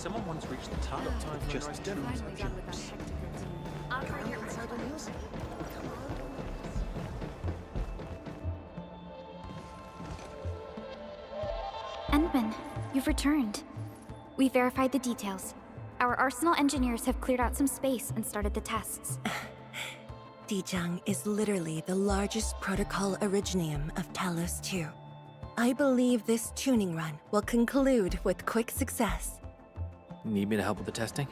Someone once reached the top. Just two jumps. Endman, you've returned. We verified the details. Our Arsenal engineers have cleared out some space and started the tests. Dijang is literally the largest protocol originium of Talos-II. I believe this tuning run will conclude with quick success. Need me to help with the testing?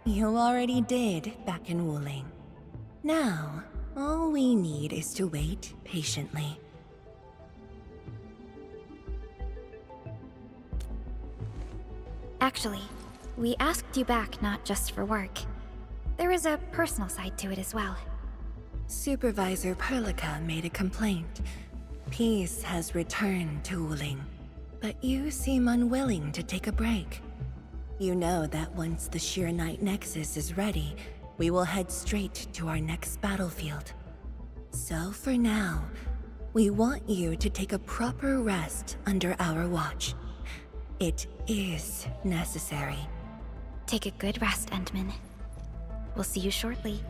You already did back in Wuling. Now, all we need is to wait patiently. Actually, we asked you back not just for work. There is a personal side to it as well. Supervisor Perlica made a complaint. Peace has returned to Wuling, but you seem unwilling to take a break. You know that once the Shiranite Nexus is ready, we will head straight to our next battlefield. So for now, we want you to take a proper rest under our watch. It is necessary. Take a good rest, Endman. We'll see you shortly.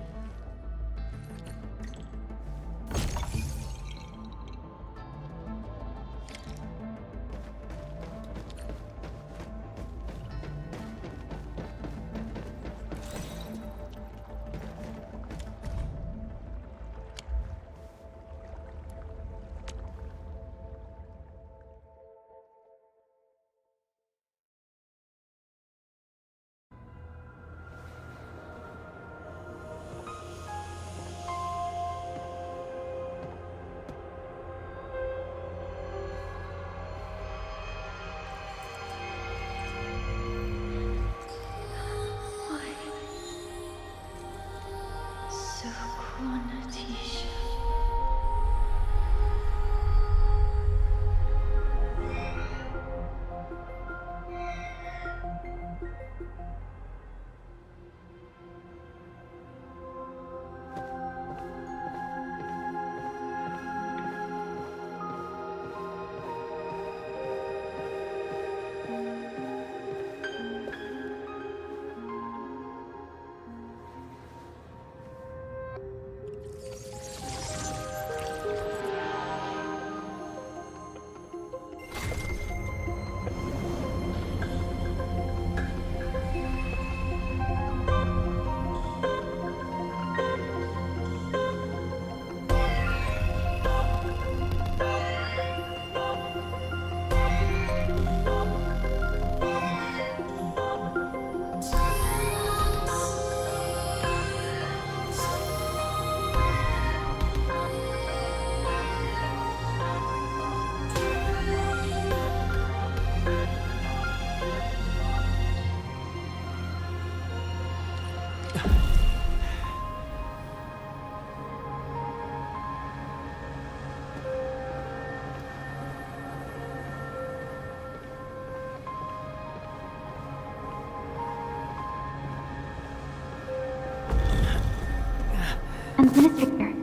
Administrator.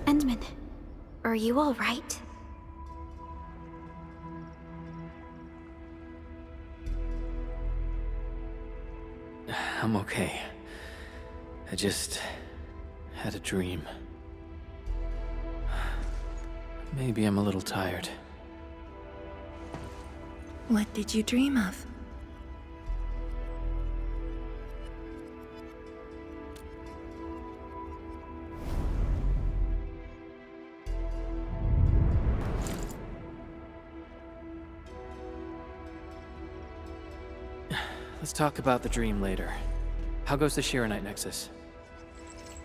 Endman, are you all right? I'm okay. I just had a dream. Maybe I'm a little tired. What did you dream of? Let's talk about the dream later. How goes the Shiranite Nexus?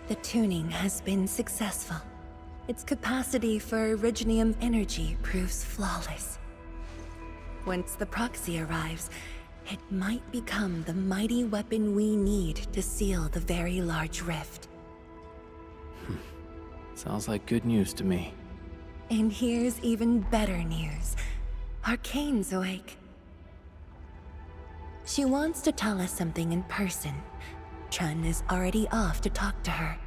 The tuning has been successful. Its capacity for originium energy proves flawless. Once the proxy arrives, it might become the mighty weapon we need to seal the very large rift. Sounds like good news to me. And here's even better news. Arcane's awake. She wants to tell us something in person. Chun is already off to talk to her.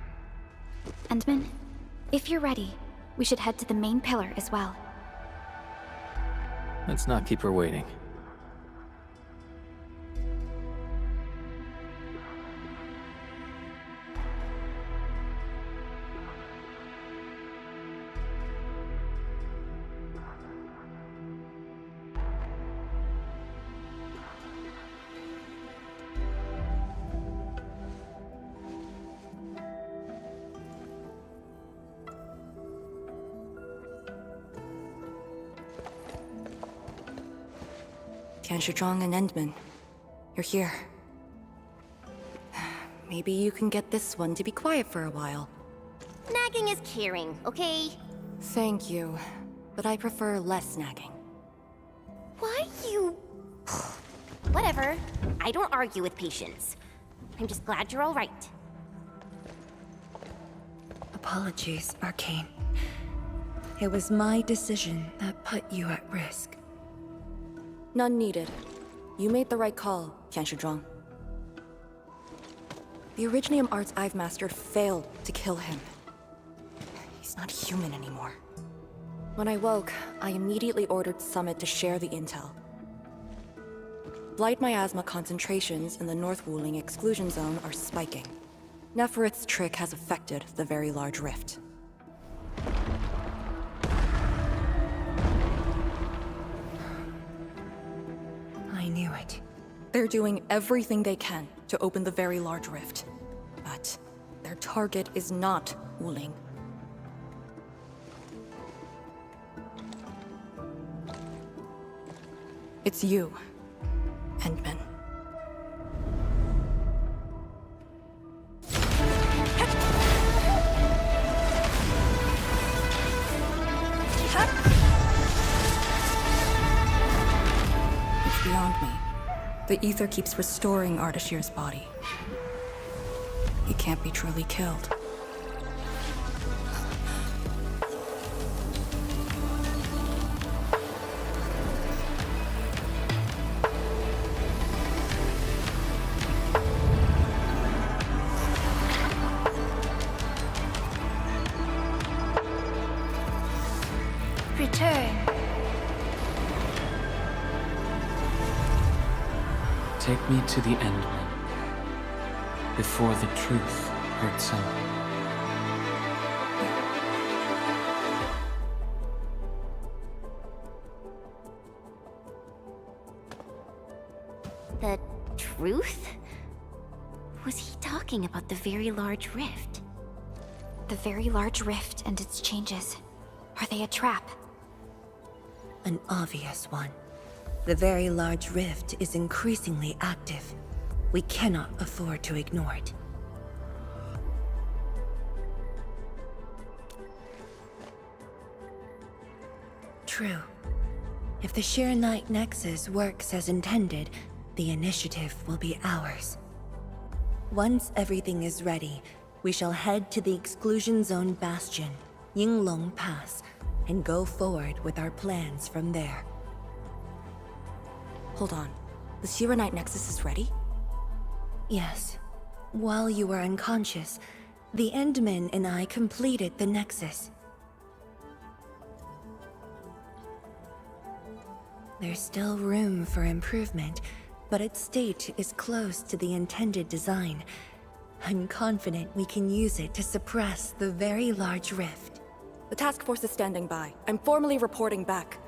Endman, if you're ready, we should head to the main pillar as well. Let's not keep her waiting. Tianshizhuang and Endman, you're here. Maybe you can get this one to be quiet for a while. Nagging is caring, okay? Thank you, but I prefer less nagging. Why you... Whatever. I don't argue with patience. I'm just glad you're all right. Apologies, Arcane. It was my decision that put you at risk. None needed. You made the right call, Tianshizhuang. The Originium arts I've mastered failed to kill him. He's not human anymore. When I woke, I immediately ordered Summit to share the intel. Blight miasma concentrations in the North Wuling exclusion zone are spiking. Neferith's trick has affected the Very Large Rift. I knew it. They're doing everything they can to open the Very Large Rift. But their target is not Wuling. It's you, Endman. It's beyond me. The ether keeps restoring Ardashir's body. He can't be truly killed. Return. Take me to the Endman, before the truth hurts him. The truth? Was he talking about the Very Large Rift? The Very Large Rift and its changes. Are they a trap? An obvious one. The Very Large Rift is increasingly active. We cannot afford to ignore it. True. If the Shirenite Nexus works as intended, the initiative will be ours. Once everything is ready, we shall head to the Exclusion Zone Bastion, Yinglong Pass, and go forward with our plans from there. Hold on. The Shirenite Nexus is ready? Yes. While you were unconscious, the Endmen and I completed the Nexus. There's still room for improvement, but its state is close to the intended design. I'm confident we can use it to suppress the Very Large Rift. The task force is standing by. I'm formally reporting back.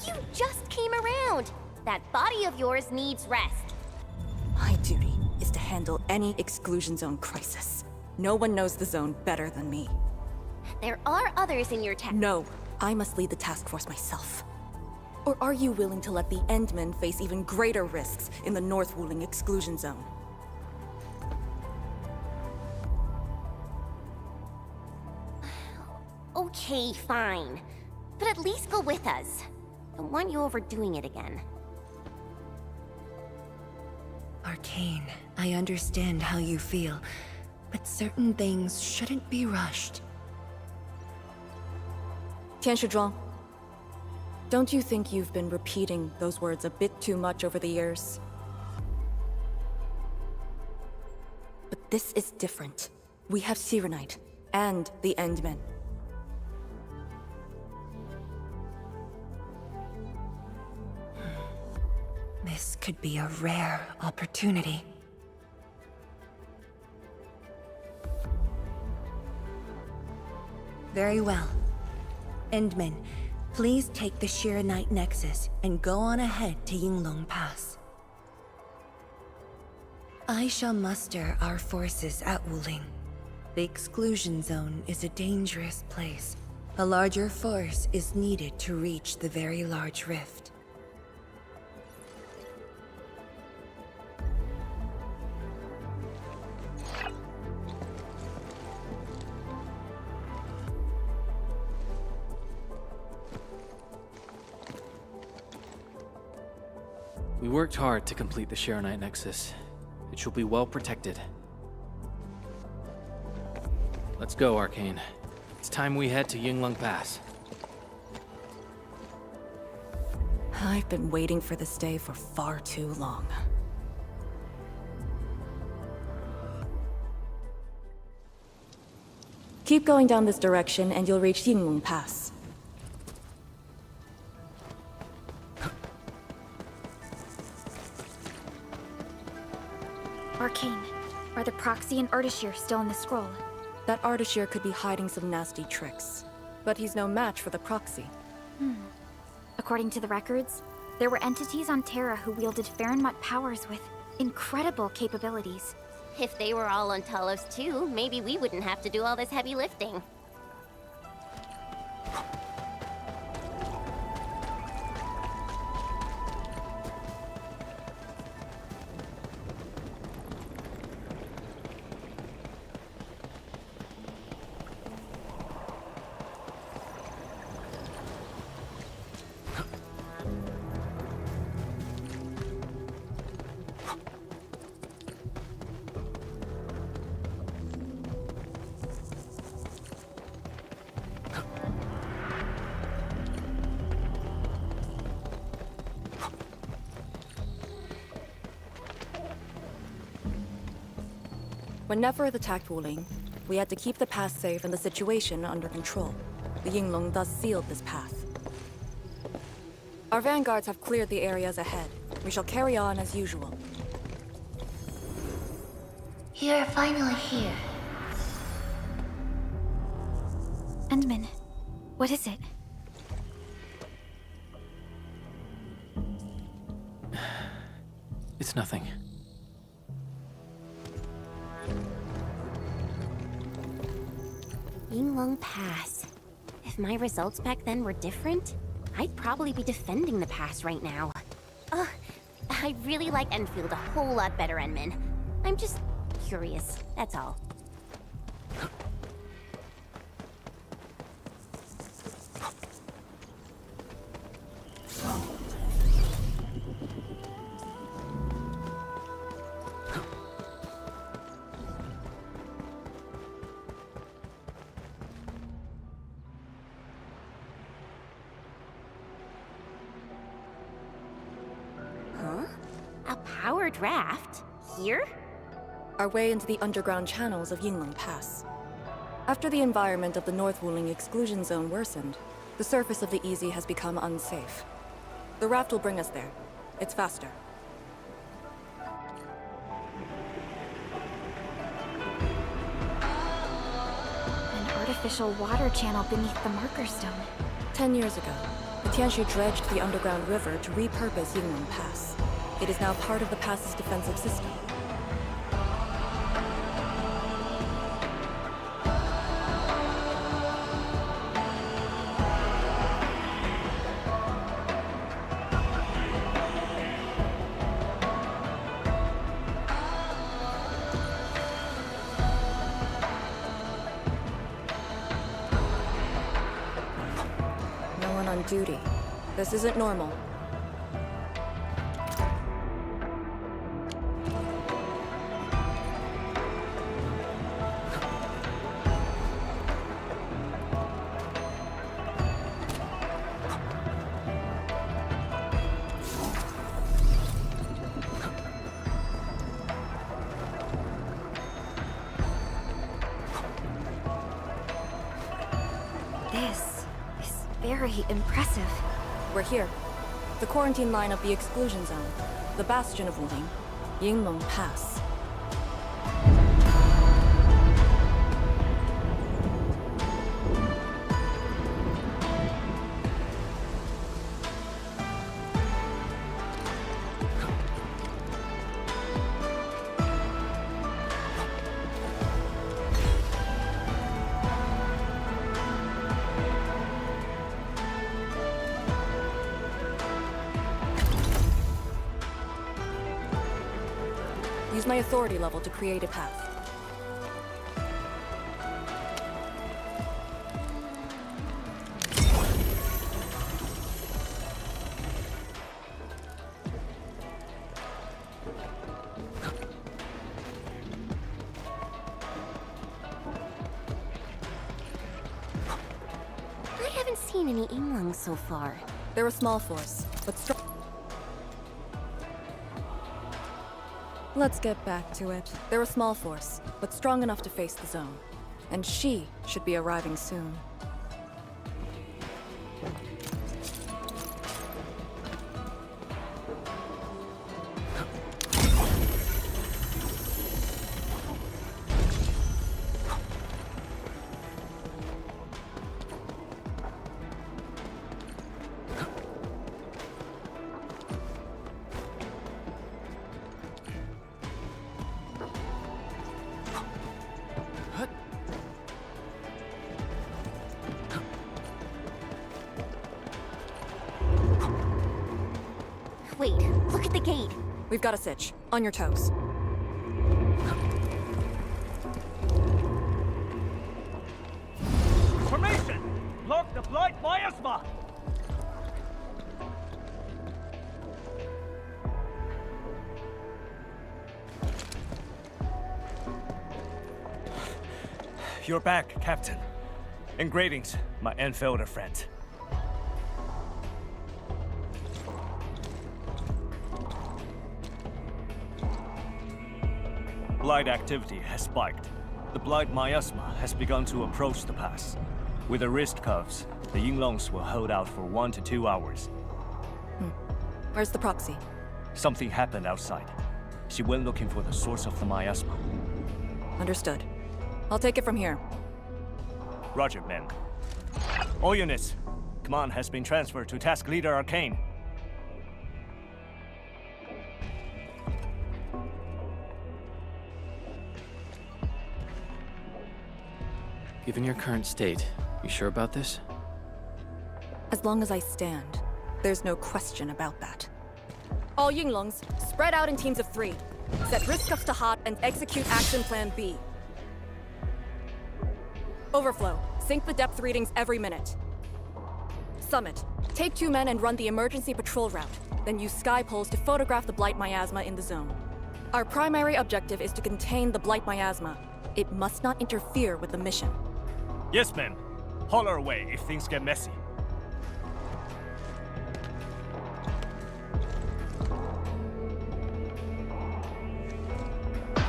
You just came around! That body of yours needs rest. My duty is to handle any exclusion zone crisis. No one knows the zone better than me. There are others in your tech. No, I must lead the task force myself. Or are you willing to let the Endmen face even greater risks in the North Wuling exclusion zone? Okay, fine. But at least go with us. Don't want you overdoing it again. Arcane, I understand how you feel, but certain things shouldn't be rushed. Tianshizhuang, Don't you think you've been repeating those words a bit too much over the years? But this is different. We have Serenite and the Endmen. This could be a rare opportunity. Very well. Endmen, please take the Shiranite Nexus and go on ahead to Yinglong Pass. I shall muster our forces at Wuling. The exclusion zone is a dangerous place. A larger force is needed to reach the very large rift. We worked hard to complete the Shiranite Nexus. It shall be well protected. Let's go, Arcane. It's time we head to Yinglong Pass. I've been waiting for this day for far too long. Keep going down this direction and you'll reach Yinglong Pass. Arcane, are the proxy and Ardashir still in the scroll? That Ardashir could be hiding some nasty tricks. But he's no match for the proxy. According to the records, there were entities on Terra who wielded Farenmut powers with incredible capabilities. If they were all on Talos-II, maybe we wouldn't have to do all this heavy lifting. When Neferth attacked Wuling, we had to keep the pass safe and the situation under control. The Yinglong thus sealed this path. Our vanguards have cleared the areas ahead. We shall carry on as usual. You're finally here. Endman, what is it? It's nothing. Yinglong Pass. If my results back then were different, I'd probably be defending the pass right now. I really like Endfield a whole lot better, Endman. I'm just curious, that's all. A powered raft? Here? Our way into the underground channels of Yinglong Pass. After the environment of the North Wuling exclusion zone worsened, the surface of the Easy has become unsafe. The raft will bring us there. It's faster. An artificial water channel beneath the marker stone. 10 years ago, the Tianxu dredged the underground river to repurpose Yinglong Pass. It is now part of the pass's defensive system. No one on duty. This isn't normal. This is very impressive. We're here. The quarantine line of the exclusion zone. The bastion of Wuling. Yinglong Pass. Use my authority level to create a path. I haven't seen any Yinglongs so far. They're a small force, but strong. Let's get back to it. They're a small force, but strong enough to face the zone. And she should be arriving soon. Wait, look at the gate. We've got a sitch. On your toes. Formation! Lock the blight miasma! You're back, Captain. And greetings, my Endfielder friend. Blight activity has spiked. The blight miasma has begun to approach the pass. With the wrist cuffs, the Yinglongs will hold out for 1 to 2 hours. Where's the proxy? Something happened outside. She went looking for the source of the miasma. Understood. I'll take it from here. Roger, men. All units, command has been transferred to Task Leader Arcane. Given your current state, you sure about this? As long as I stand, there's no question about that. All Yinglongs, spread out in teams of 3. Set risk cuffs to hot and execute action plan B. Overflow, sync the depth readings every minute. Summit, take 2 men and run the emergency patrol route, then use sky poles to photograph the blight miasma in the zone. Our primary objective is to contain the blight miasma. It must not interfere with the mission. Yes, men. Holler away if things get messy.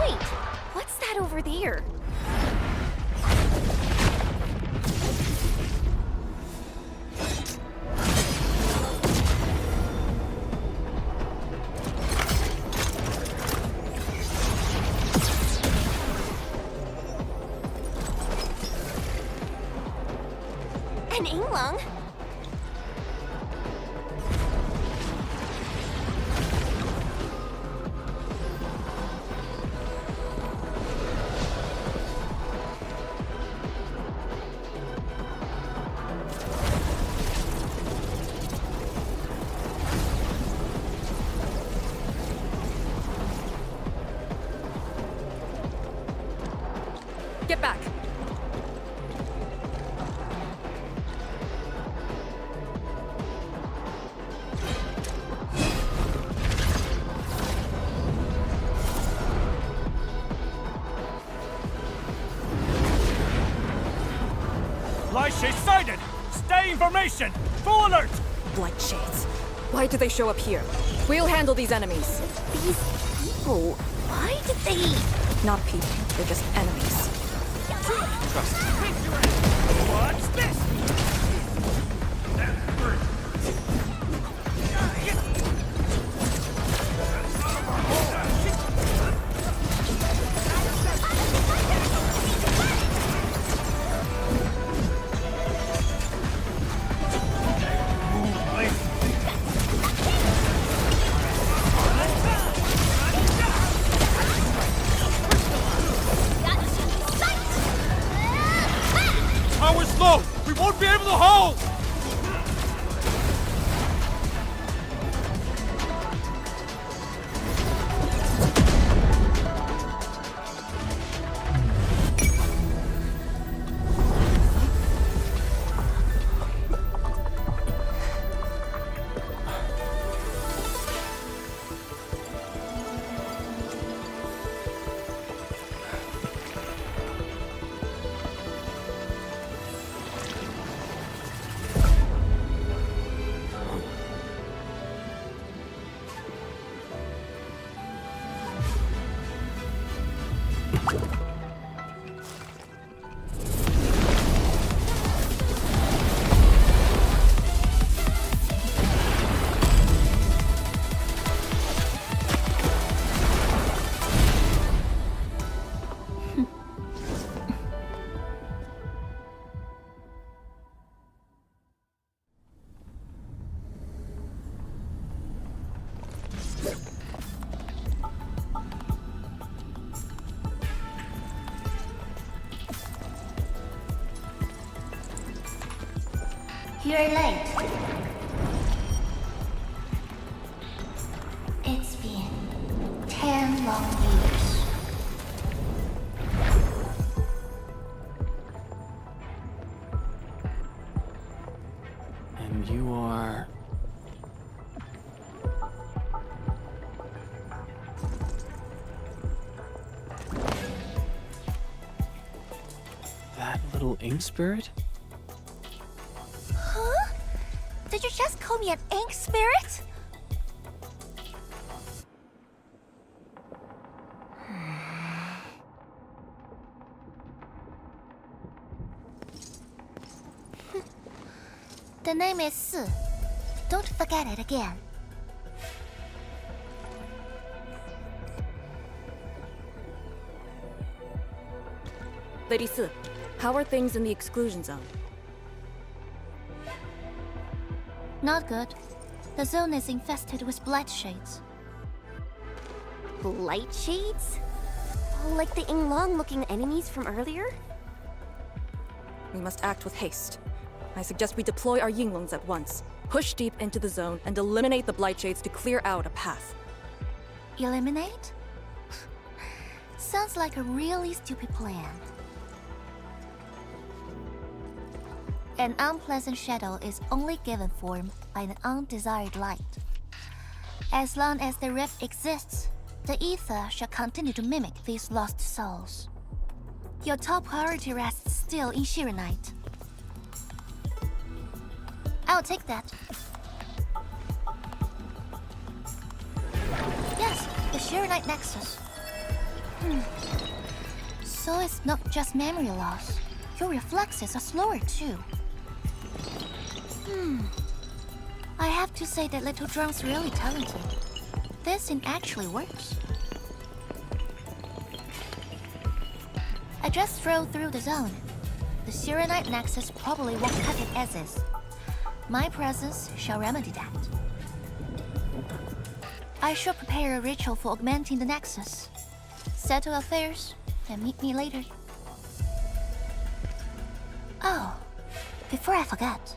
Wait, what's that over there? An Yinglong? Get back! Blight shade sighted! Stay in formation! Full alert! Blight shades. Why did they show up here? We'll handle these enemies. These people, why did they... Not people, they're just enemies. What's this? won't be able to hold! You're late. It's been 10 long years. And you are... that little ink spirit? Huh? Did you just call me an ink spirit? The name is Su. Don't forget it again. Lady Si, how are things in the exclusion zone? Not good. The zone is infested with blight shades. Blight shades? Like the Yinglong-looking enemies from earlier? We must act with haste. I suggest we deploy our Yinglongs at once. Push deep into the zone and eliminate the blight shades to clear out a path. Eliminate? Sounds like a really stupid plan. An unpleasant shadow is only given form by an undesired light. As long as the rift exists, the ether shall continue to mimic these lost souls. Your top priority rests still in Shirenite. I'll take that. Yes, the Shirenite Nexus. So it's not just memory loss. Your reflexes are slower too. I have to say that Little Drunk's really talented. This thing actually works. I just drove through the zone. The Shirenite Nexus probably won't cut it as is. My presence shall remedy that. I shall prepare a ritual for augmenting the Nexus. Settle affairs, and meet me later. Oh, before I forget.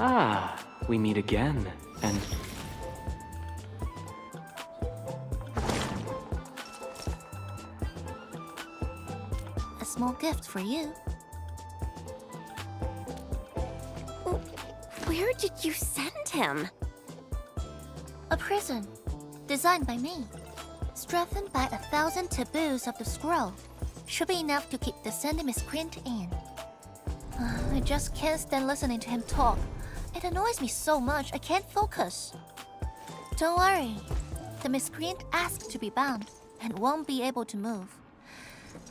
Ah, we meet again, and... A small gift for you. Where did you send him? A prison, designed by me. Strengthened by 1,000 taboos of the scroll. Should be enough to keep the sending miscreant in. I just can't stand listening to him talk. It annoys me so much I can't focus. Don't worry. The miscreant asked to be bound and won't be able to move.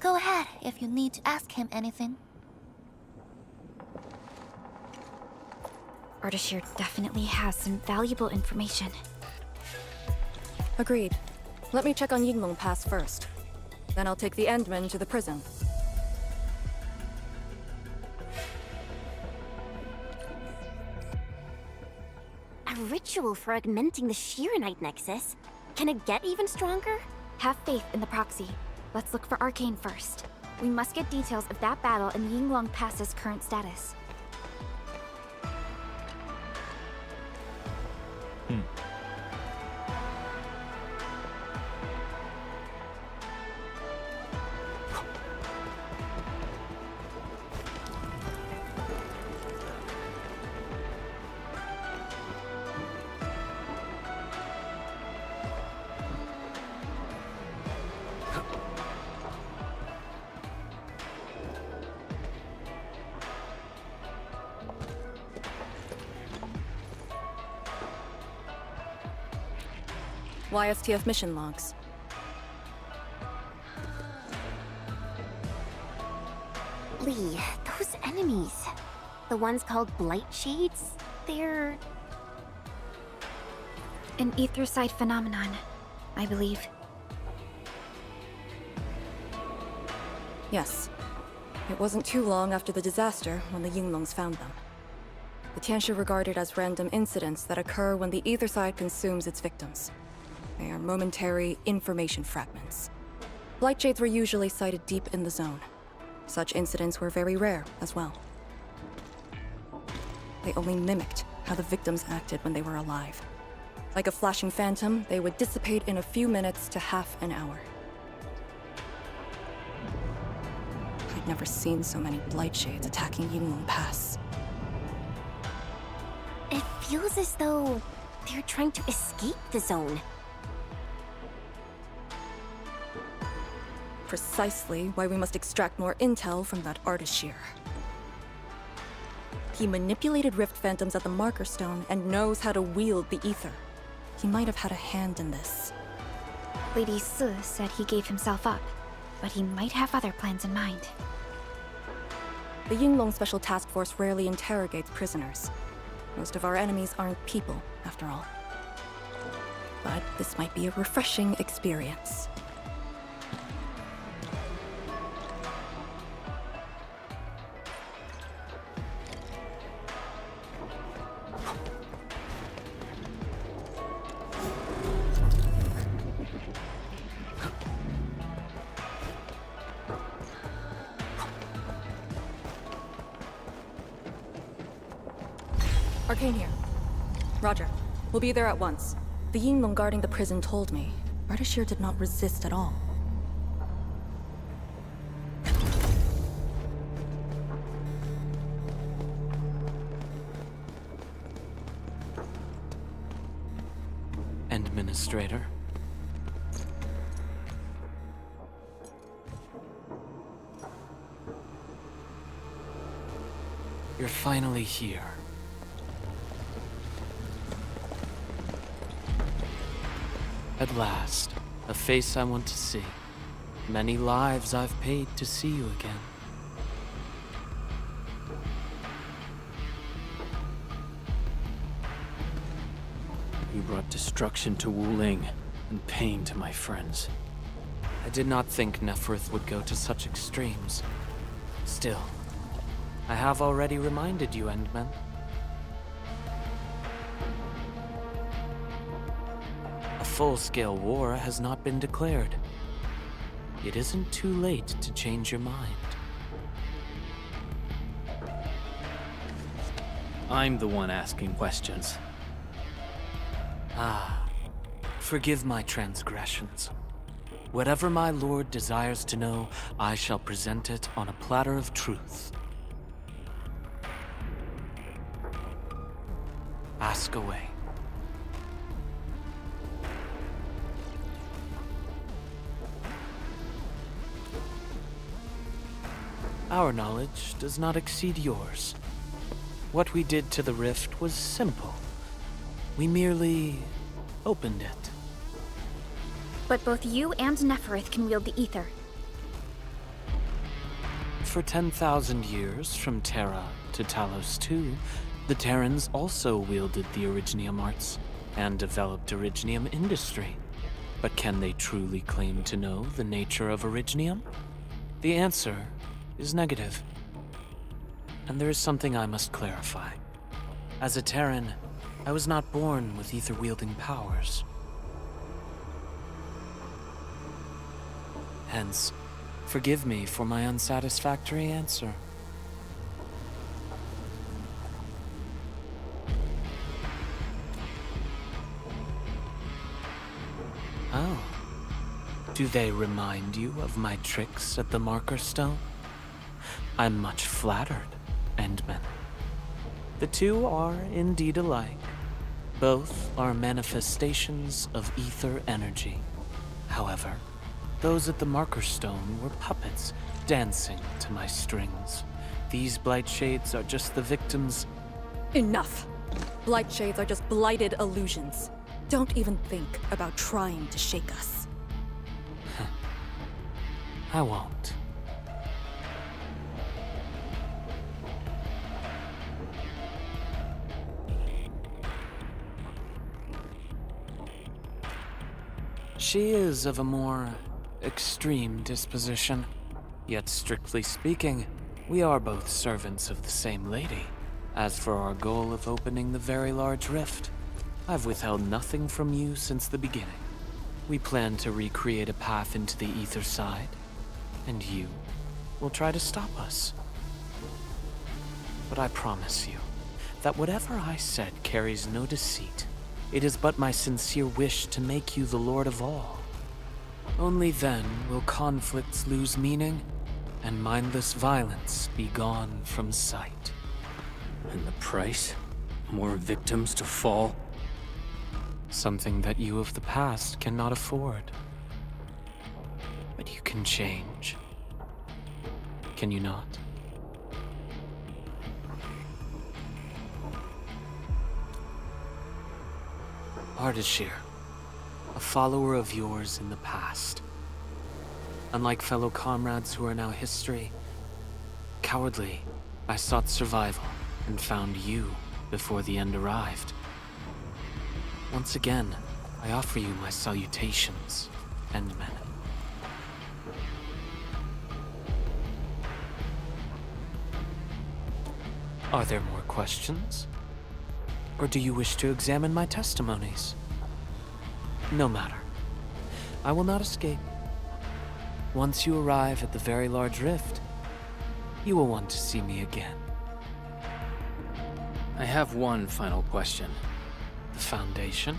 Go ahead if you need to ask him anything. Ardashir definitely has some valuable information. Agreed. Let me check on Yinglong Pass first. Then I'll take the Endmen to the prison. A ritual for augmenting the Shiranite Nexus? Can it get even stronger? Have faith in the proxy. Let's look for Arcane first. We must get details of that battle and Yinglong Pass's current status. YSTF mission logs. Lee, those enemies. The ones called Blight Shades? They're... An etherside phenomenon, I believe. Yes. It wasn't too long after the disaster when the Yinglongs found them. The Tianshi regarded as random incidents that occur when the ether side consumes its victims. They are momentary information fragments. Blight Shades were usually sighted deep in the zone. Such incidents were very rare as well. They only mimicked how the victims acted when they were alive. Like a flashing phantom, they would dissipate in a few minutes to half an hour. I'd never seen so many Blight Shades attacking Yinglong Pass. It feels as though they're trying to escape the zone. Precisely why we must extract more intel from that Ardashir. He manipulated Rift Phantoms at the Marker Stone and knows how to wield the ether. He might have had a hand in this. Lady Su said he gave himself up, but he might have other plans in mind. The Yinglong Special Task Force rarely interrogates prisoners. Most of our enemies aren't people, after all. But this might be a refreshing experience. Arcane here. Roger. We'll be there at once. The Yinglong guarding the prison told me Ardashir did not resist at all. Endministrator. You're finally here. At last, a face I want to see. Many lives I've paid to see you again. You brought destruction to Wuling and pain to my friends. I did not think Neferth would go to such extremes. Still, I have already reminded you, Endmen. A full-scale war has not been declared. It isn't too late to change your mind. I'm the one asking questions. Forgive my transgressions. Whatever my lord desires to know, I shall present it on a platter of truth. Ask away. Our knowledge does not exceed yours. What we did to the rift was simple. We merely opened it. But both you and Neferth can wield the ether. For 10,000 years, from Terra to Talos-II, The Terrans also wielded the Originium arts and developed Originium industry. But can they truly claim to know the nature of Originium? The answer is negative. And there is something I must clarify. As a Terran, I was not born with ether-wielding powers. Hence, forgive me for my unsatisfactory answer. Oh. Do they remind you of my tricks at the Marker Stone? I'm much flattered, Endman. The two are indeed alike. Both are manifestations of ether energy. However, those at the Marker Stone were puppets dancing to my strings. These blight shades are just the victims. Enough! Blight shades are just blighted illusions. Don't even think about trying to shake us. I won't. She is of a more extreme disposition. Yet strictly speaking, we are both servants of the same lady. As for our goal of opening the very large rift, I've withheld nothing from you since the beginning. We plan to recreate a path into the ether side, and you will try to stop us. But I promise you that whatever I said carries no deceit. It is but my sincere wish to make you the Lord of all. Only then will conflicts lose meaning, and mindless violence be gone from sight. And the price? More victims to fall? Something that you of the past cannot afford. But you can change. Can you not? Ardashir, a follower of yours in the past. Unlike fellow comrades who are now history, cowardly, I sought survival and found you before the end arrived. Once again, I offer you my salutations, Endman. Are there more questions? Or do you wish to examine my testimonies? No matter. I will not escape. Once you arrive at the very large rift, you will want to see me again. I have one final question. The Foundation?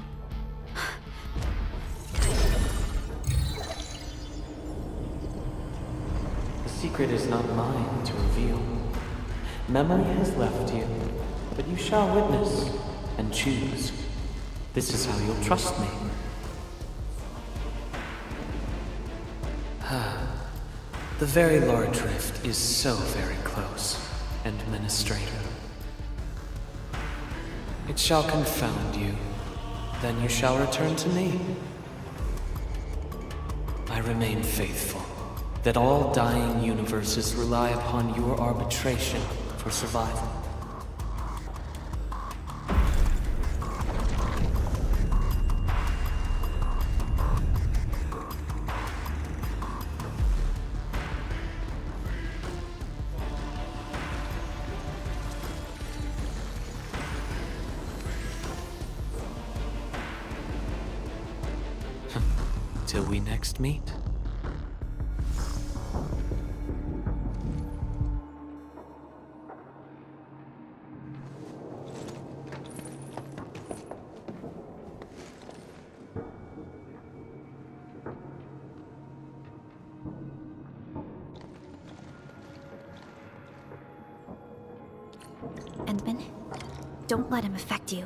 The secret is not mine to reveal. Memory has left you, but you shall witness and choose. This is how you'll trust me. The very large rift is so very close, Endministrator. It shall confound you, then you shall return to me. I remain faithful, that all dying universes rely upon your arbitration for survival. Till we next meet. Endman, don't let him affect you.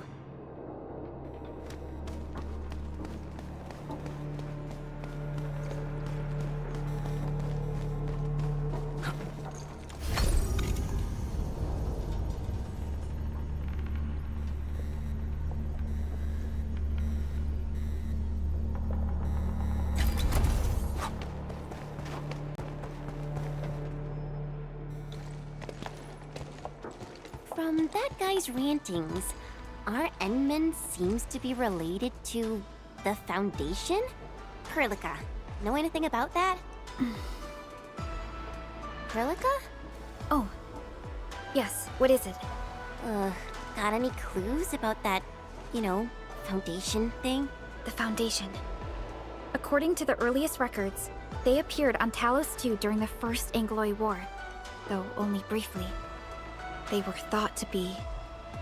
From From that guy's rantings, our Endman seems to be related to the Foundation? Perlica, know anything about that? Perlica? Oh. Yes, what is it? Got any clues about that, Foundation thing? The Foundation. According to the earliest records, they appeared on Talos-II during the First Angloid War, though only briefly. They were thought to be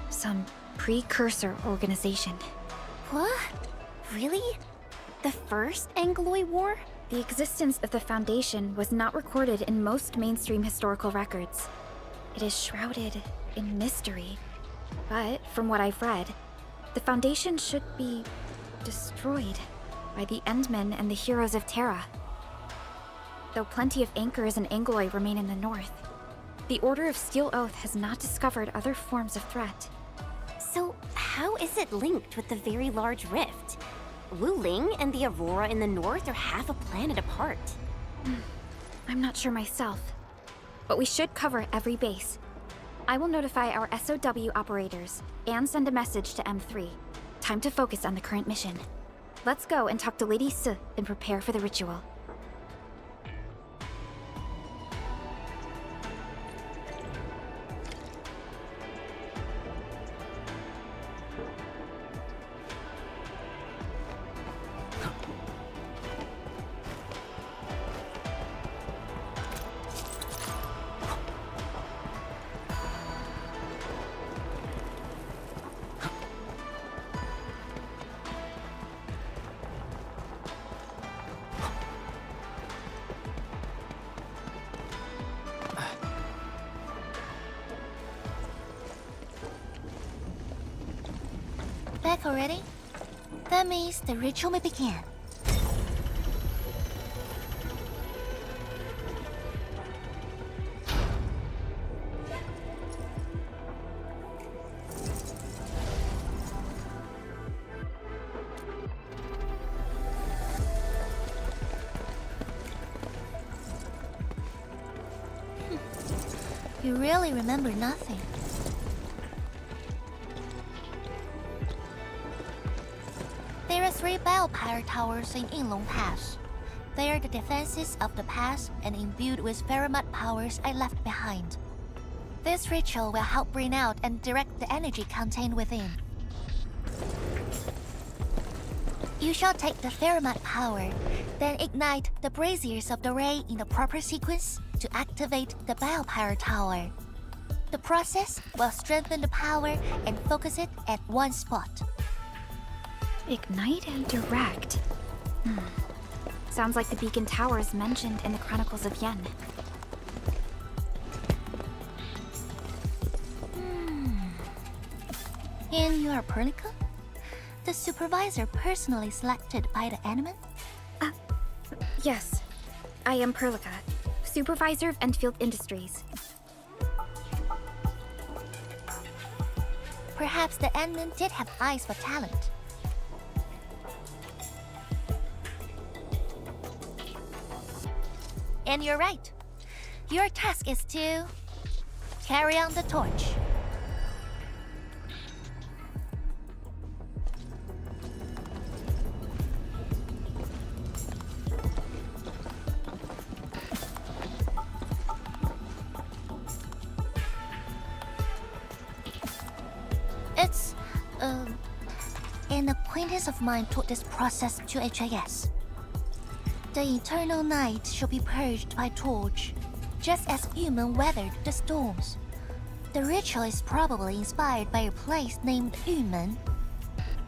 some precursor organization. What? Really? The First Angloid War? The existence of the Foundation was not recorded in most mainstream historical records. It is shrouded in mystery. But, from what I've read, the Foundation should be destroyed by the Endmen and the Heroes of Terra. Though plenty of anchors and Angloid remain in the north, the Order of Steel Oath has not discovered other forms of threat. So, how is it linked with the very large rift? Wuling and the Aurora in the north are half a planet apart. I'm not sure myself, but we should cover every base. I will notify our SOW operators and send a message to M3. Time to focus on the current mission. Let's go and talk to Lady S and prepare for the ritual. Back already? That means the ritual may begin. You really remember nothing. There are 3 bell power towers in Yinglong Pass. They are the defenses of the pass and imbued with Pheromat powers I left behind. This ritual will help bring out and direct the energy contained within. You shall take the Pheromat power, then ignite the braziers of the ray in the proper sequence to activate the bell power tower. The process will strengthen the power and focus it at one spot. Ignite and direct. Sounds like the beacon towers mentioned in the Chronicles of Yen. And you are Perlica? The supervisor personally selected by the Animan? Yes. I am Perlica, supervisor of Endfield Industries. Perhaps the Animan did have eyes for talent. And you're right. Your task is to carry on the torch. It's, an acquaintance of mine taught this process to HIS. The eternal night shall be purged by torch, just as human weathered the storms. The ritual is probably inspired by a place named Yumen.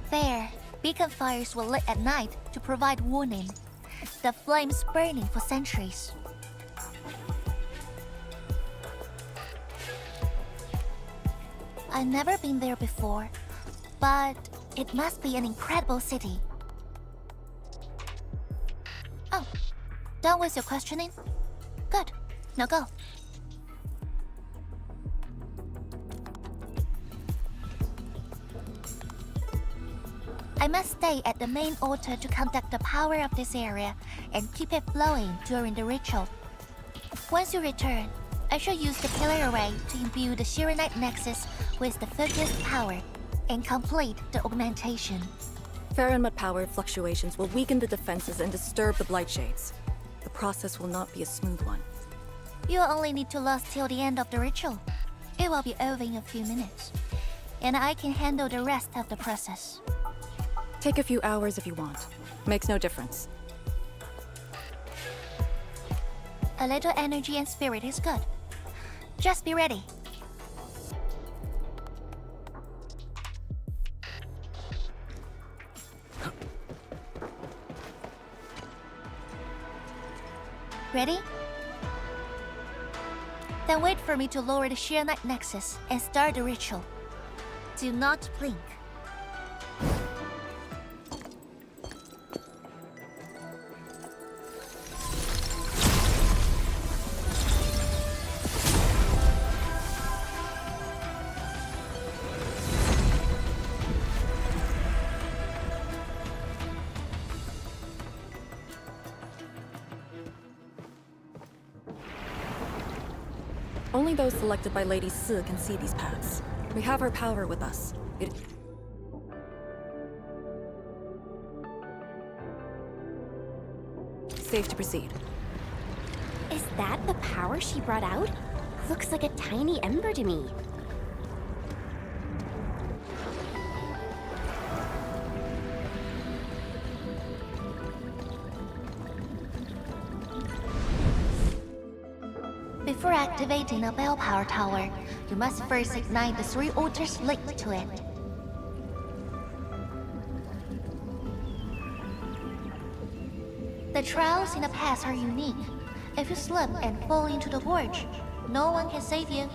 There, beacon fires were lit at night to provide warning, the flames burning for centuries. I've never been there before, but it must be an incredible city. Oh, done with your questioning? Good. Now go. I must stay at the main altar to conduct the power of this area and keep it flowing during the ritual. Once you return, I shall use the pillar array to imbue the Shirenite Nexus with the focused power and complete the augmentation. Farenmut-powered fluctuations will weaken the defenses and disturb the Blight Shades. The process will not be a smooth one. You only need to last till the end of the ritual. It will be over in a few minutes. And I can handle the rest of the process. Take a few hours if you want. Makes no difference. A little energy and spirit is good. Just be ready. Ready? Then wait for me to lower the Shirenite Nexus and start the ritual. Do not blink. Only those selected by Lady Si can see these paths. We have her power with us. Safe to proceed. Is that the power she brought out? Looks like a tiny ember to me. Before activating a bell power tower, you must first ignite the 3 altars linked to it. The trials in the past are unique. If you slip and fall into the gorge, no one can save you.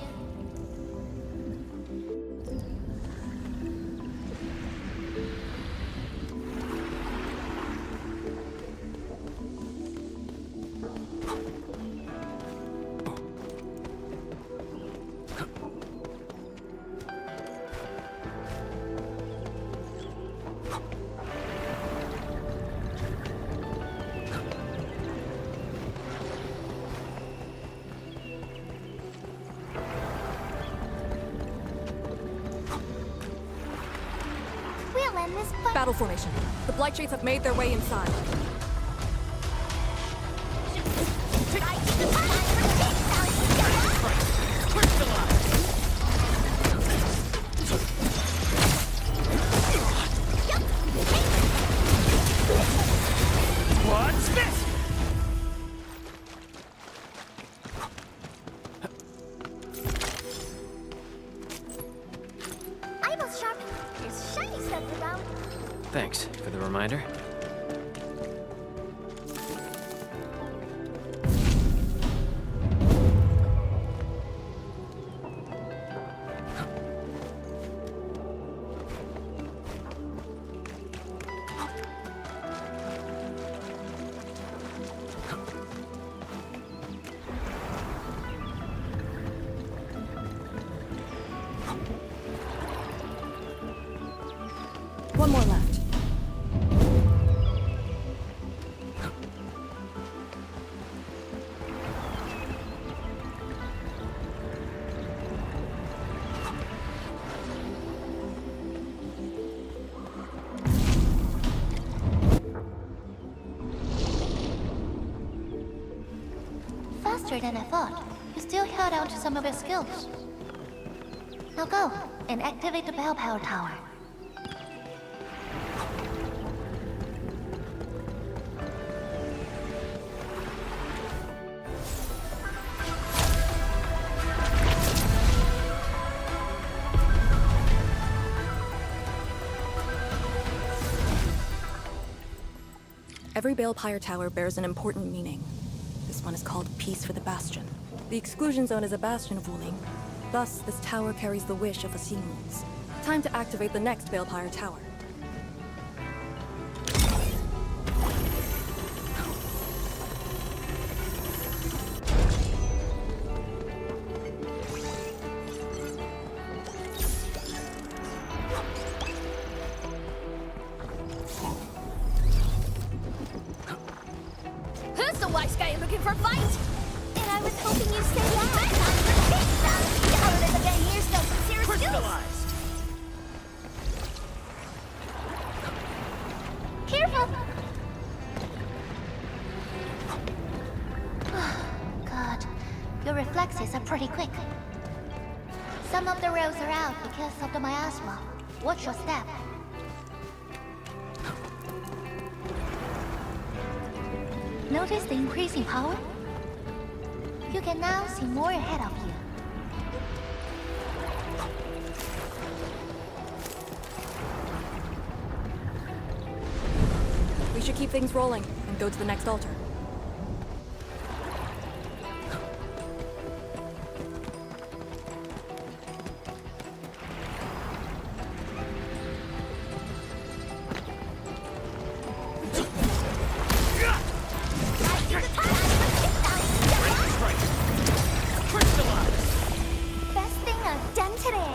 Battle formation. The Blight Shades have made their way inside. What's this? Eyeballs sharp. There's shiny stuff around. Thanks for the reminder. One more left. Faster than I thought. You still held out to some of your skills. Now go and activate the bell power tower. Every Balefire Tower bears an important meaning. This one is called Peace for the Bastion. The exclusion zone is a bastion of Wuling. Thus, this tower carries the wish of us Yinglings. Time to activate the next Balefire Tower. Who's the wise guy looking for fight? And I I was hoping you'd say that. Here's no sincere Crystallized! Careful! God, your reflexes are pretty quick. Some of the rails are out because of the miasma. Watch your step. Notice the increasing power? You can now see more ahead of you. We should keep things rolling and go to the next altar. Best thing I've done today.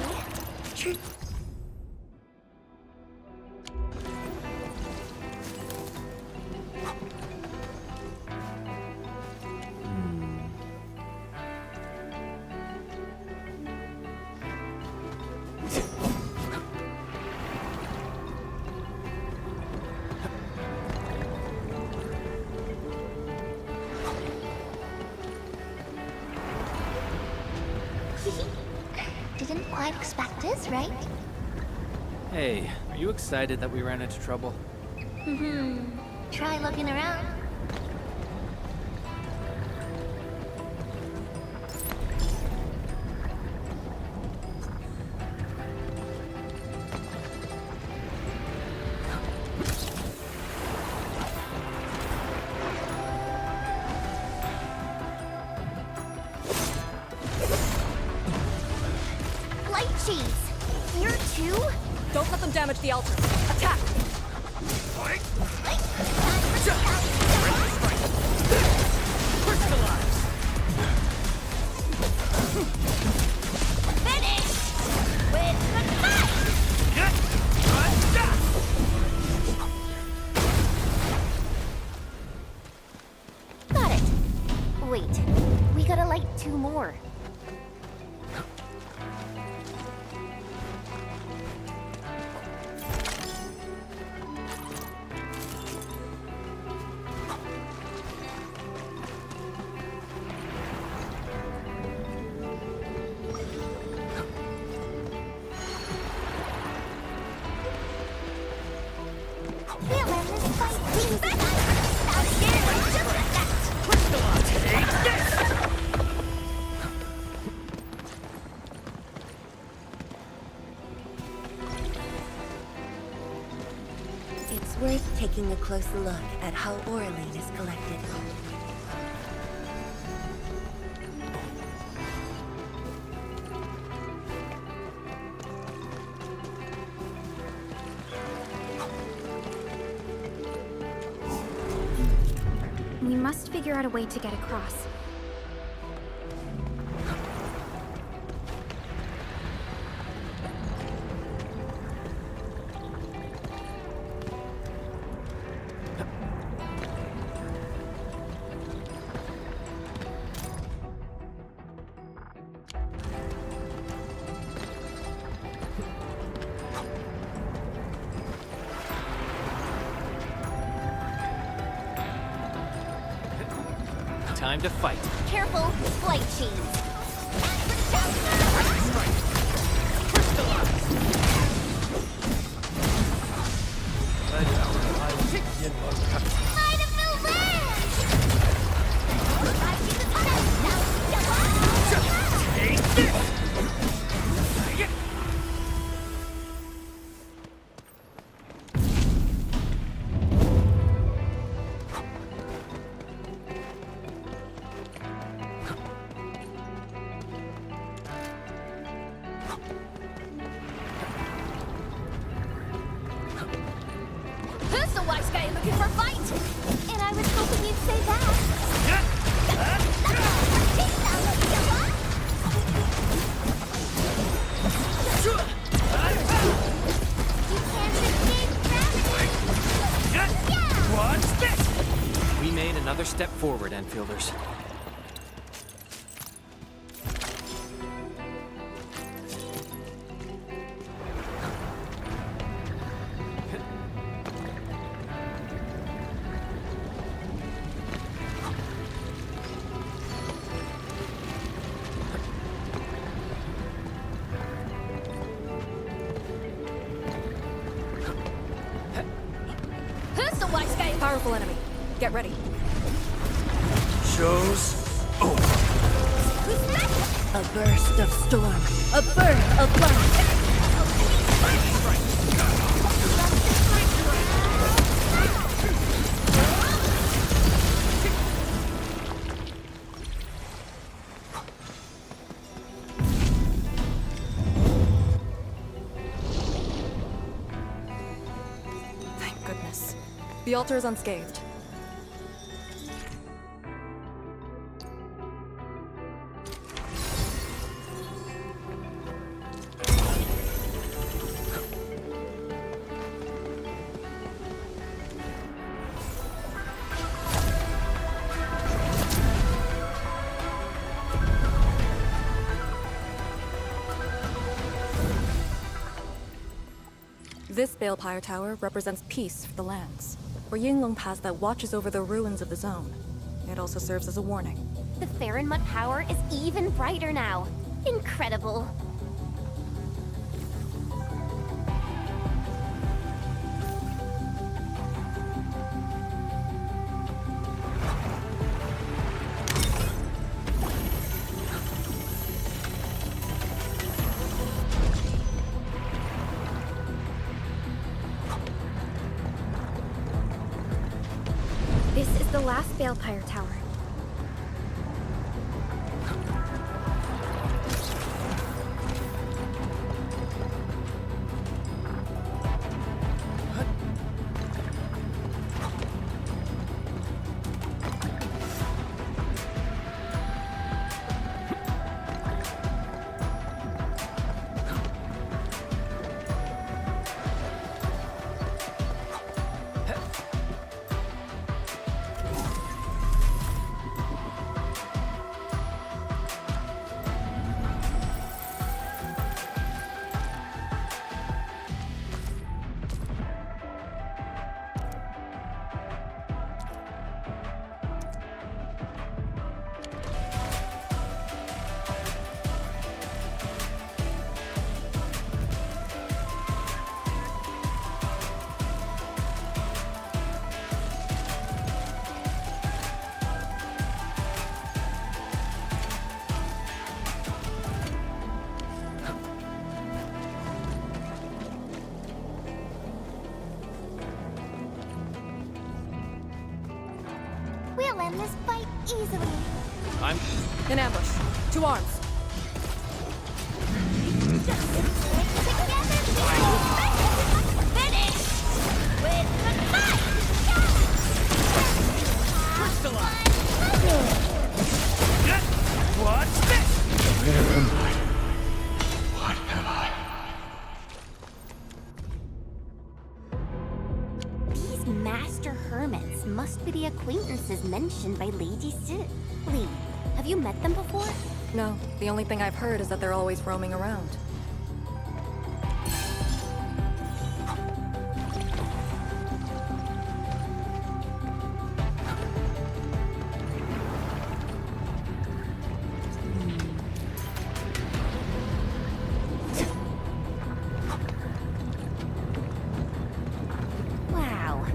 Didn't quite expect this, right? Hey, are you excited that we ran into trouble? Try looking around. Light cheese! Here too? Don't let them damage the altar. Attack! Finish! With the fight! Got it. Wait, we gotta light 2 more. We'll end this fight clean. Out again, just like that. It's worth taking a closer look at how Auralene is collected. We must figure out a way to get across. Time to fight. Careful, flight cheese. Who's the wise guy looking for fight? And I was hoping you'd say that. You can't escape gravity. Watch this! We made another step forward, Enfielders. That's the white scale. Powerful enemy. Get ready. Show's over. A burst of storm. A birth of light. Thank goodness. The altar is unscathed. This Balefire Tower represents peace for the lands. Or Yinglong Pass that watches over the ruins of the zone. It also serves as a warning. The Farinmut power is even brighter now. Incredible. This is the last Balefire Tower. We'll end this fight easily. I'm... In ambush. 2 arms. Finish with the fight! What's this? Where am I? What am I? These master hermits must be the acquaintances mentioned by Lady Si. Lee, have you met them before? No, the only thing I've heard is that they're always roaming around. Wow.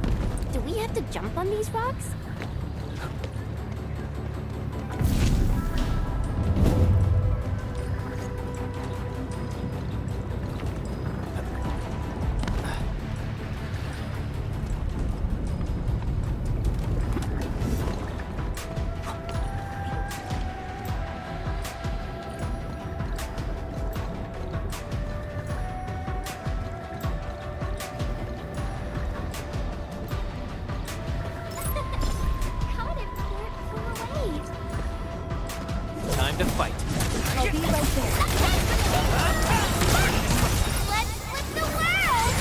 Do we have to jump on these rocks? Caught him before it flew away. Time to fight. I'll be right there. Let's flip the world!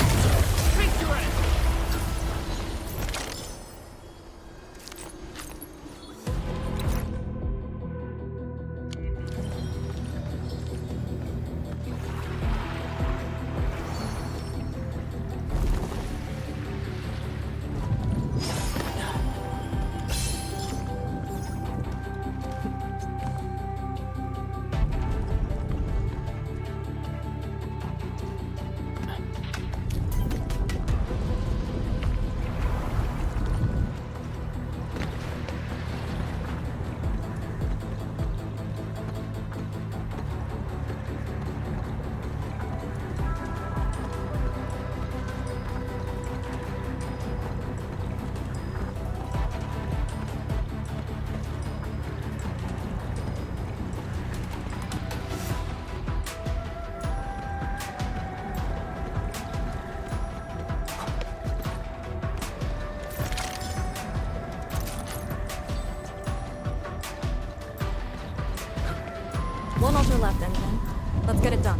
One altar left, Endman. Let's get it done.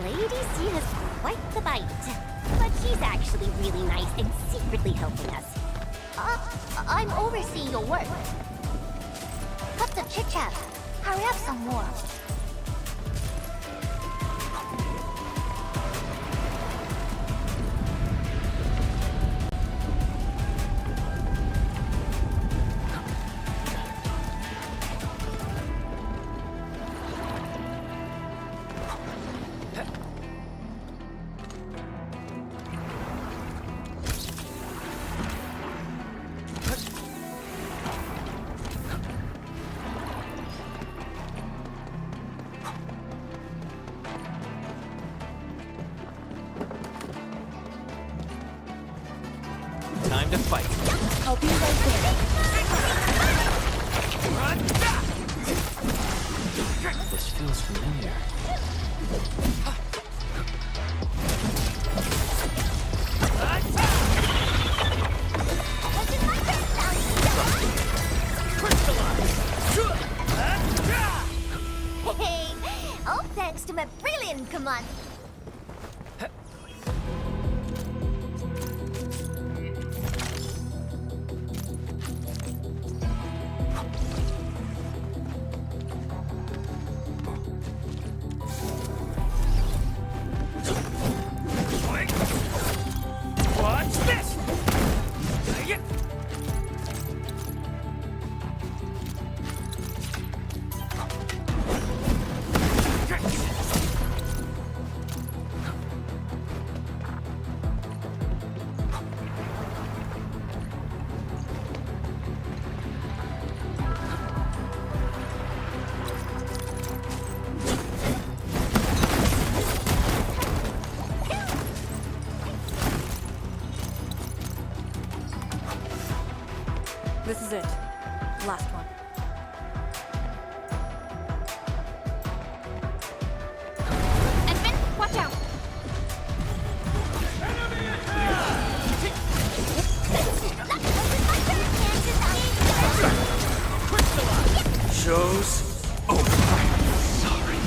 Lady C has quite the bite. But she's actually really nice and secretly helping us. I'm overseeing your work. Cut the chit-chat. Hurry up some more. Time to fight. I'll be right there. This feels familiar. Hey, all thanks to my brilliant command. What's this? This is it. Last one. Edmund, watch out! Show's over. Sorry.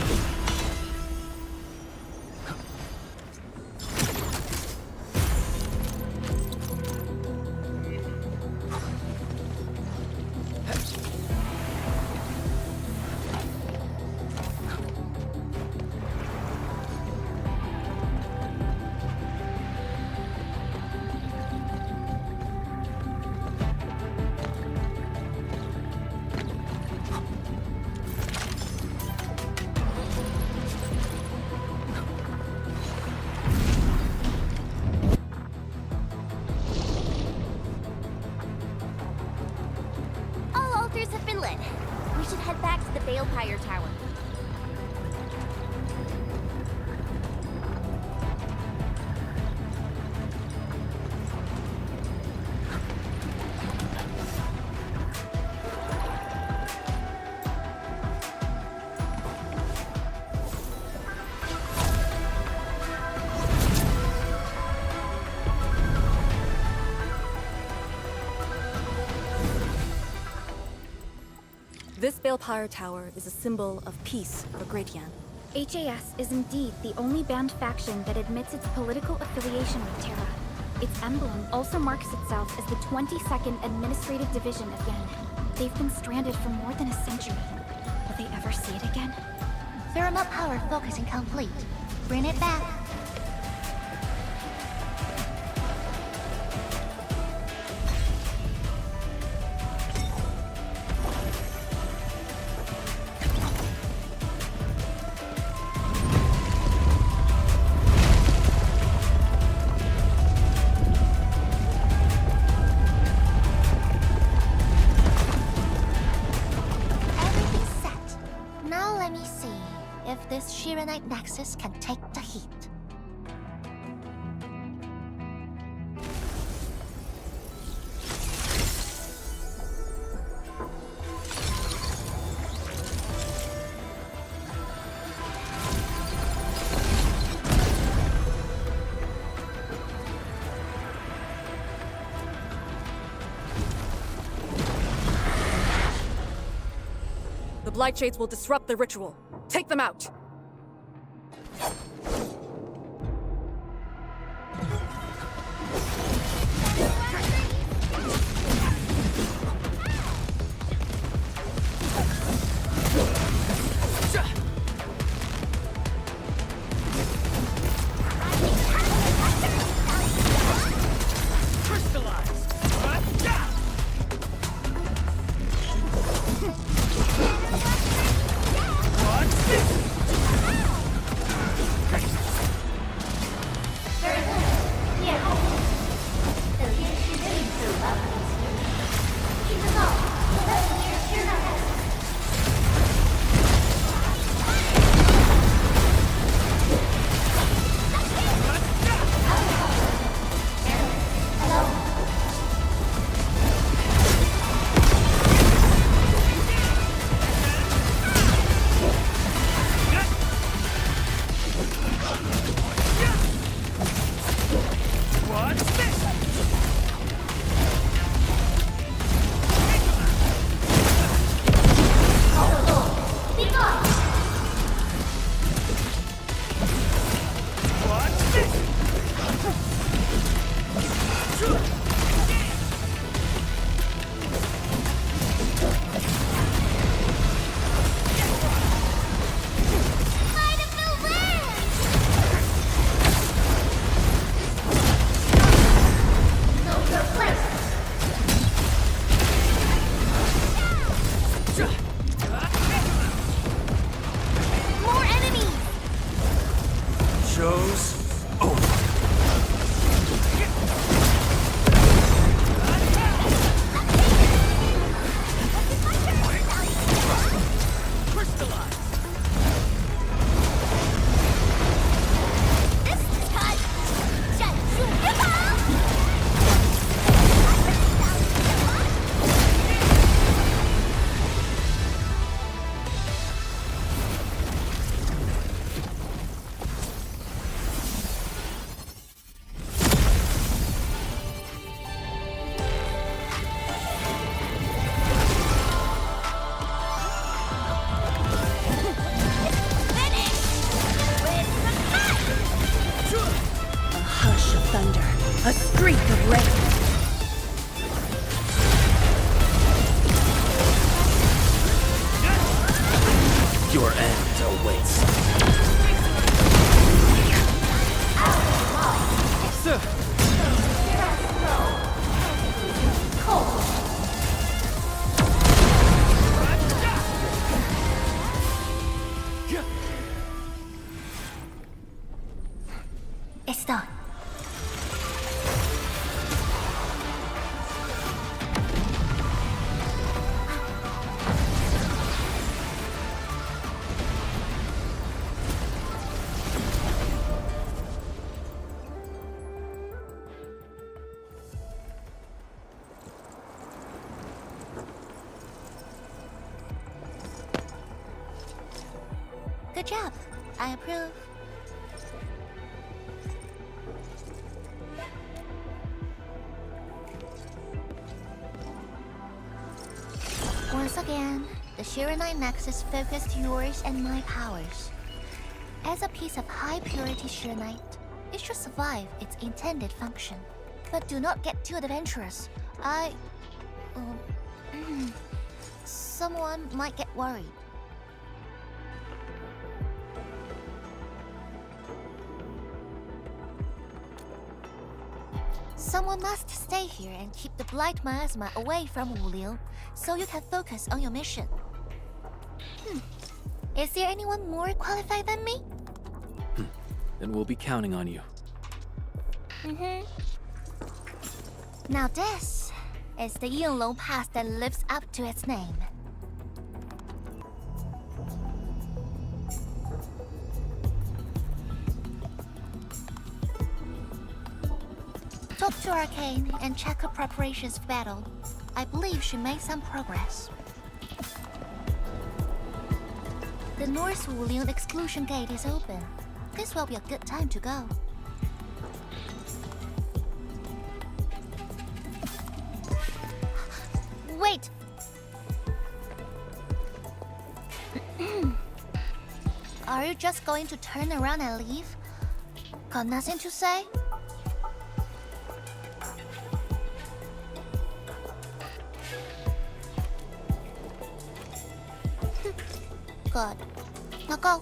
All altars have been lit. We should head back to the Balefire Tower. This Balefire Tower is a symbol of peace for Great Yan. HAS is indeed the only banned faction that admits its political affiliation with Terra. Its emblem also marks itself as the 22nd Administrative Division of Yan. They've been stranded for more than a century. Will they ever see it again? Thermal power focusing complete. Bring it back. Everything's set. Now let me see if this Shiranite Nexus can take the heat. The Blight Shades will disrupt the ritual. Take them out! A streak of rain. Your end awaits. Sir! It's done. Good job. I approve. Once again, the Shiranite Nexus focused yours and my powers. As a piece of high-purity Shiranite, it should survive its intended function. But do not get too adventurous. Someone might get worried. Someone must stay here and keep the Blight Miasma away from Wuliu, so you can focus on your mission. Is there anyone more qualified than me? Then we'll be counting on you. Now this is the Yinglong Pass that lives up to its name. Talk to Arcane and check her preparations for battle. I believe she made some progress. The North Wulian exclusion gate is open. This will be a good time to go. Wait! Are you just going to turn around and leave? Got nothing to say? Good. Now go.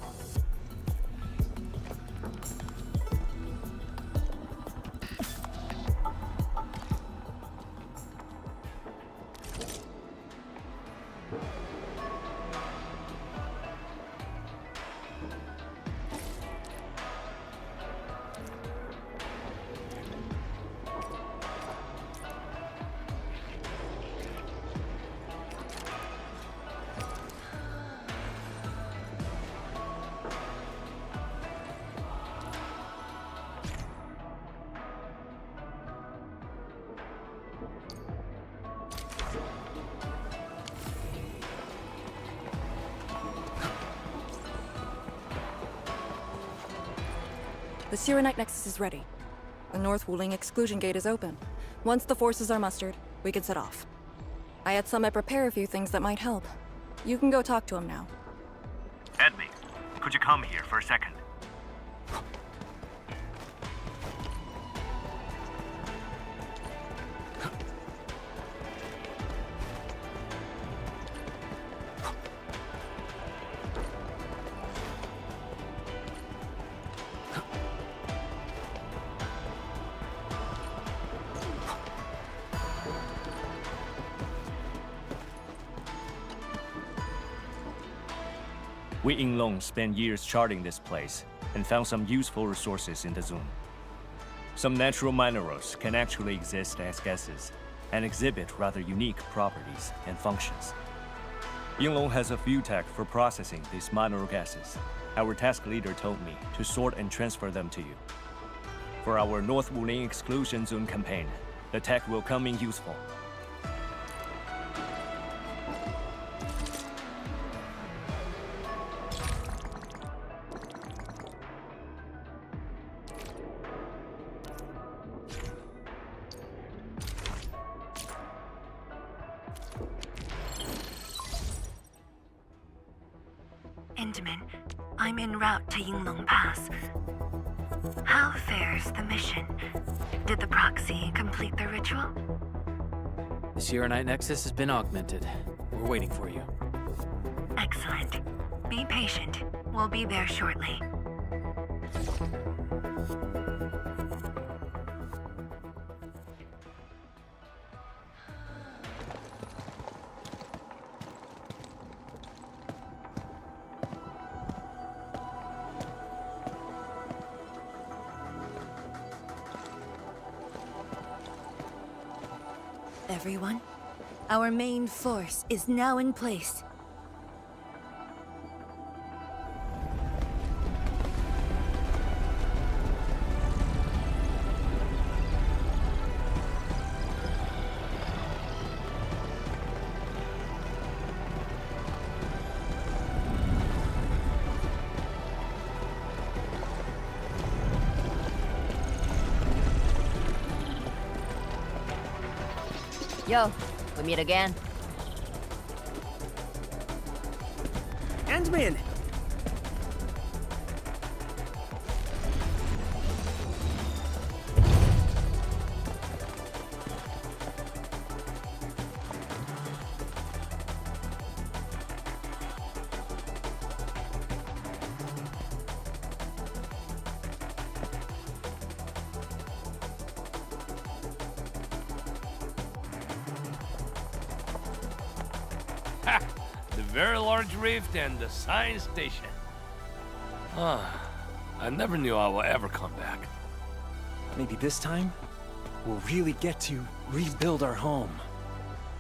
The Serenite Nexus is ready. The North Wuling exclusion gate is open. Once the forces are mustered, we can set off. I had Summit prepare a few things that might help. You can go talk to him now. Edme, could you come here for a second? We Yinglong spent years charting this place and found some useful resources in the zone. Some natural minerals can actually exist as gases and exhibit rather unique properties and functions. Yinglong has a few tech for processing these mineral gases. Our task leader told me to sort and transfer them to you. For our North Wuling exclusion zone campaign, the tech will come in useful. Intamin, I'm en route to Yinglong Pass. How fares the mission? Did the proxy complete the ritual? The Serenite Nexus has been augmented. We're waiting for you. Excellent. Be patient. We'll be there shortly. Everyone, our main force is now in place. Yo, we meet again. Endman! The very large rift and the science station. I never knew I would ever come back. Maybe this time, we'll really get to rebuild our home.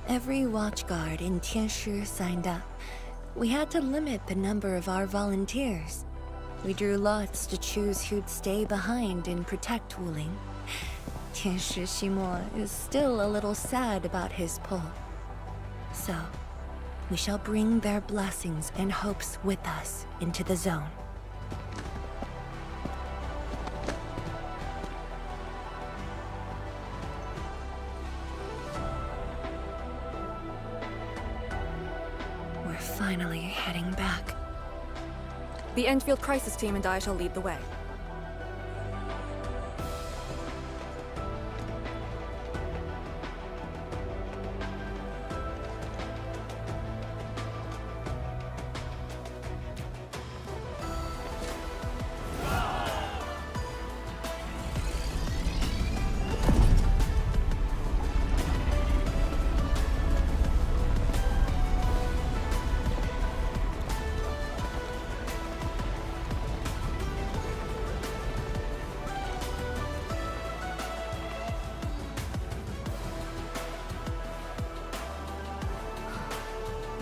Every watchguard in Tianshi signed up. We had to limit the number of our volunteers. We drew lots to choose who'd stay behind and protect Wuling. Tianshi Ximo is still a little sad about his pull. So, we shall bring their blessings and hopes with us into the zone. We're finally heading back. The Endfield crisis team and I shall lead the way.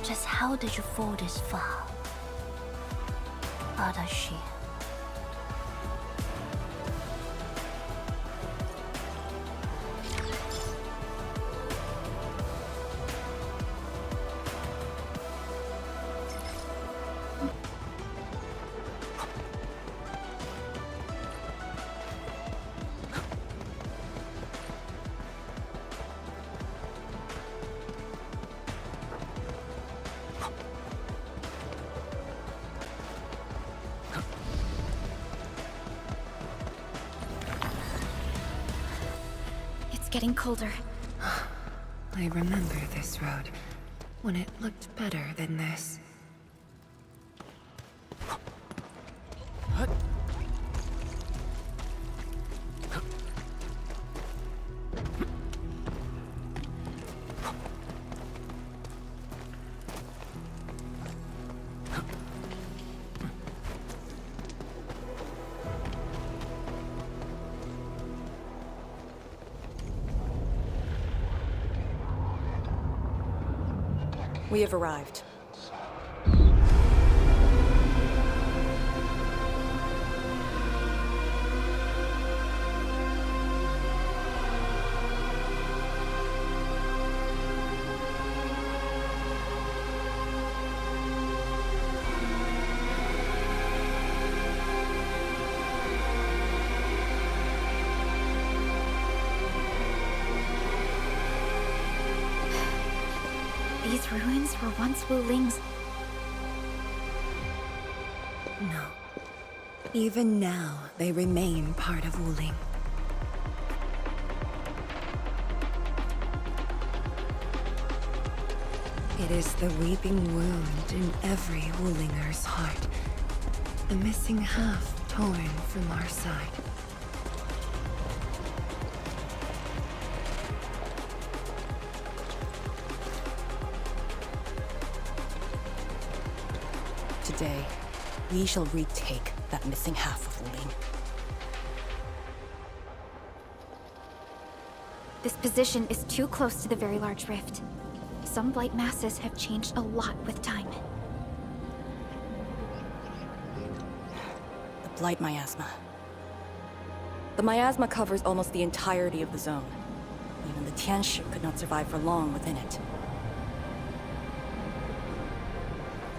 Just how did you fall this far? Adashi. Getting colder. I remember this road, when it looked better than this. We have arrived. These ruins were once Wuling's. No. Even now, they remain part of Wuling. It is the weeping wound in every Wulinger's heart. The missing half torn from our side. Today, we shall retake that missing half of Wuling. This position is too close to the Very Large Rift. Some blight masses have changed a lot with time. The Blight Miasma. The miasma covers almost the entirety of the zone. Even the Tianshi could not survive for long within it.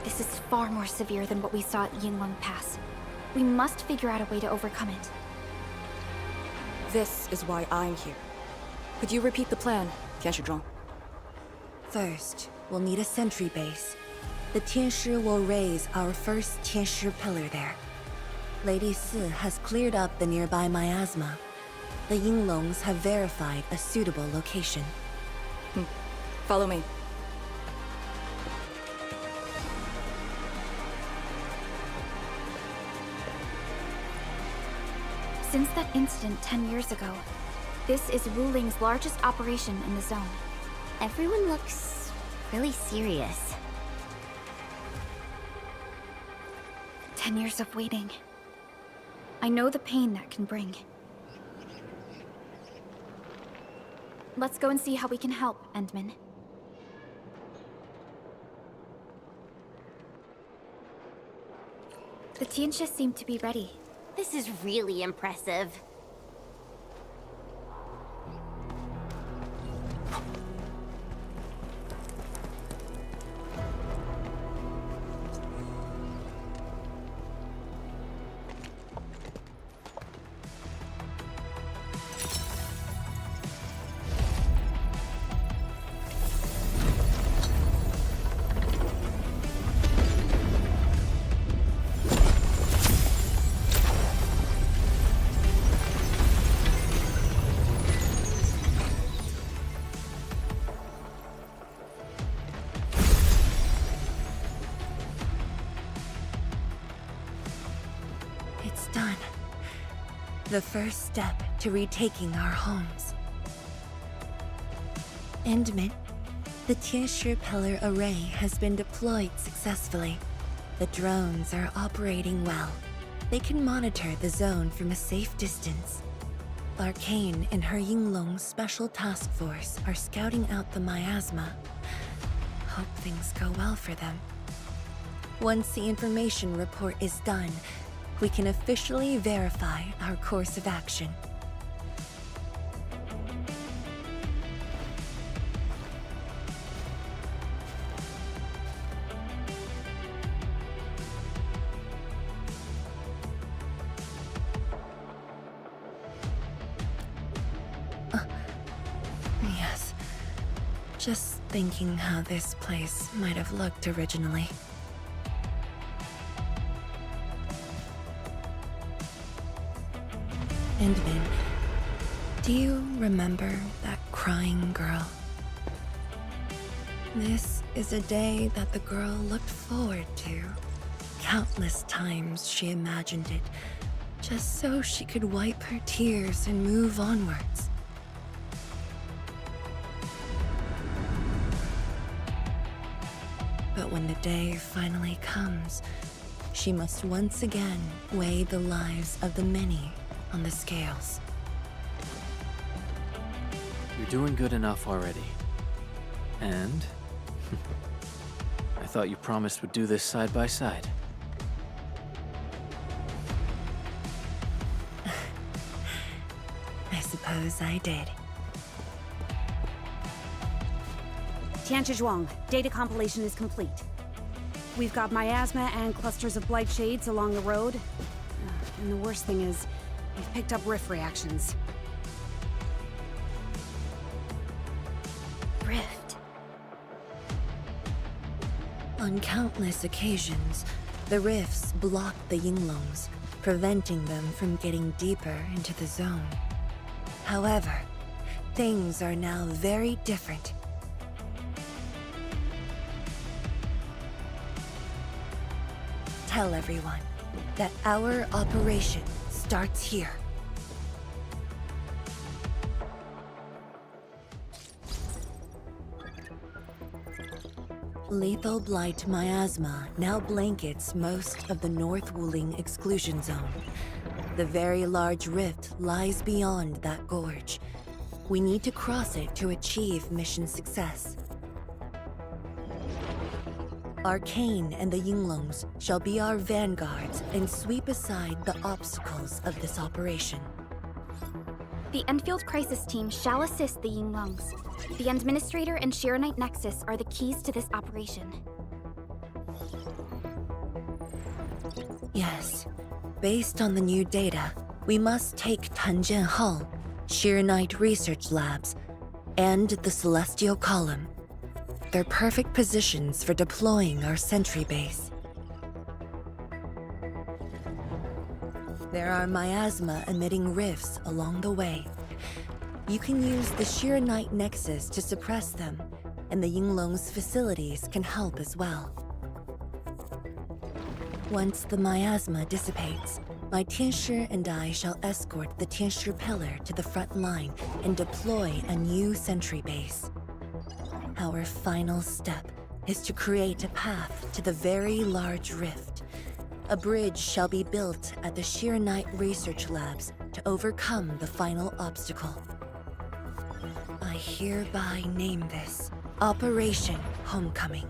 This is far more severe than what we saw at Yinglong Pass. We must figure out a way to overcome it. This is why I'm here. Could you repeat the plan, Tianshi? First, we'll need a sentry base. The Tianshi will raise our first Tianshi pillar there. Lady Si has cleared up the nearby miasma. The Yinglongs have verified a suitable location. Follow me. Since that incident 10 years ago, this is Wuling's largest operation in the zone. Everyone looks really serious. 10 years of waiting. I know the pain that can bring. Let's go and see how we can help, Endman. The Tianshi seem to be ready. This is really impressive. It's done. The first step to retaking our homes. Endmin, the Tianshi Pillar array has been deployed successfully. The drones are operating well. They can monitor the zone from a safe distance. Arcane and her Yinglong Special Task Force are scouting out the miasma. Hope things go well for them. Once the information report is done, we can officially verify our course of action. Yes. Just thinking how this place might have looked originally. Endmin, do you remember that crying girl? This is a day that the girl looked forward to. Countless times she imagined it, just so she could wipe her tears and move onwards. But when the day finally comes, she must once again weigh the lives of the many on the scales. You're doing good enough already. And I thought you promised we'd do this side by side. I suppose I did. Tianchi, data compilation is complete. We've got miasma and clusters of blight shades along the road. And the worst thing is, we've picked up rift reactions. Rift. On countless occasions, the rifts blocked the Yinglongs, preventing them from getting deeper into the zone. However, things are now very different. Tell everyone that our operation starts here. Lethal blight miasma now blankets most of the North Wuling exclusion zone. The very large rift lies beyond that gorge. We need to cross it to achieve mission success. Arcane and the Yinglongs shall be our vanguards and sweep aside the obstacles of this operation. The Endfield Crisis Team shall assist the Yinglongs. The Endministrator and Shiranite Nexus are the keys to this operation. Yes. Based on the new data, we must take Tanjian Hall, Shiranite Research Labs, and the Celestial Column. They're perfect positions for deploying our sentry base. There are miasma-emitting rifts along the way. You can use the Shiranite Nexus to suppress them, and the Yinglong's facilities can help as well. Once the miasma dissipates, my Tianshi and I shall escort the Tianshi Pillar to the front line and deploy a new sentry base. Our final step is to create a path to the very large rift. A bridge shall be built at the Shiranite Research Labs to overcome the final obstacle. I hereby name this Operation Homecoming.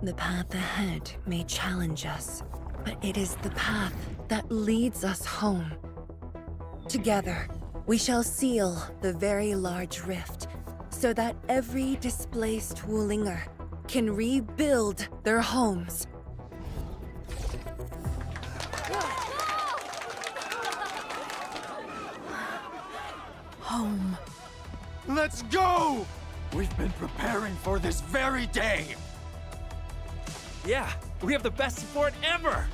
The path ahead may challenge us, but it is the path that leads us home. Together, we shall seal the very large rift so that every displaced Wulinger can rebuild their homes. Home. Let's go! We've been preparing for this very day! Yeah, we have the best support ever!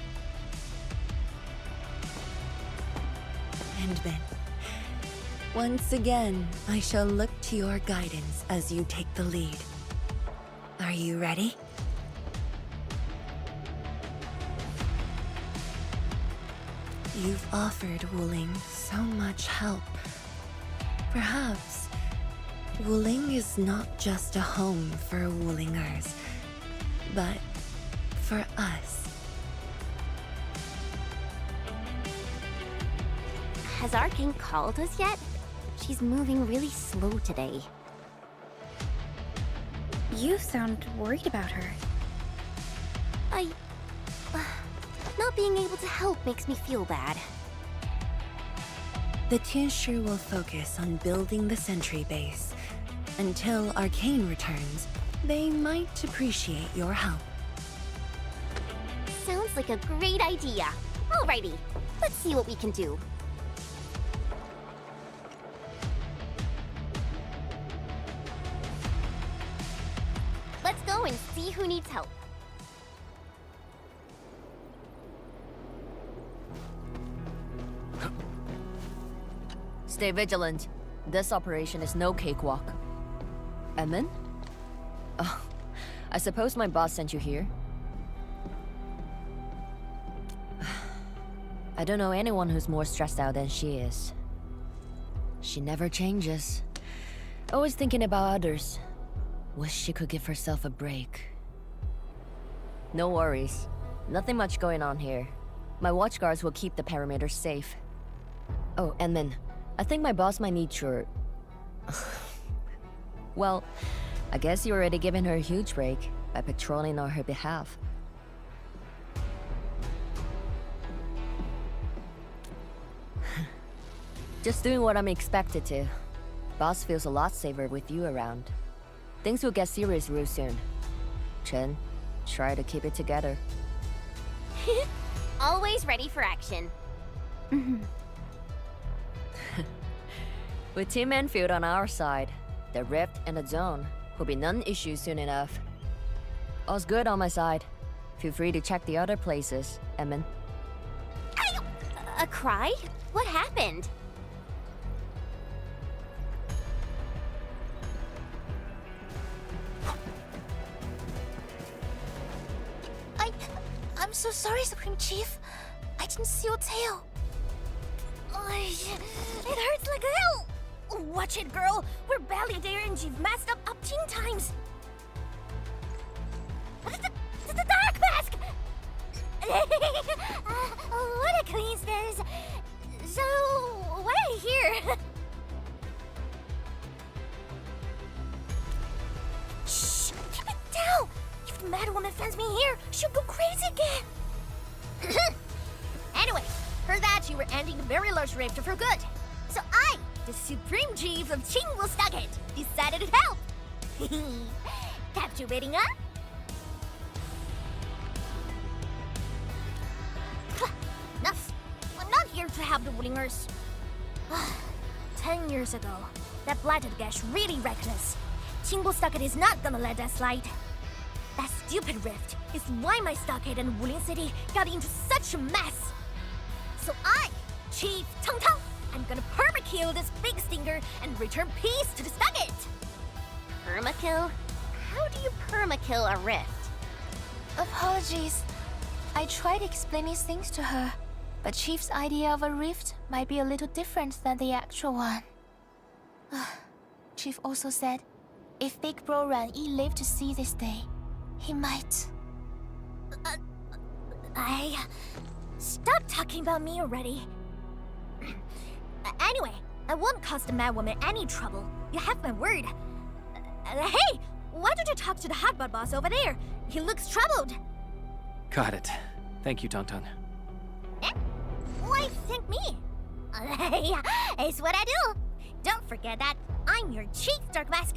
Endmin, once again, I shall look to your guidance as you take the lead. Are you ready? You've offered Wuling so much help. Perhaps Wuling is not just a home for Wulingers, but for us. Has Arcane called us yet? She's moving really slow today. You sound worried about her. Not being able to help makes me feel bad. The Tinshu will focus on building the sentry base. Until Arcane returns, they might appreciate your help. Sounds like a great idea. Alrighty, let's see what we can do. Let's go and see who needs help. Stay vigilant. This operation is no cakewalk. Emin? Oh, I suppose my boss sent you here? I don't know anyone who's more stressed out than she is. She never changes. Always thinking about others. Wish she could give herself a break. No worries. Nothing much going on here. My watchguards will keep the perimeter safe. Oh, Emin, I think my boss might need your... Well, I guess you already given her a huge break by patrolling on her behalf. Just doing what I'm expected to. Boss feels a lot safer with you around. Things will get serious real soon. Chen, try to keep it together. Always ready for action. With Team Enfield on our side, the rift and the zone will be non-issue soon enough. All's good on my side. Feel free to check the other places, Emin. A cry? What happened? I'm so sorry, Supreme Chief. I didn't see your tail. It hurts like hell. Watch it, girl. We're barely there and you've messed up 10 times. The dark mask! What a coincidence. So, why are you here? Shh! Keep it down! If the Mad Woman finds me here, she'll go crazy again. Anyway, heard that you were ending the very large rift for good. So I, the Supreme Chief of Qingwu, decided to help. Captivating, huh? Enough. I'm not here to help the Wulingers. 10 years ago, that blighted gash really reckless. Qingwu Stockade is not gonna let that slide. That stupid rift is why my stockade and Wuling City got into such a mess. So I, Chief Tang Tang, I'm gonna permakill this big stinker and return peace to the stockade. Permakill? How do you permakill a rift? Apologies. I tried explaining things to her, but Chief's idea of a rift might be a little different than the actual one. Chief also said, if Big Bro Ran Yi lived to see this day, he might... Stop talking about me already. Anyway, I won't cause the Mad Woman any trouble. You have my word. Hey! Why don't you talk to the Hotbot boss over there? He looks troubled. Got it. Thank you, Tang Tang. Eh? Why thank me? It's what I do. Don't forget that I'm your Chief Dark Mask.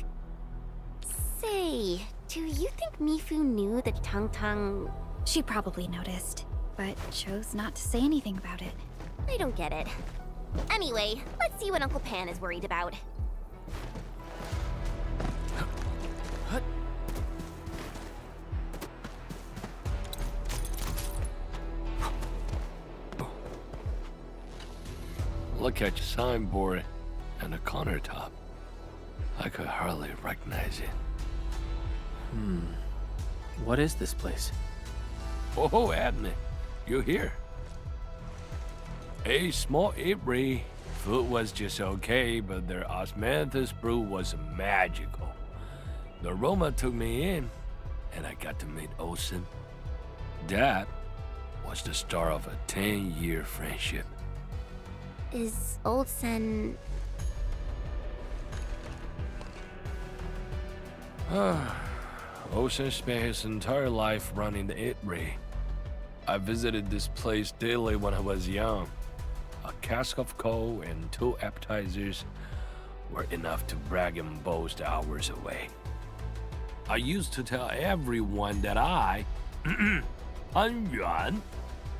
Say, do you think Mifu knew that Tang Tang... She probably noticed, but chose not to say anything about it. I don't get it. Anyway, let's see what Uncle Pan is worried about. Look at your signboard and the countertop. I could hardly recognize it. What is this place? Oh, Admin, you here? A small Ibri. Food was just okay, but their osmanthus brew was magical. The aroma took me in, and I got to meet Olsen. That was the start of a 10-year friendship. Is Olsen... Olsen spent his entire life running the Ibri. I visited this place daily when I was young. A cask of coal and 2 appetizers were enough to brag and boast hours away. I used to tell everyone that I, Han Yuan,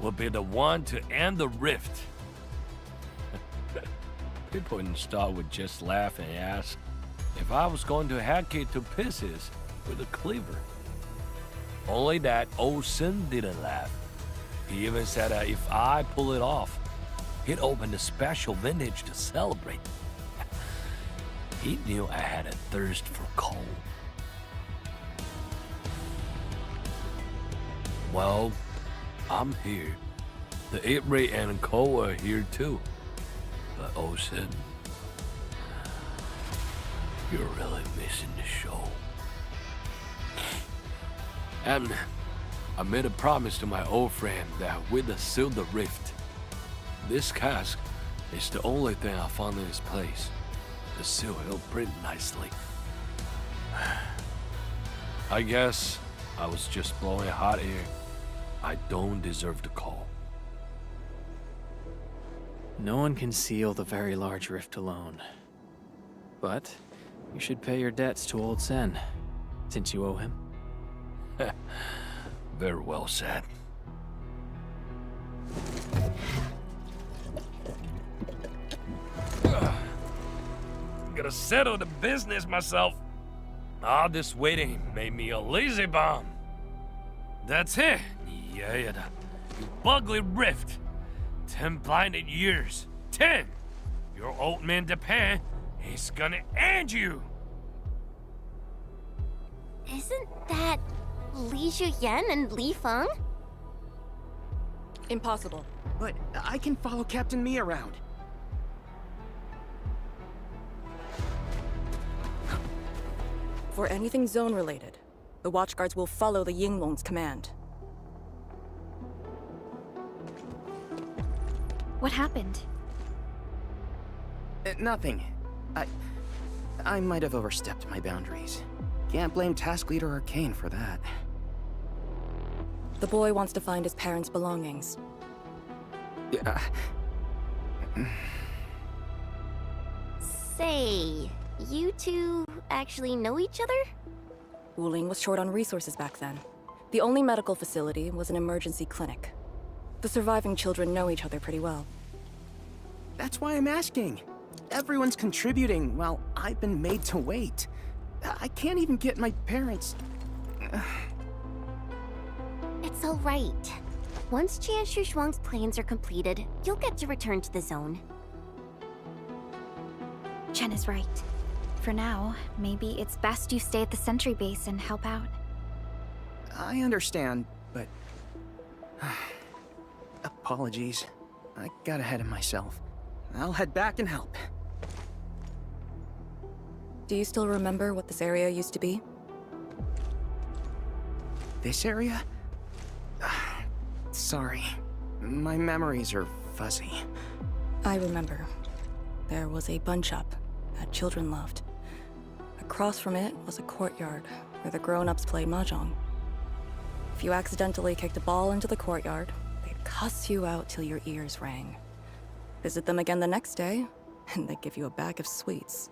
would be the one to end the rift. People in the store would just laugh and ask if I was going to hack it to pieces with a cleaver. Only that Olsen didn't laugh. He even said that if I pull it off, he'd open a special vintage to celebrate. He knew I had a thirst for coal. Well, I'm here. The Ibri and coal are here too. But Olsen, you're really missing the show. And I made a promise to my old friend that we'd seal the rift. This cask is the only thing I found in this place. The seal held pretty nicely. I guess I was just blowing hot air. I don't deserve the call. No one can seal the very large rift alone. But you should pay your debts to old Sen, since you owe him. Very well said. Gotta settle the business myself. All this waiting made me a lazy bum. That's it. Yeah, you ugly rift. 10 blinded years. 10! Your old man Japan is gonna end you. Isn't that Li Zhuyan and Li Feng? Impossible. But I can follow Captain Mi around. For anything zone-related, the Watchguards will follow the Yinglong's command. What happened? Nothing. I might have overstepped my boundaries. Can't blame Task Leader Arcane for that. The boy wants to find his parents' belongings. Yeah. Say, you two actually know each other? Wuling was short on resources back then. The only medical facility was an emergency clinic. The surviving children know each other pretty well. That's why I'm asking. Everyone's contributing while I've been made to wait. I can't even get my parents... It's all right. Once Jian Shuang's plans are completed, you'll get to return to the zone. Chen is right. For now, maybe it's best you stay at the sentry base and help out. I understand, but... Apologies. I got ahead of myself. I'll head back and help. Do you still remember what this area used to be? This area? Sorry. My memories are fuzzy. I remember. There was a bun shop that children loved. Across from it was a courtyard where the grown-ups played mahjong. If you accidentally kicked a ball into the courtyard, they'd cuss you out till your ears rang. Visit them again the next day, and they'd give you a bag of sweets.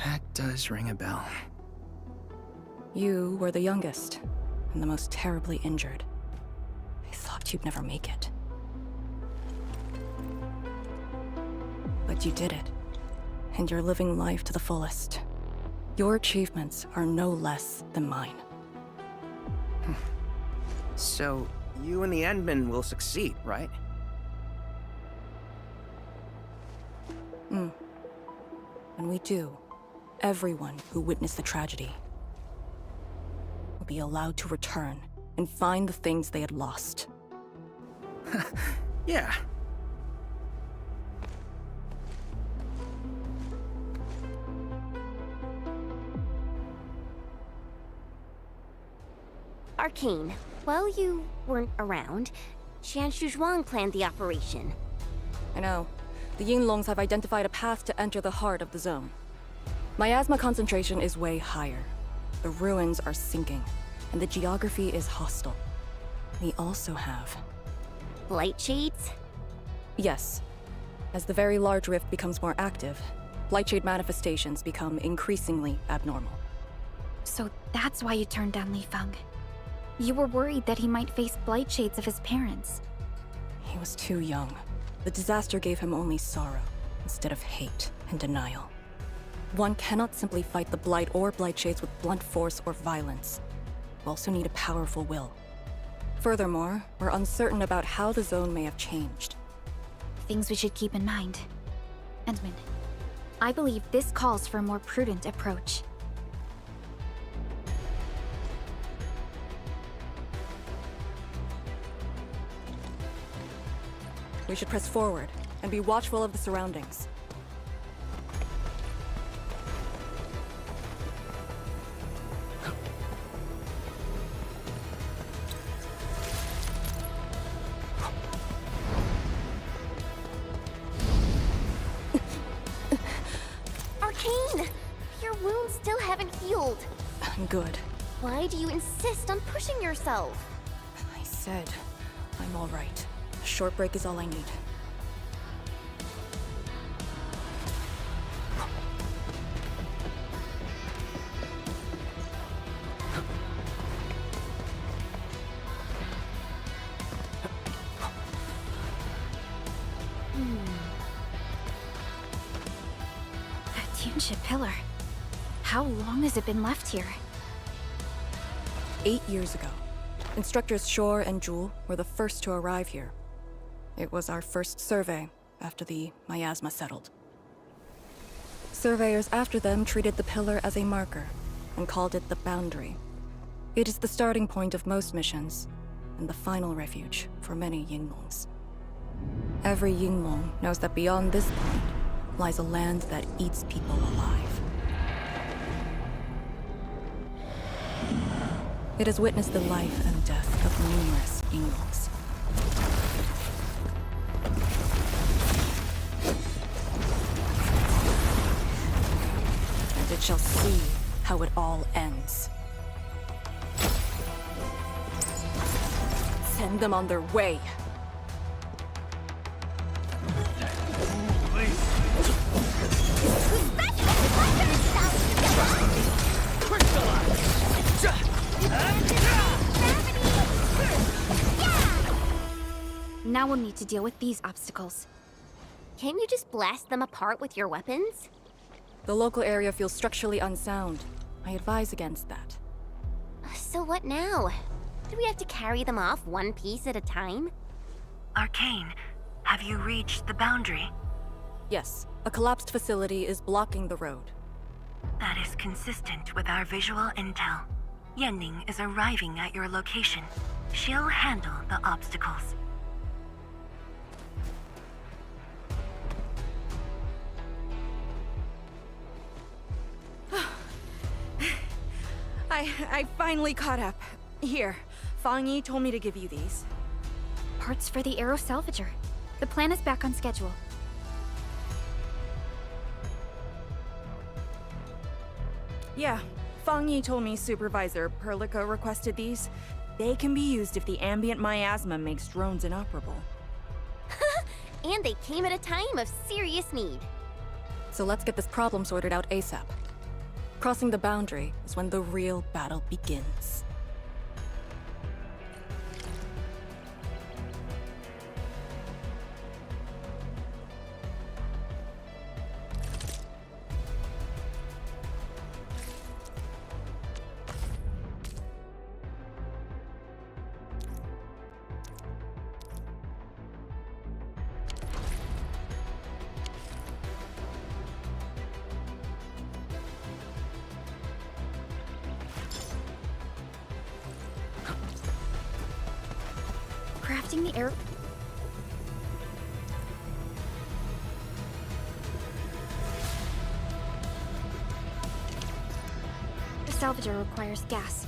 That does ring a bell. You were the youngest, and the most terribly injured. They thought you'd never make it. But you did it, and you're living life to the fullest. Your achievements are no less than mine. So, you and the Endmen will succeed, right? When we do, everyone who witnessed the tragedy will be allowed to return and find the things they had lost. Yeah. Arcane, while you weren't around, Qian Shuzhuang planned the operation. I know. The Yinglongs have identified a path to enter the heart of the zone. Miasma concentration is way higher. The ruins are sinking, and the geography is hostile. We also have... Blight shades? Yes. As the very large rift becomes more active, Blightshade manifestations become increasingly abnormal. So that's why you turned down Li Feng. You were worried that he might face blight shades of his parents. He was too young. The disaster gave him only sorrow, instead of hate and denial. One cannot simply fight the Blight or Blightshades with blunt force or violence. You also need a powerful will. Furthermore, we're uncertain about how the zone may have changed. Things we should keep in mind. Endman, I believe this calls for a more prudent approach. We should press forward and be watchful of the surroundings. Arcane! Your wounds still haven't healed. I'm good. Why do you insist on pushing yourself? I said I'm all right. A short break is all I need. That tuneship pillar. How long has it been left here? 8 years ago. Instructors Shore and Jewel were the first to arrive here. It was our first survey after the miasma settled. Surveyors after them treated the pillar as a marker and called it the boundary. It is the starting point of most missions and the final refuge for many Yinglongs. Every Yinglong knows that beyond this point lies a land that eats people alive. It has witnessed the life and death of numerous Yinglongs. And it shall see how it all ends. Send them on their way. Now we'll need to deal with these obstacles. Can't you just blast them apart with your weapons? The local area feels structurally unsound. I advise against that. So what now? Do we have to carry them off one piece at a time? Arcane, have you reached the boundary? Yes, a collapsed facility is blocking the road. That is consistent with our visual intel. Yenning is arriving at your location. She'll handle the obstacles. I finally caught up. Here, Fang Yi told me to give you these. Parts for the Aero Salvager. The plan is back on schedule. Yeah, Fang Yi told me Supervisor Perlica requested these. They can be used if the ambient miasma makes drones inoperable. And they came at a time of serious need. So let's get this problem sorted out ASAP. Crossing the boundary is when the real battle begins. Crafting the air... salvager requires gas.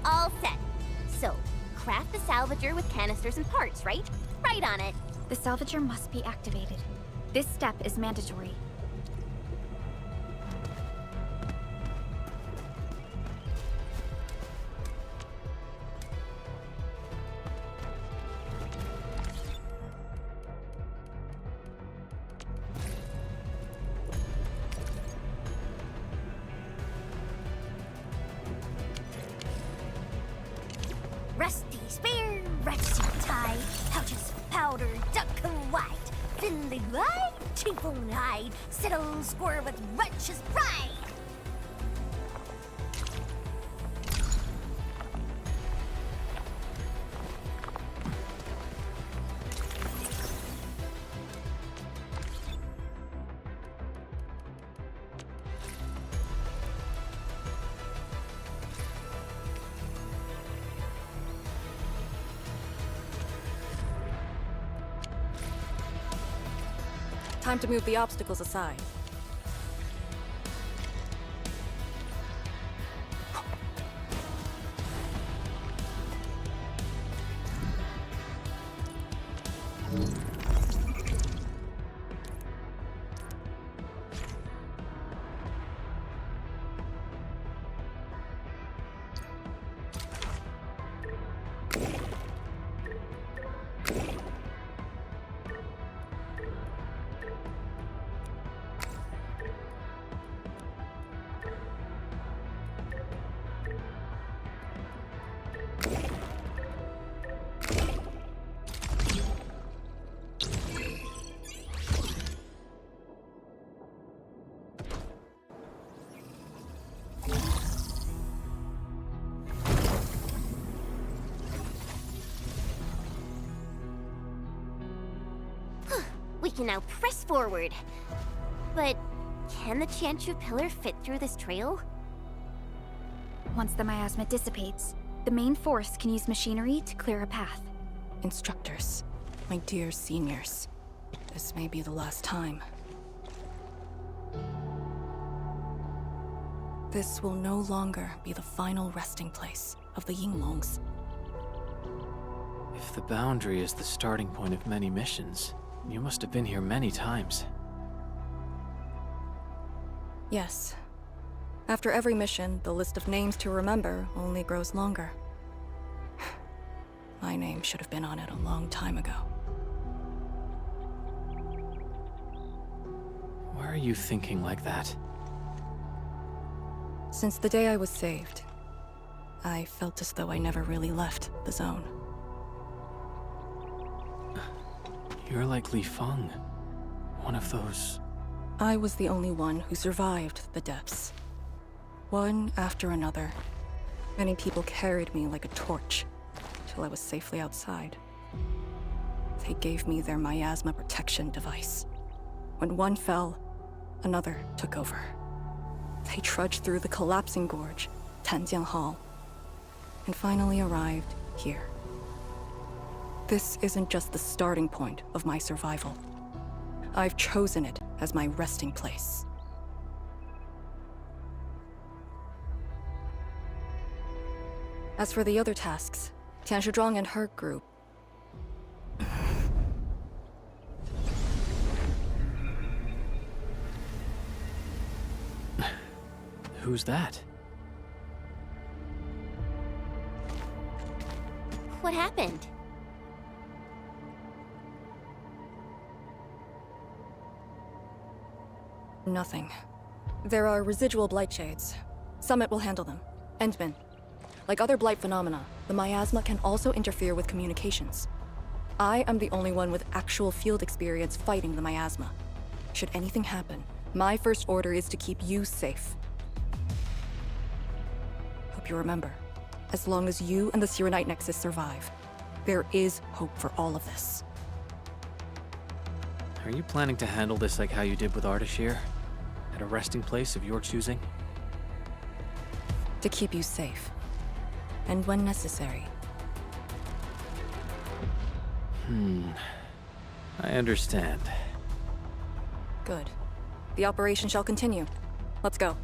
All set. So, craft the salvager with canisters and parts, right? Right on it. The salvager must be activated. This step is mandatory. Rusty spear, red suit tie, pouches of powder, duck white, finley light, cheekbone hide, settle score with righteous pride. Time to move the obstacles aside. We can now press forward. But can the Chantru pillar fit through this trail? Once the miasma dissipates, the main force can use machinery to clear a path. Instructors, my dear seniors, this may be the last time. This will no longer be the final resting place of the Yinglongs. If the boundary is the starting point of many missions, you must have been here many times. Yes. After every mission, the list of names to remember only grows longer. My name should have been on it a long time ago. Why are you thinking like that? Since the day I was saved, I felt as though I never really left the zone. You're like Li Feng, one of those... I was the only one who survived the depths. One after another, many people carried me like a torch till I was safely outside. They gave me their miasma protection device. When one fell, another took over. They trudged through the collapsing gorge, Tanjiang Hall, and finally arrived here. This isn't just the starting point of my survival. I've chosen it as my resting place. As for the other tasks, Tian Shizhuang and her group... Who's that? What happened? Nothing. There are residual blight shades. Summit will handle them. Endman. Like other blight phenomena, the miasma can also interfere with communications. I am the only one with actual field experience fighting the miasma. Should anything happen, my first order is to keep you safe. Hope you remember, as long as you and the Serenite Nexus survive, there is hope for all of this. Are you planning to handle this like how you did with Ardashir? At a resting place of your choosing? To keep you safe. And when necessary. I understand. Good. The operation shall continue. Let's go.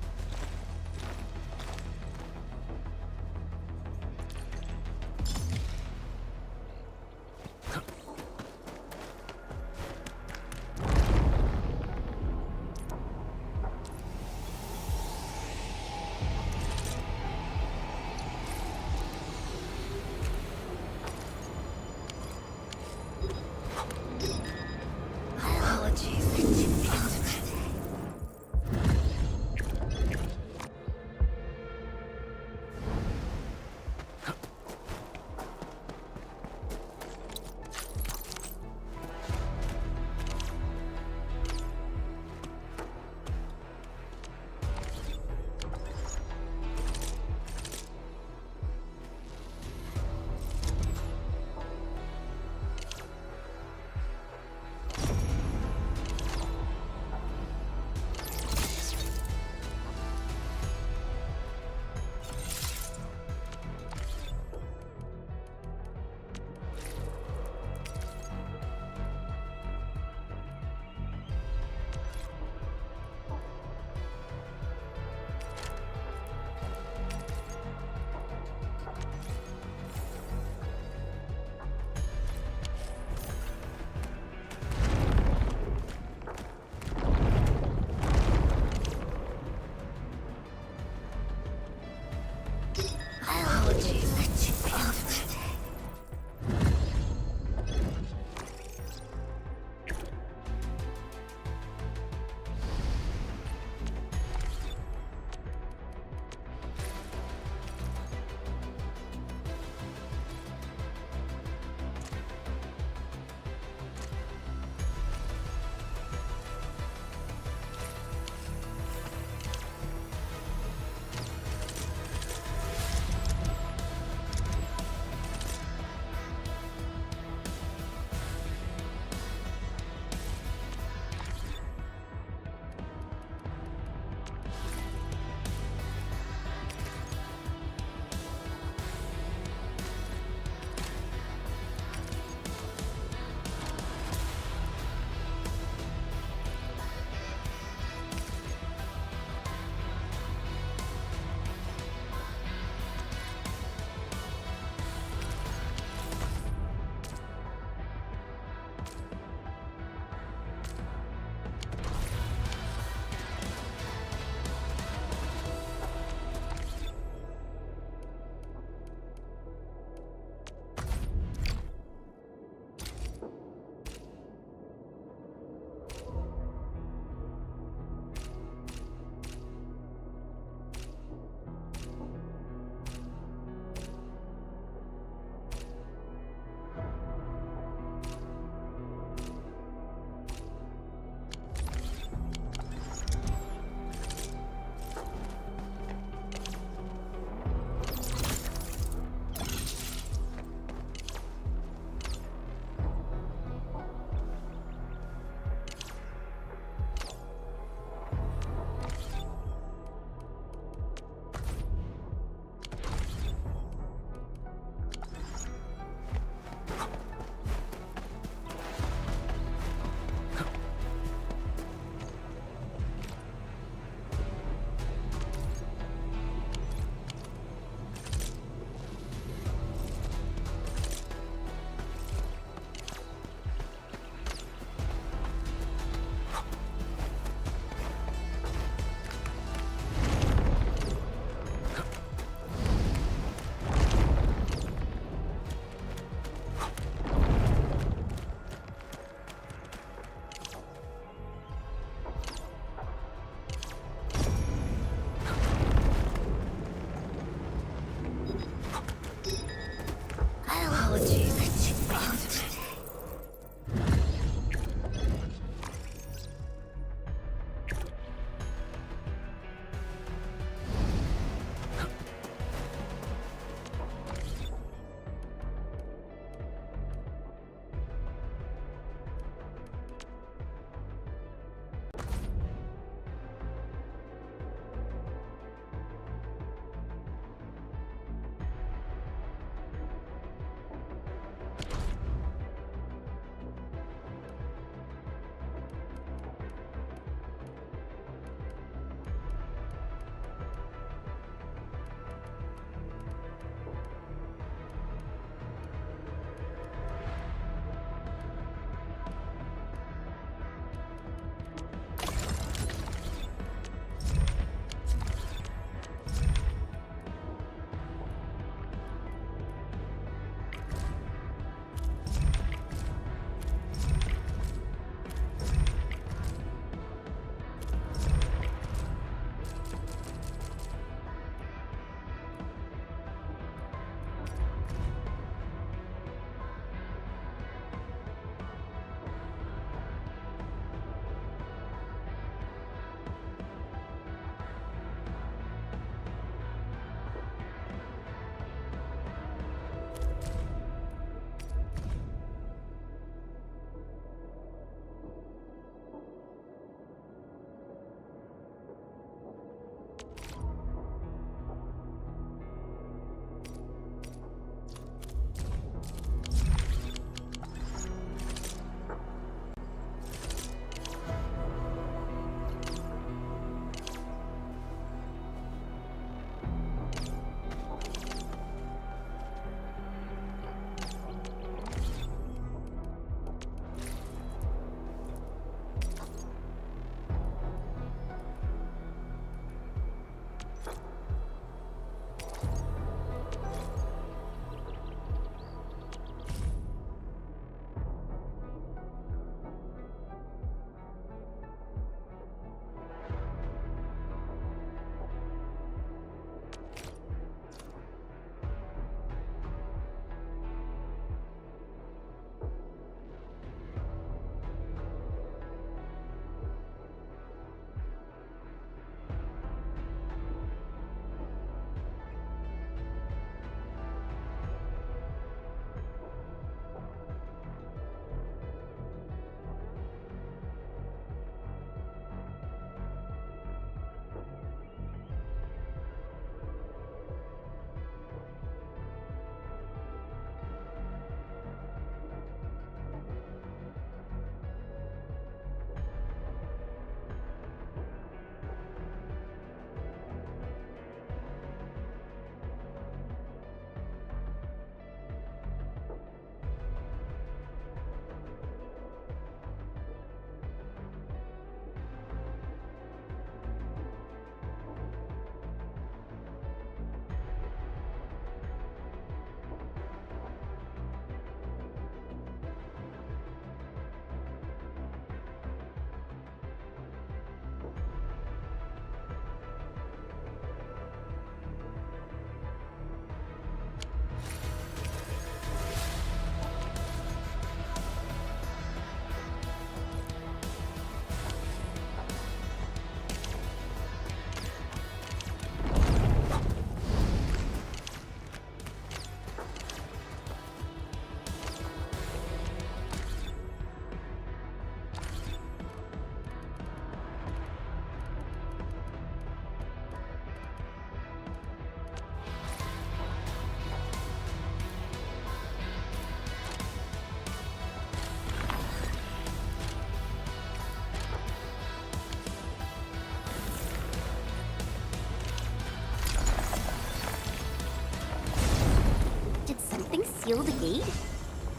seal the gate?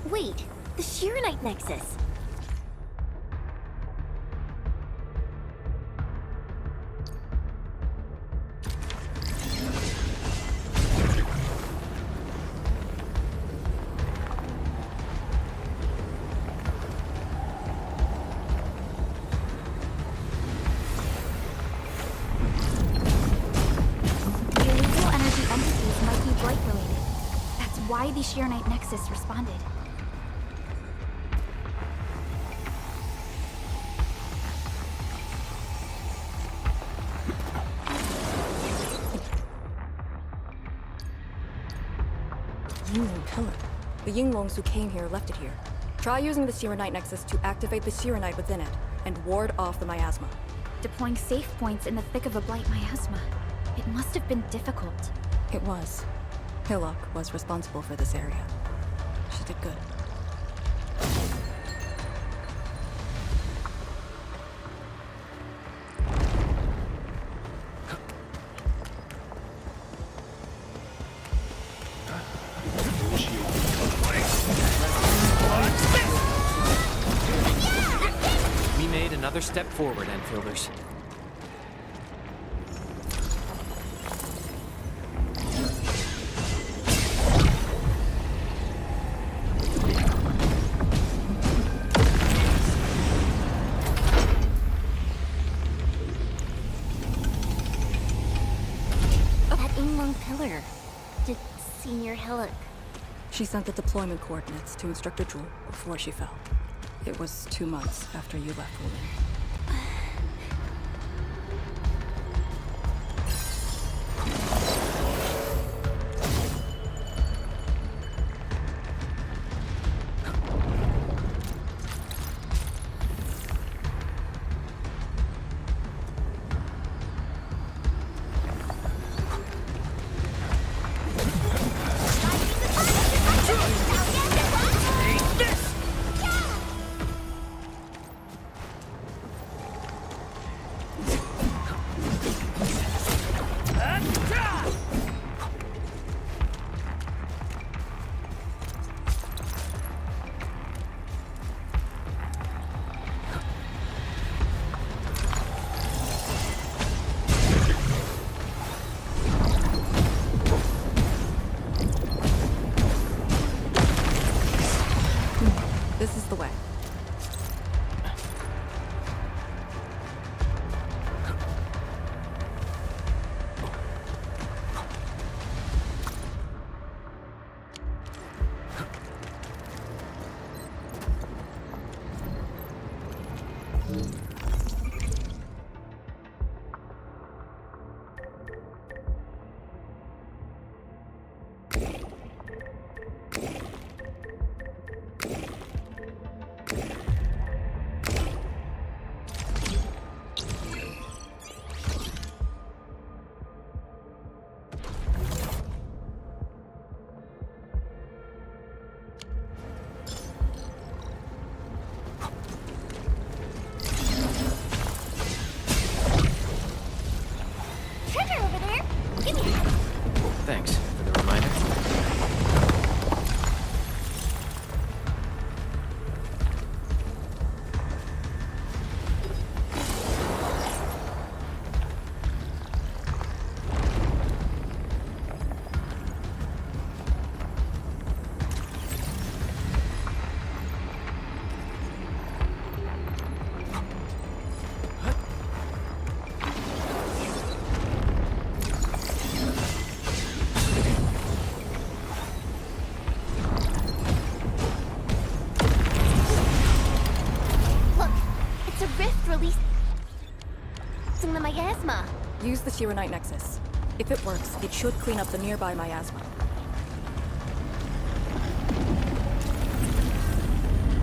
Wait, the Shirenite Nexus. Why the Shirenite Nexus responded. Yingling pillar. The Yinglongs who came here left it here. Try using the Shirenite Nexus to activate the Shirenite within it and ward off the miasma. Deploying safe points in the thick of a blight miasma. It must have been difficult. It was. Hillock was responsible for this area. She did good. We made another step forward, Enfielders. Pillar. Did Senior Hillock? She sent the deployment coordinates to Instructor Jewel before she fell. It was 2 months after you left Wooling. This is the way. Thanks for the reminder. Use the Shirenite Nexus. If it works, it should clean up the nearby miasma.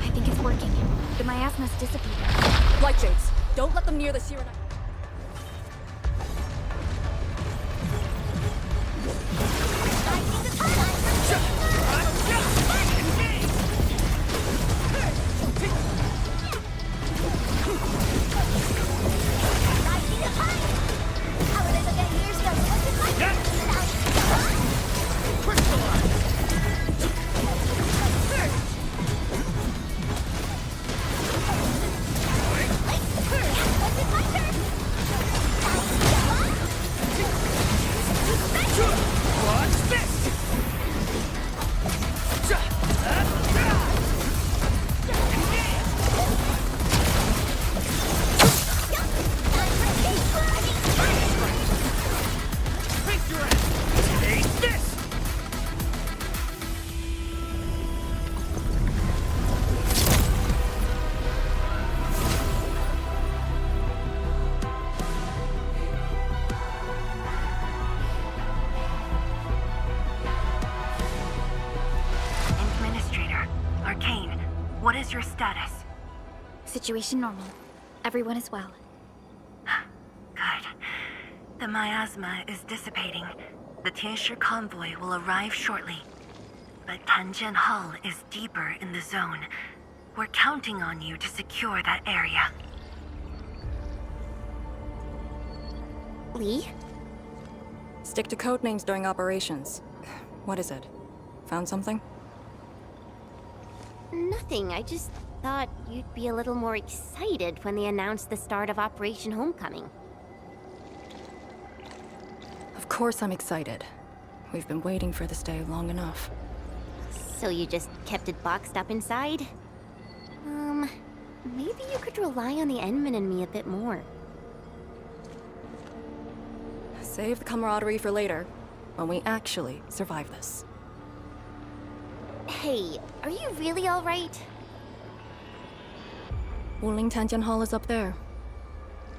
I think it's working. The miasma's dissipating. Light Shades, don't let them near the Shirenite. your status? Situation normal. Everyone is well. Good. The miasma is dissipating. The Tianshi convoy will arrive shortly. But Tanjian Hall is deeper in the zone. We're counting on you to secure that area. Lee? Stick to code names during operations. What is it? Found something? Nothing. I just thought you'd be a little more excited when they announced the start of Operation Homecoming. Of course I'm excited. We've been waiting for this day long enough. So you just kept it boxed up inside? Maybe you could rely on the Endman and me a bit more. Save the camaraderie for later, when we actually survive this. Hey, are you really alright? Wuling Tanjian Hall is up there.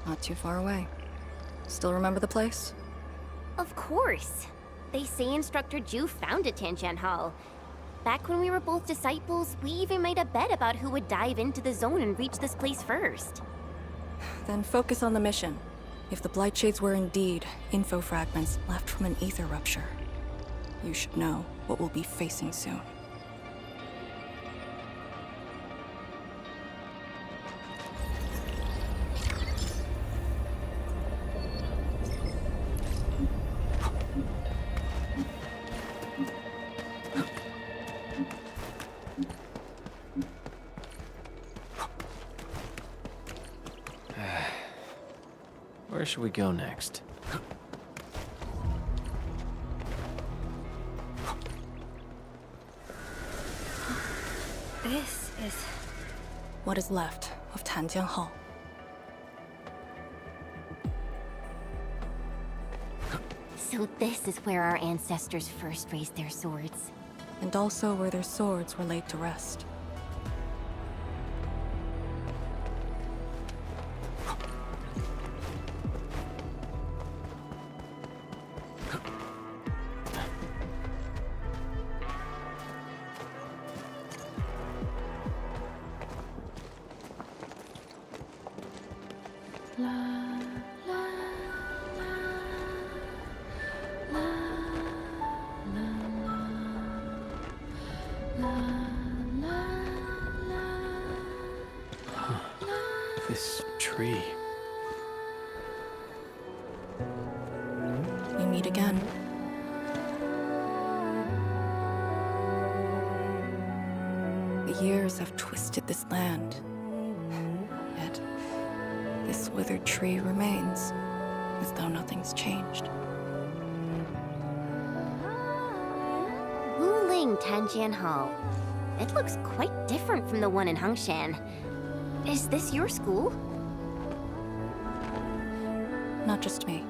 Not too far away. Still remember the place? Of course. They say Instructor Ju founded Tanjian Hall. Back when we were both disciples, we even made a bet about who would dive into the zone and reach this place first. Then focus on the mission. If the Blightshades were indeed info fragments left from an ether rupture, you should know what we'll be facing soon. Where should we go next? This is... What is left of Tanjian Hall. So this is where our ancestors first raised their swords. And also where their swords were laid to rest. This tree. We meet again. The years have twisted this land. Yet, this withered tree remains, as though nothing's changed. Wuling Tanjian Hall. It looks quite different from the one in Hongshan. Is this your school? Not just me.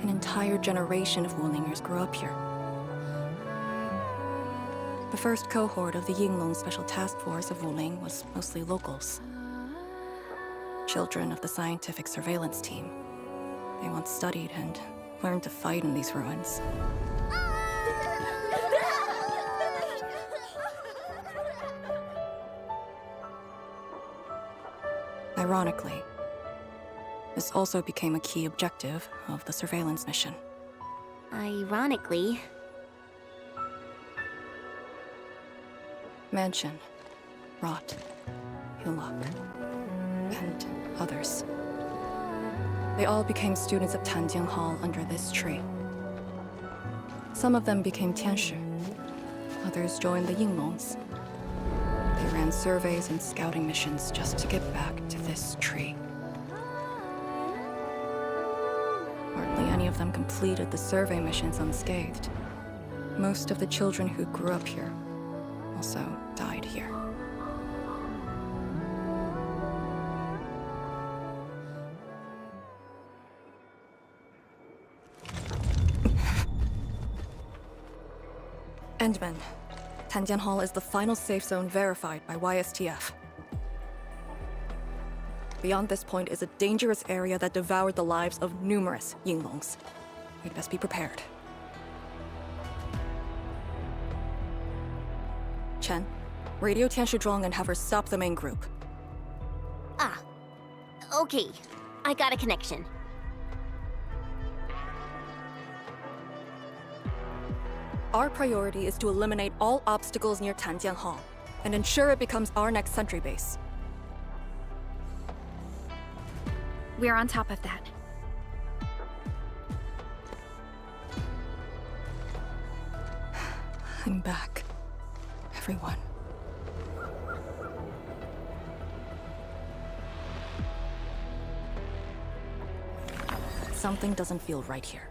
An entire generation of Wulingers grew up here. The first cohort of the Yinglong Special Task Force of Wuling was mostly locals. Children of the scientific surveillance team. They once studied and learned to fight in these ruins. Ironically, this also became a key objective of the surveillance mission. Ironically. Mansion, Rot, Hillock, and others. They all became students of Tanjian Hall under this tree. Some of them became Tianshi. Others joined the Yinglongs. They ran surveys and scouting missions just to get back to this tree. Hardly any of them completed the survey missions unscathed. Most of the children who grew up here also died here. Endman. Tanjian Hall is the final safe zone verified by YSTF. Beyond this point is a dangerous area that devoured the lives of numerous Yinglongs. We'd best be prepared. Chen, Radio Tian Shizhuang and have her stop the main group. Ah. Okay. I got a connection. Our priority is to eliminate all obstacles near Tanjian Hall and ensure it becomes our next sentry base. We're on top of that. I'm back. Everyone. Something doesn't feel right here.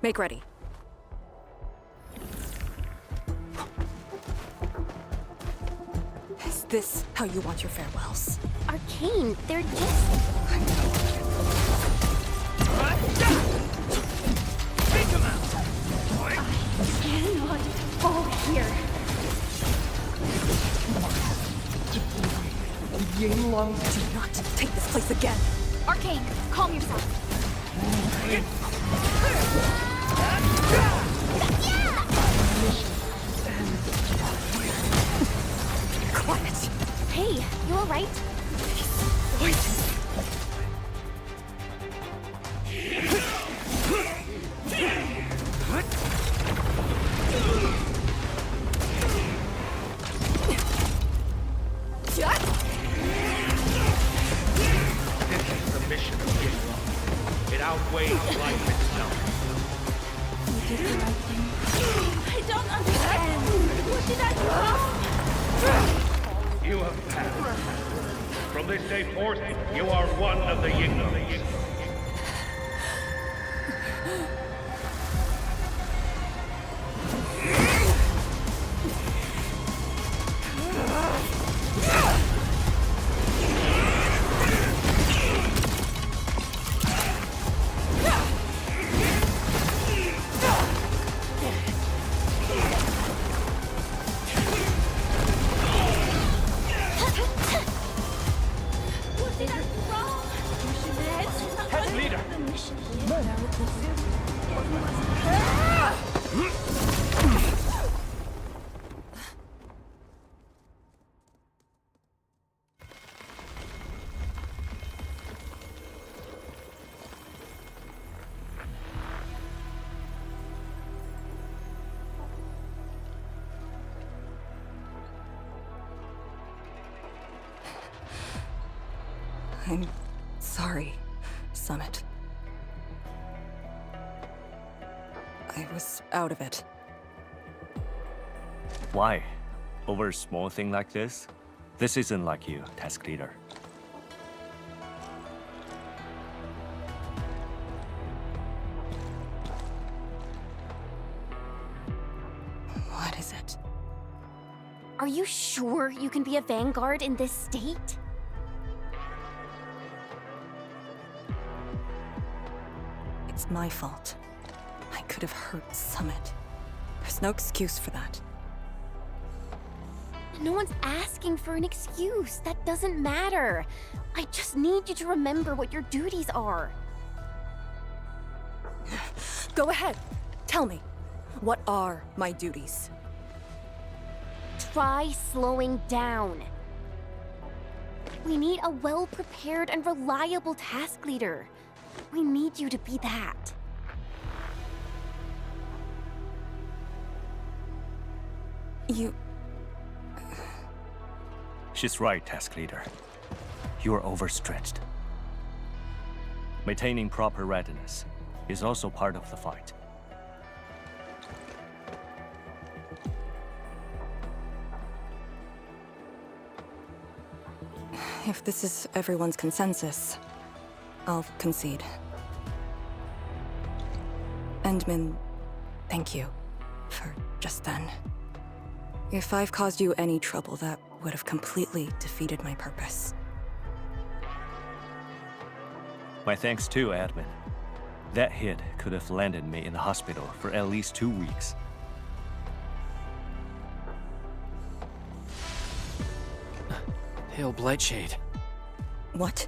Make ready. Is this how you want your farewells? Arcane, they're just... Take him out! Cannot fall here. Yinglong, do not take this place again. Arcane, calm yourself. Quiet. Hey, you alright? Outweighs life itself. You did the right thing. I don't understand. What did I do? You have passed. From this day forth, you are one of the Yinglong. I'm sorry, Summit. I was out of it. Why? Over a small thing like this? This isn't like you, task leader. What is it? Are you sure you can be a vanguard in this state? It's my fault. I could have hurt Summit. There's no excuse for that. No one's asking for an excuse. That doesn't matter. I just need you to remember what your duties are. Go ahead. Tell me. What are my duties? Try slowing down. We need a well-prepared and reliable task leader. We need you to be that. You... She's right, task leader. You are overstretched. Maintaining proper readiness is also part of the fight. If this is everyone's consensus, I'll concede. Endmin, thank you for just then. If I've caused you any trouble, that would have completely defeated my purpose. My thanks too, admin. That hit could have landed me in the hospital for at least 2 weeks. Hail Blightshade. What?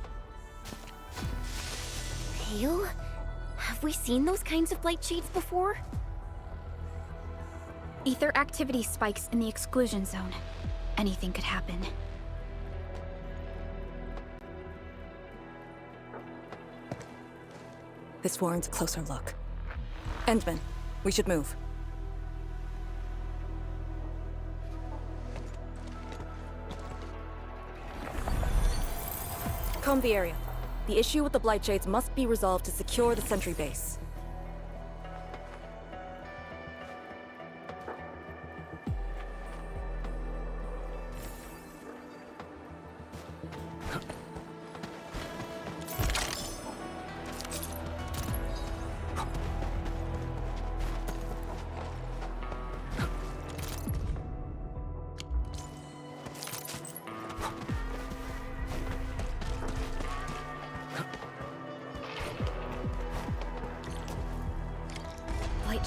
Pale? Have we seen those kinds of blight shades before? Ether activity spikes in the exclusion zone. anything could happen. This warrants a closer look. Endman, we should move. Comb the area. The issue with the Blightshades must be resolved to secure the sentry base.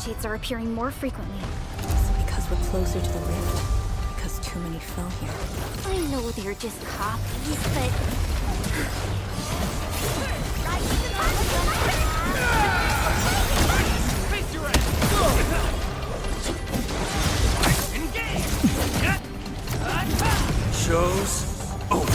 Shades are appearing more frequently. Is it because we're closer to the rift? Because too many fell here? I know they're just copies, but... Show's over.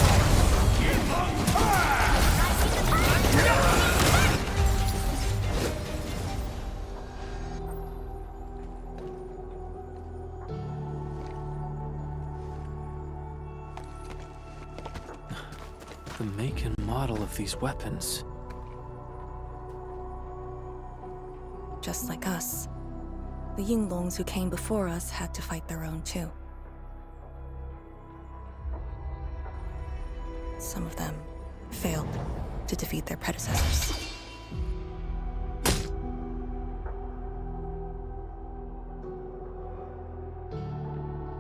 The make and model of these weapons. Just like us. The Yinglongs who came before us had to fight their own too. Some of them failed to defeat their predecessors.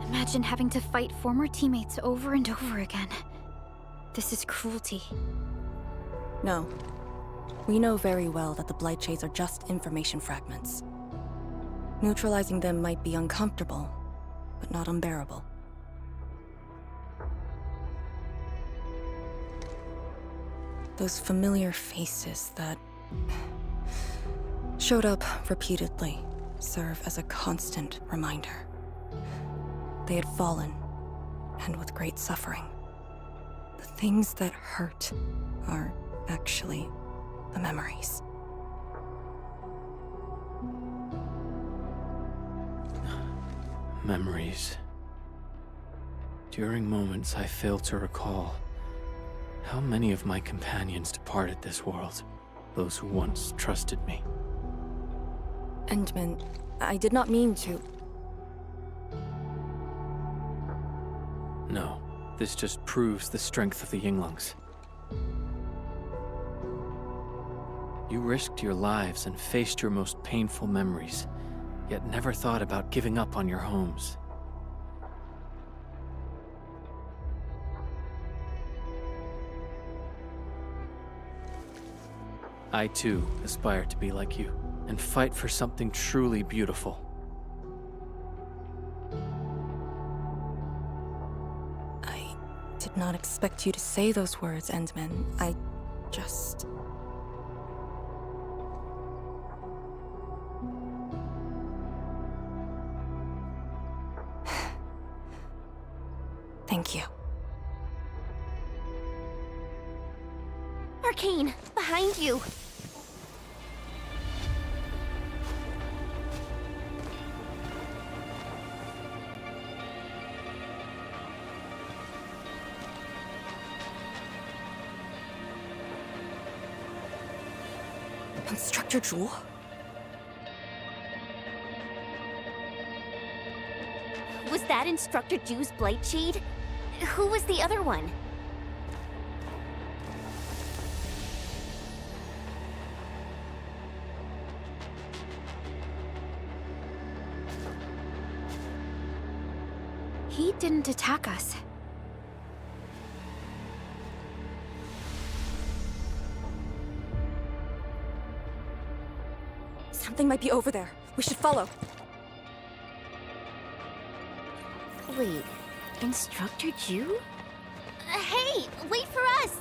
Imagine having to fight former teammates over and over again. This is cruelty. No. We know very well that the Blightshades are just information fragments. Neutralizing them might be uncomfortable, but not unbearable. Those familiar faces that showed up repeatedly serve as a constant reminder. They had fallen, and with great suffering. The things that hurt are actually the memories. Memories. During moments I fail to recall, how many of my companions departed this world, those who once trusted me. Endman, I did not mean to... No, this just proves the strength of the Yinglongs. You risked your lives and faced your most painful memories, yet never thought about giving up on your homes. I too aspire to be like you, and fight for something truly beautiful. I did not expect you to say those words, Endman. I just... Thank you. Arcane, behind you! Instructor Jewel? Was that Instructor Jew's Blightshade? Who was the other one? He didn't attack us. Something might be over there. We should follow. Wait, Instructor Jew? Hey, wait for us!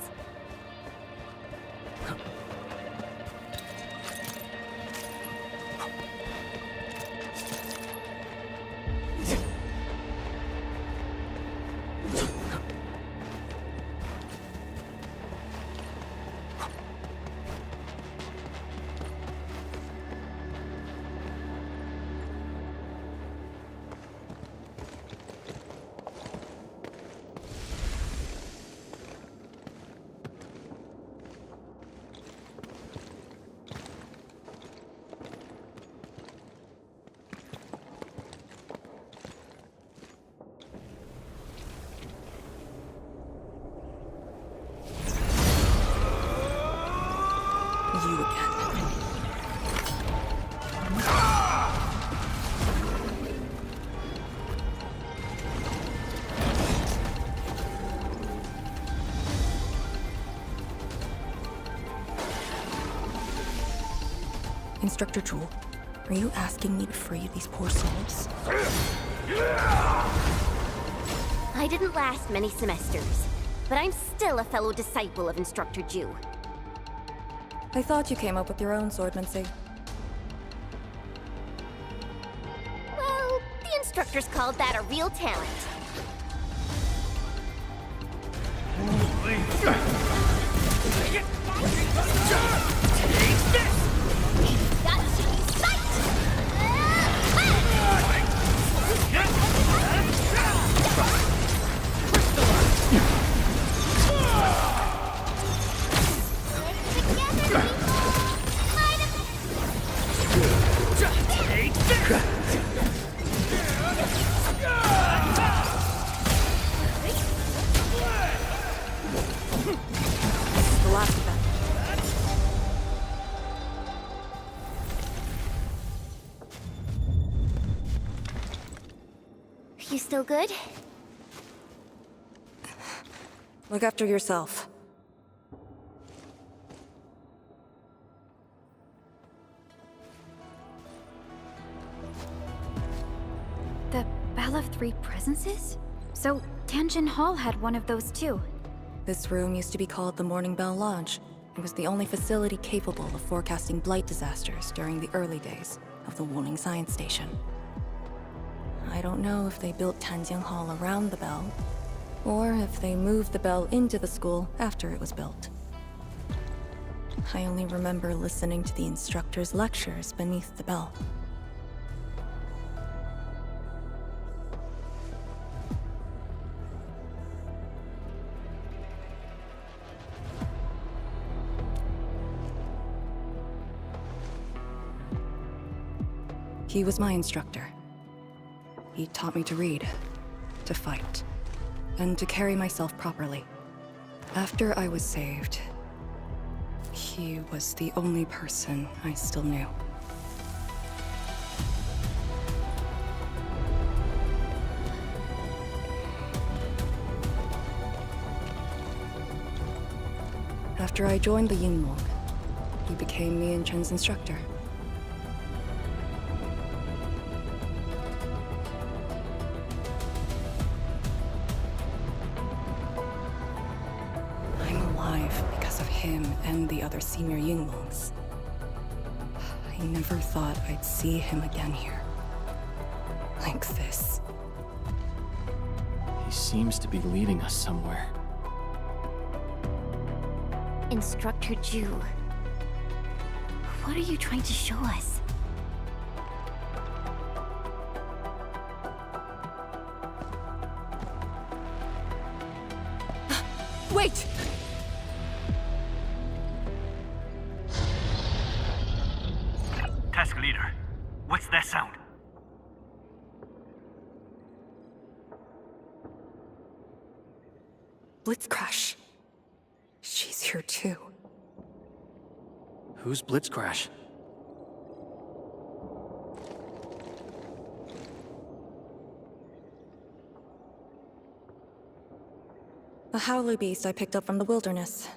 Instructor Jewel, are you asking me to free these poor souls? I didn't last many semesters, but I'm still a fellow disciple of Instructor Jew. I thought you came up with your own swordmancy. Well, the instructors called that a real talent. The last of them. You still good? Look after yourself. The Bell of Three Presences? So, Tanjin Hall had one of those too. This room used to be called the Morning Bell Lodge. It was the only facility capable of forecasting blight disasters during the early days of the Wuling Science Station. I don't know if they built Tanjin Hall around the bell, or if they moved the bell into the school after it was built. I only remember listening to the instructor's lectures beneath the bell. He was my instructor. He taught me to read, to fight, and to carry myself properly. After I was saved, he was the only person I still knew. After I joined the Yinglong, he became me and Chen's instructor. Him and the other senior Yinglongs. I never thought I'd see him again here. Like this. He seems to be leading us somewhere. Instructor Jew, what are you trying to show us? Wait! Task leader, what's that sound? Blitzcrash. She's here too. Who's Blitzcrash? A howler beast I picked up from the wilderness.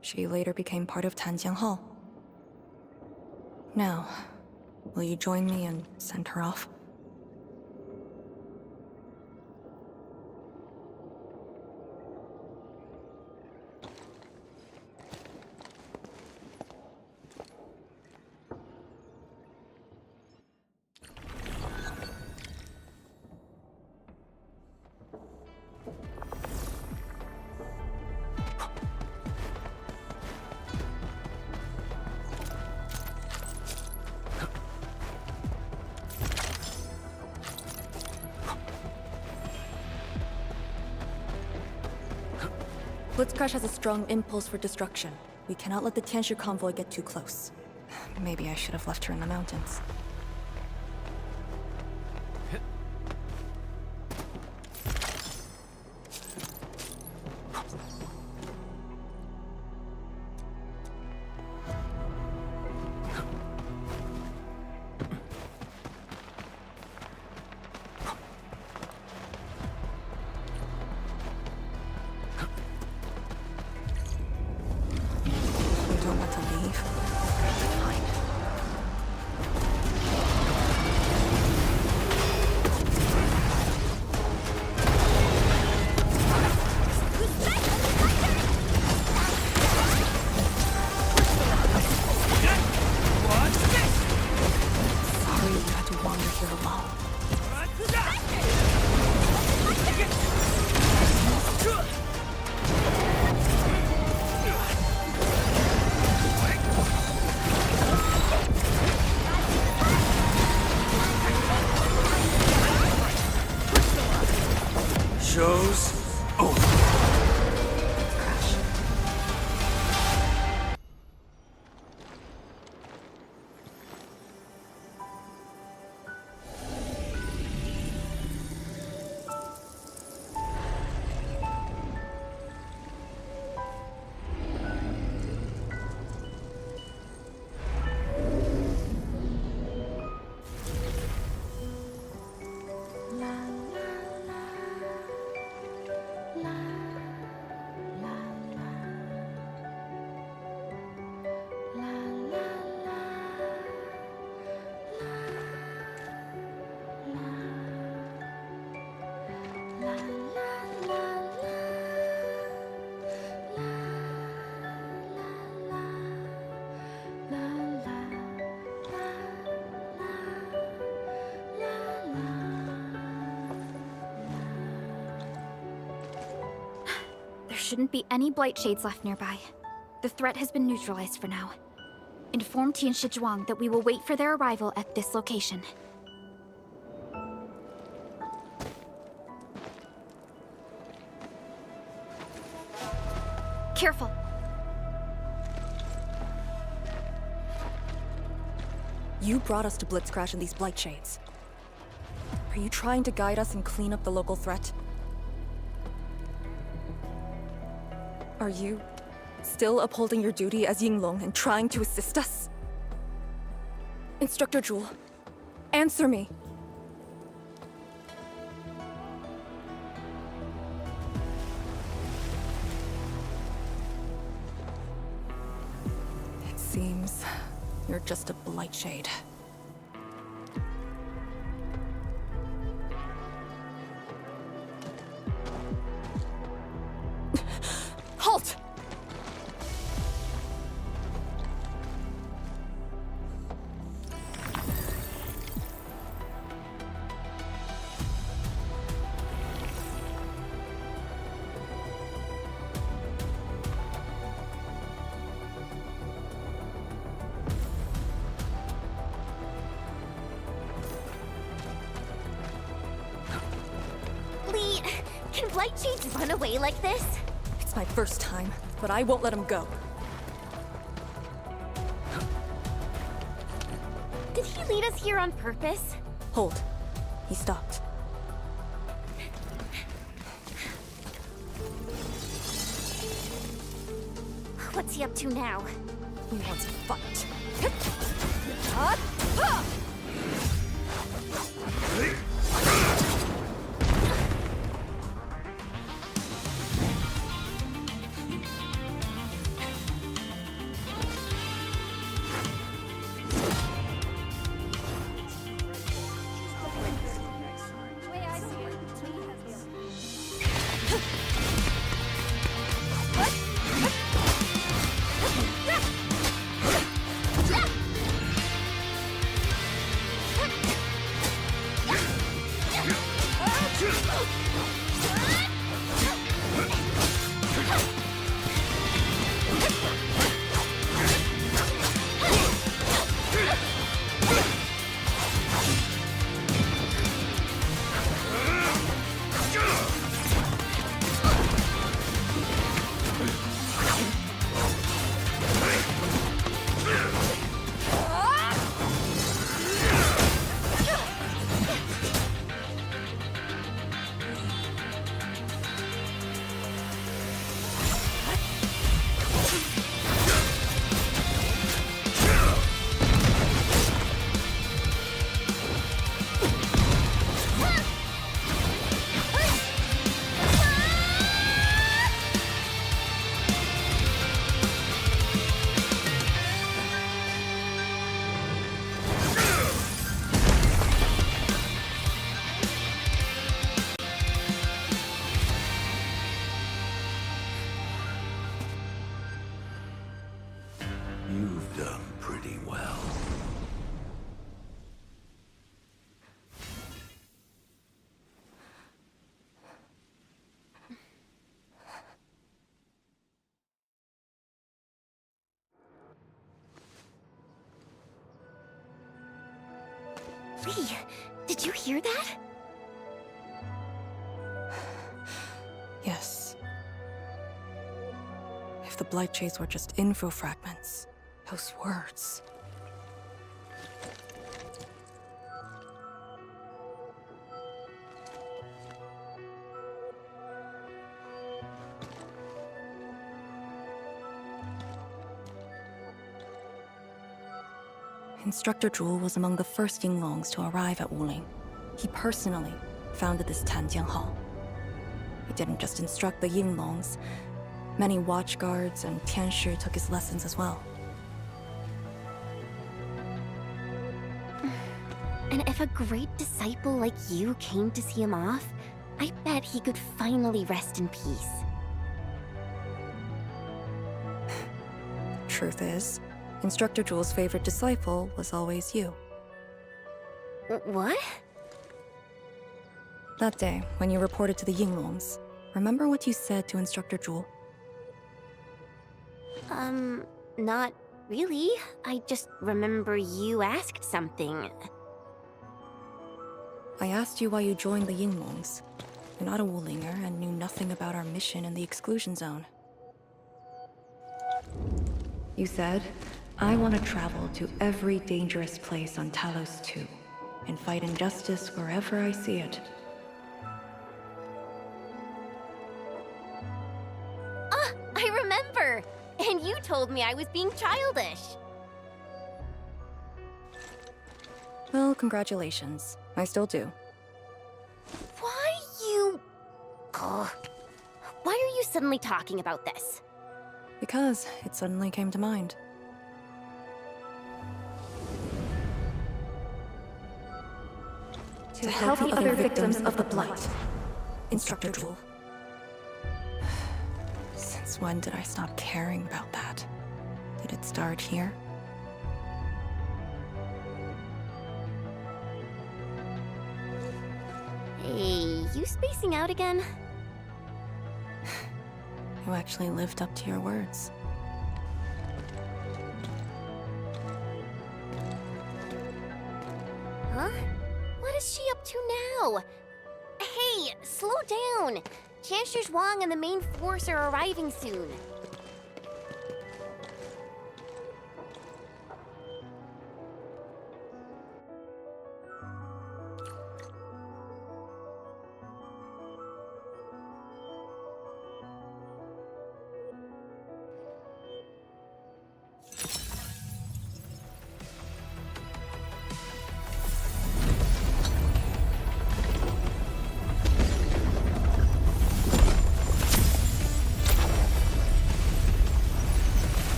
She later became part of Tanjiang Hall. Now, will you join me and send her off? Blitzcrash has a strong impulse for destruction. We cannot let the Tianshu convoy get too close. Maybe I should have left her in the mountains. longer here alone. Show's over. There shouldn't be any blight shades left nearby. The threat has been neutralized for now. Inform Tian Shizhuang that we will wait for their arrival at this location. Careful! You brought us to Blitzcrash in these blight shades. Are you trying to guide us and clean up the local threat? Are you still upholding your duty as Yinglong and trying to assist us? Instructor Jewel, answer me. It seems you're just a blight shade. Halt! Lee, can blight shades run away like this? It's my first time, but I won't let him go. Did he lead us here on purpose? Hold. He stopped. What's he up to now? He wants to fight. Hey, did you hear that? Yes. If the Blight Shades were just info fragments, those words. Instructor Zhu was among the first Yinglongs to arrive at Wuling. He personally founded this Tanjian Hall. He didn't just instruct the Yinglongs. Many watchguards and Tianshi took his lessons as well. And if a great disciple like you came to see him off, I bet he could finally rest in peace. Truth is, Instructor Zhu's favorite disciple was always you. What? That day, when you reported to the Yinglongs, remember what you said to Instructor Zhu? Not really. I just remember you asked something. I asked you why you joined the Yinglongs. You're not a Wulinger and knew nothing about our mission in the exclusion zone. You said, I want to travel to every dangerous place on Talos-II and fight injustice wherever I see it. Ah, I remember! And you told me I was being childish. Well, congratulations. I still do. Why you... Ugh. Why are you suddenly talking about this? Because it suddenly came to mind. To help the other victims of the Blight. Instructor Zhu. Since when did I stop caring about that? Did it start here? Hey, you spacing out again? You actually lived up to your words. Huh? What is she up to now? Hey, slow down! Chancellor Zhuang and the main force are arriving soon.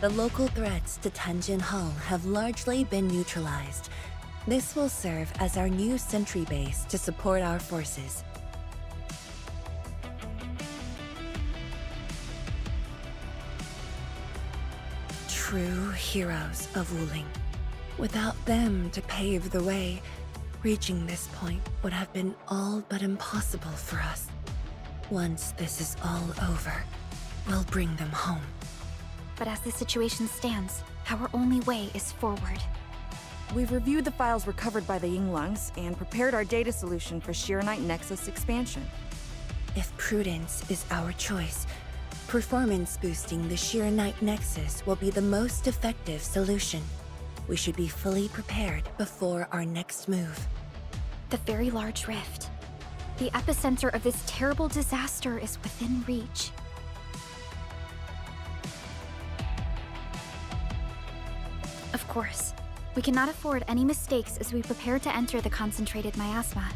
The local threats to Tanjin Hall have largely been neutralized. This will serve as our new sentry base to support our forces. True heroes of Wuling. Without them to pave the way, reaching this point would have been all but impossible for us. Once this is all over, we'll bring them home. But as the situation stands, our only way is forward. We've reviewed the files recovered by the Yinglongs and prepared our data solution for Shiranite Nexus expansion. If prudence is our choice, performance boosting the Shiranite Nexus will be the most effective solution. We should be fully prepared before our next move. The very large rift. The epicenter of this terrible disaster is within reach. Of course, we cannot afford any mistakes as we prepare to enter the concentrated miasma.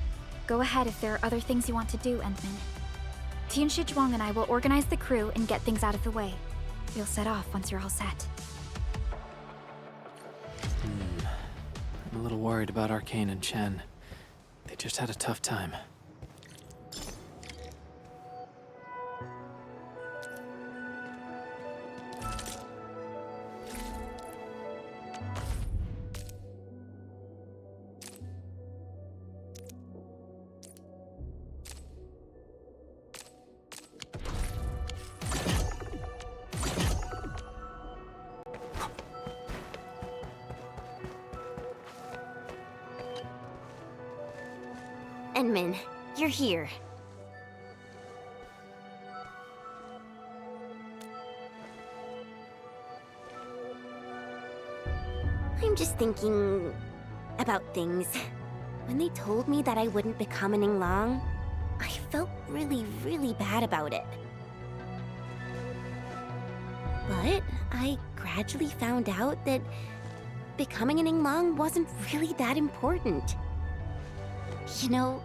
Go ahead if there are other things you want to do, Endman. Tianshi Zhuang and I will organize the crew and get things out of the way. We'll set off once you're all set. I'm a little worried about Arcane and Chen. They just had a tough time. Enmin, you're here. I'm just thinking about things. When they told me that I wouldn't become an Yinglong, I felt really, really bad about it. But I gradually found out that becoming an Yinglong wasn't really that important. You know,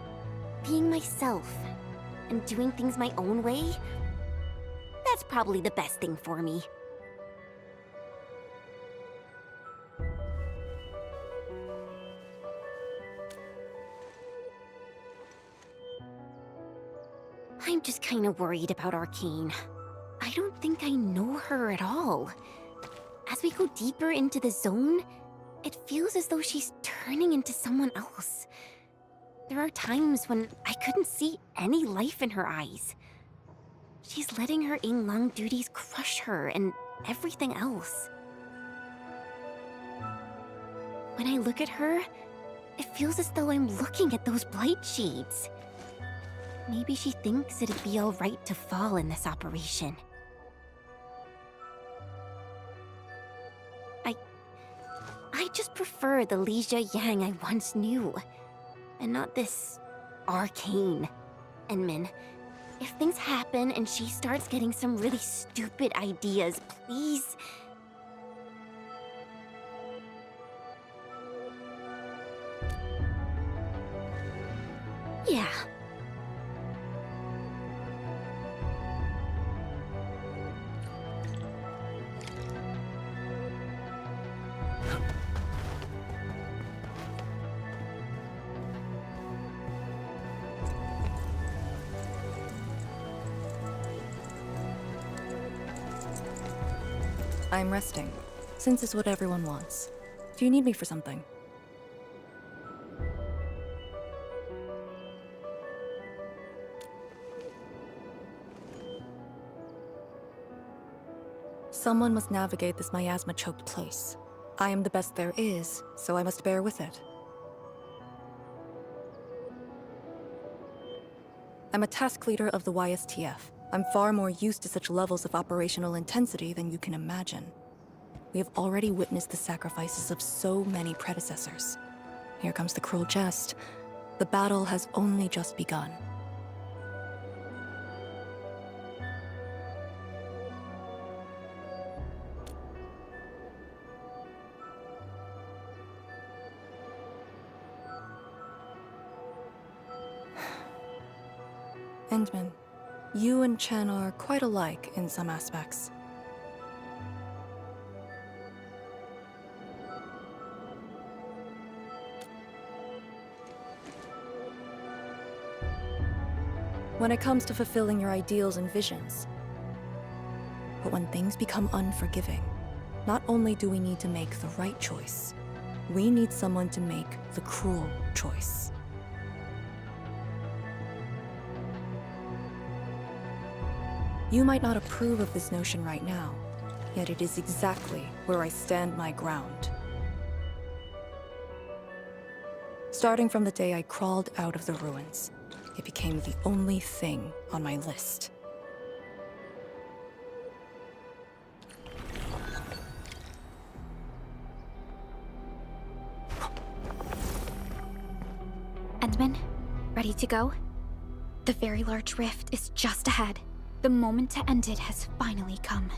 being myself and doing things my own way, that's probably the best thing for me. I'm just kind of worried about Arcane. I don't think I know her at all. As we go deeper into the zone, it feels as though she's turning into someone else. There are times when I couldn't see any life in her eyes. She's letting her Yinglong duties crush her and everything else. When I look at her, it feels as though I'm looking at those blight shades. Maybe she thinks it'd be alright to fall in this operation. I just prefer the Lija Yang I once knew, and not this Arcane. Enmin, if things happen and she starts getting some really stupid ideas, please... Yeah. I'm resting, since it's what everyone wants. Do you need me for something? Someone must navigate this miasma-choked place. I am the best there is, so I must bear with it. I'm a task leader of the YSTF. I'm far more used to such levels of operational intensity than you can imagine. We have already witnessed the sacrifices of so many predecessors. Here comes the cruel jest. The battle has only just begun. Endman, you and Chen are quite alike in some aspects. When it comes to fulfilling your ideals and visions. But when things become unforgiving, not only do we need to make the right choice, we need someone to make the cruel choice. You might not approve of this notion right now, yet it is exactly where I stand my ground. Starting from the day I crawled out of the ruins, it became the only thing on my list. Endman, ready to go? The very large rift is just ahead. The moment to end it has finally come.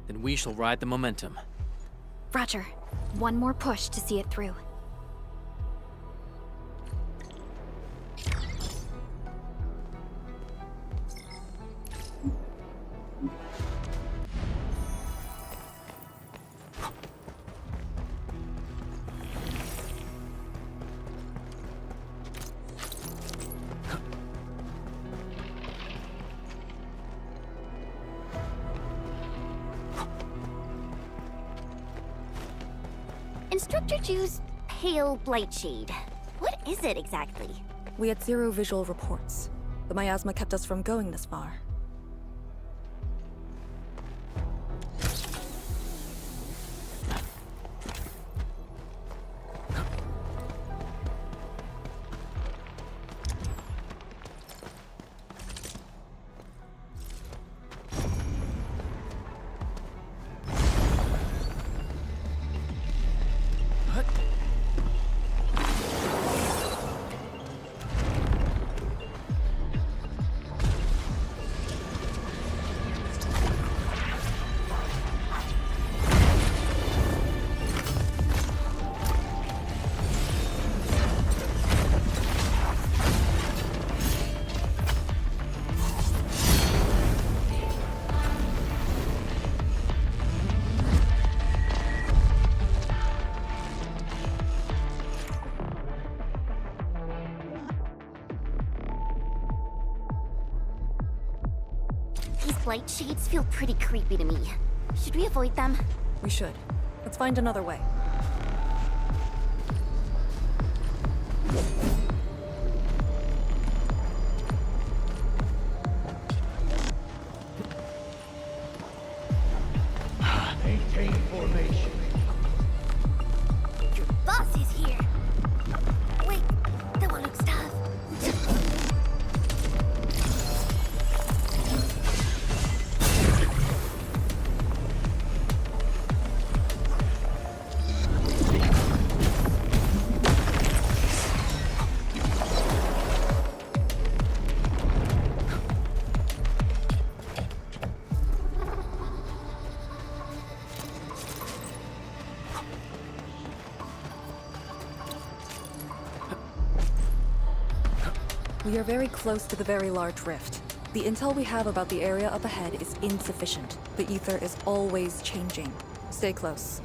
Then we shall ride the momentum. Roger. One more push to see it through. Instructor Ju's pale blightshade. What is it exactly? We had zero visual reports. The miasma kept us from going this far. blight shades feel pretty creepy to me. Should we avoid them? We should. Let's find another way. Maintain formation. Your boss is here! Wait, that one looks tough. We are very close to the very large rift. The intel we have about the area up ahead is insufficient. The ether is always changing. Stay close.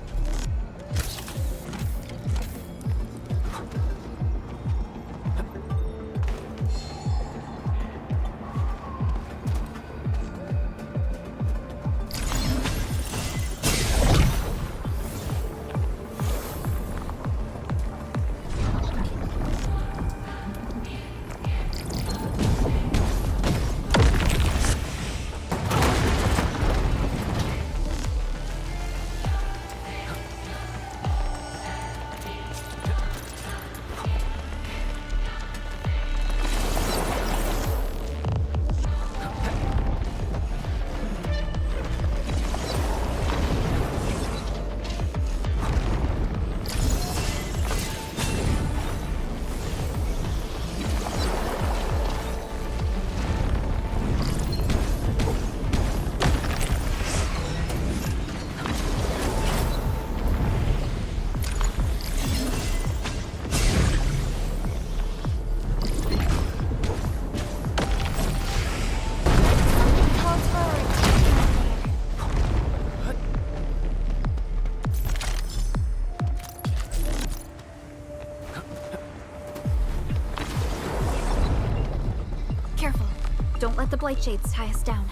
Don't let the blight shades tie us down.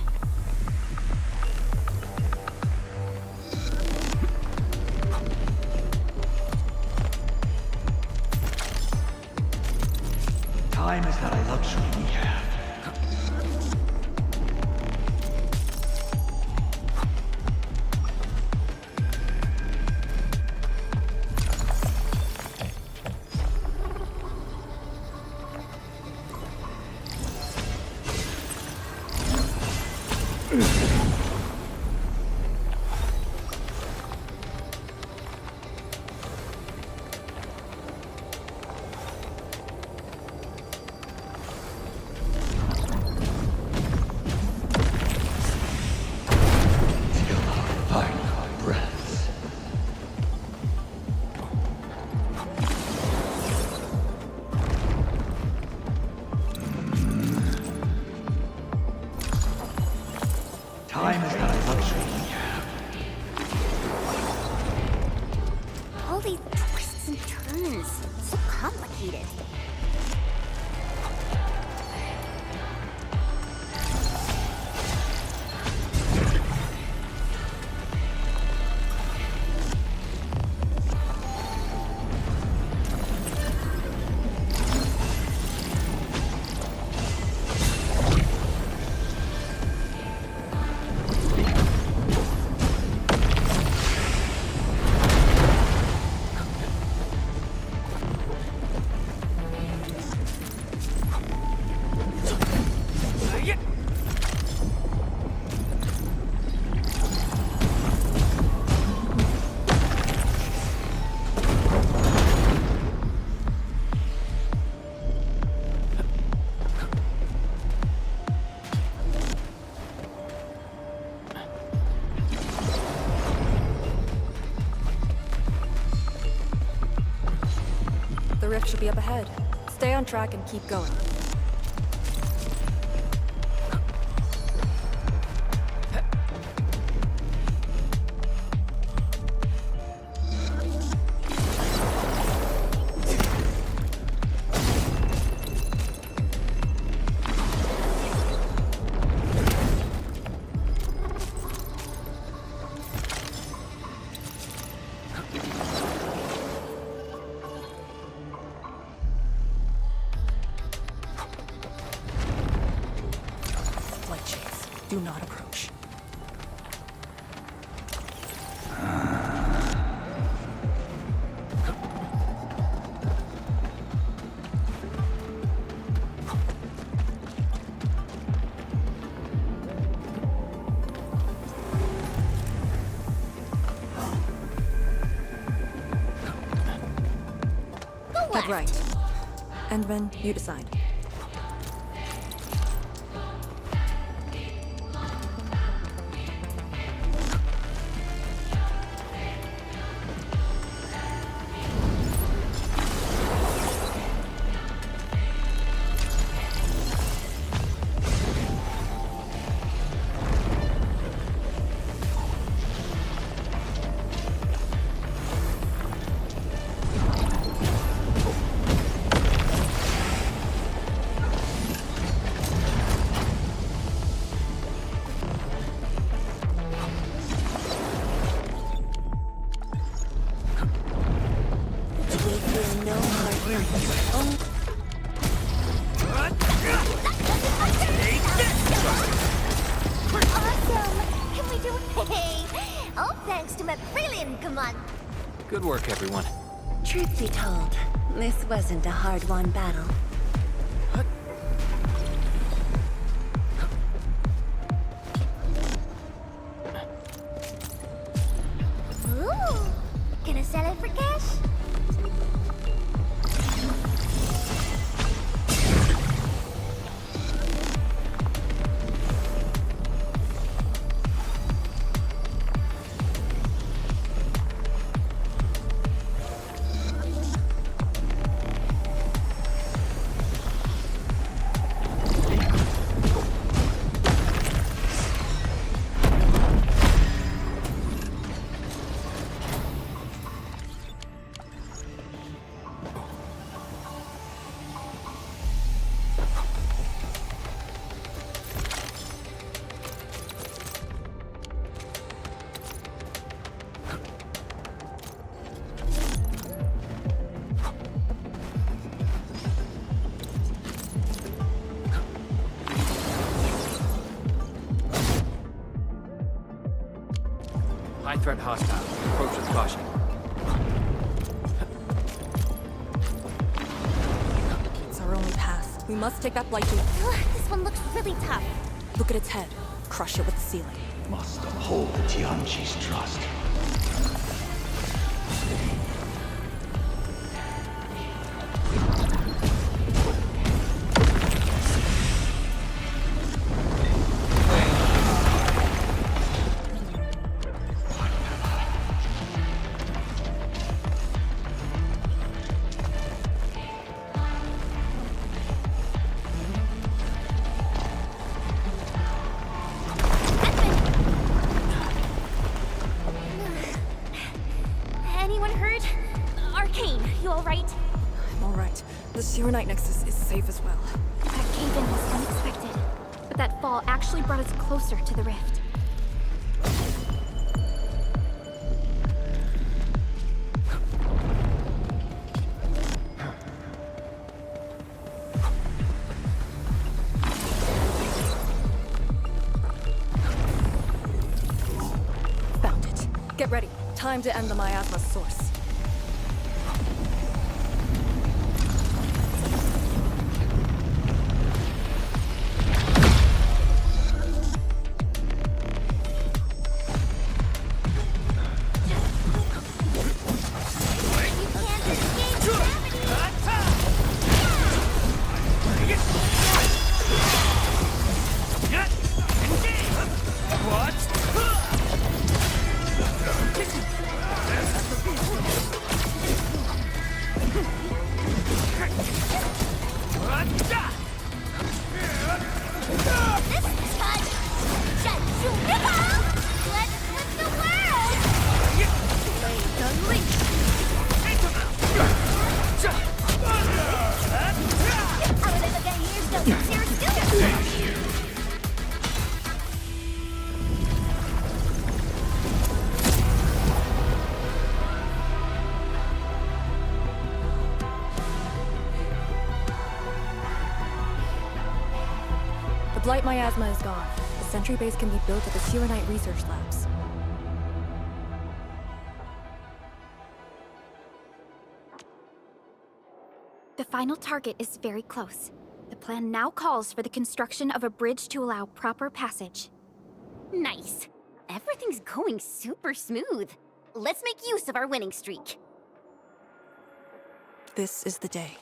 Time is not a luxury we have. Time is not a luxury we have. All these twists and turns. So complicated. The rift should be up ahead. Stay on track and keep going. Do not approach. Head right. Endman, you decide. Good work, everyone. Truth be told, this wasn't a hard-won battle. Ooh, gonna sell it for cash? High threat hostile. Approach with caution. It's our only path. We must take that blight gate. This one looks really tough. Look at its head. Crush it with the ceiling. Must uphold the Tianqi's trust. Anyone hurt? Arcane, you alright? I'm alright. The Serenite Nexus is safe as well. That cave-in was unexpected, but that fall actually brought us closer to the rift. Found it. Get ready. Time to end the miasma source. The blight miasma is gone. The sentry base can be built at the Sirenite research labs. The final target is very close. The plan now calls for the construction of a bridge to allow proper passage. Nice. Everything's going super smooth. Let's make use of our winning streak. This is the day.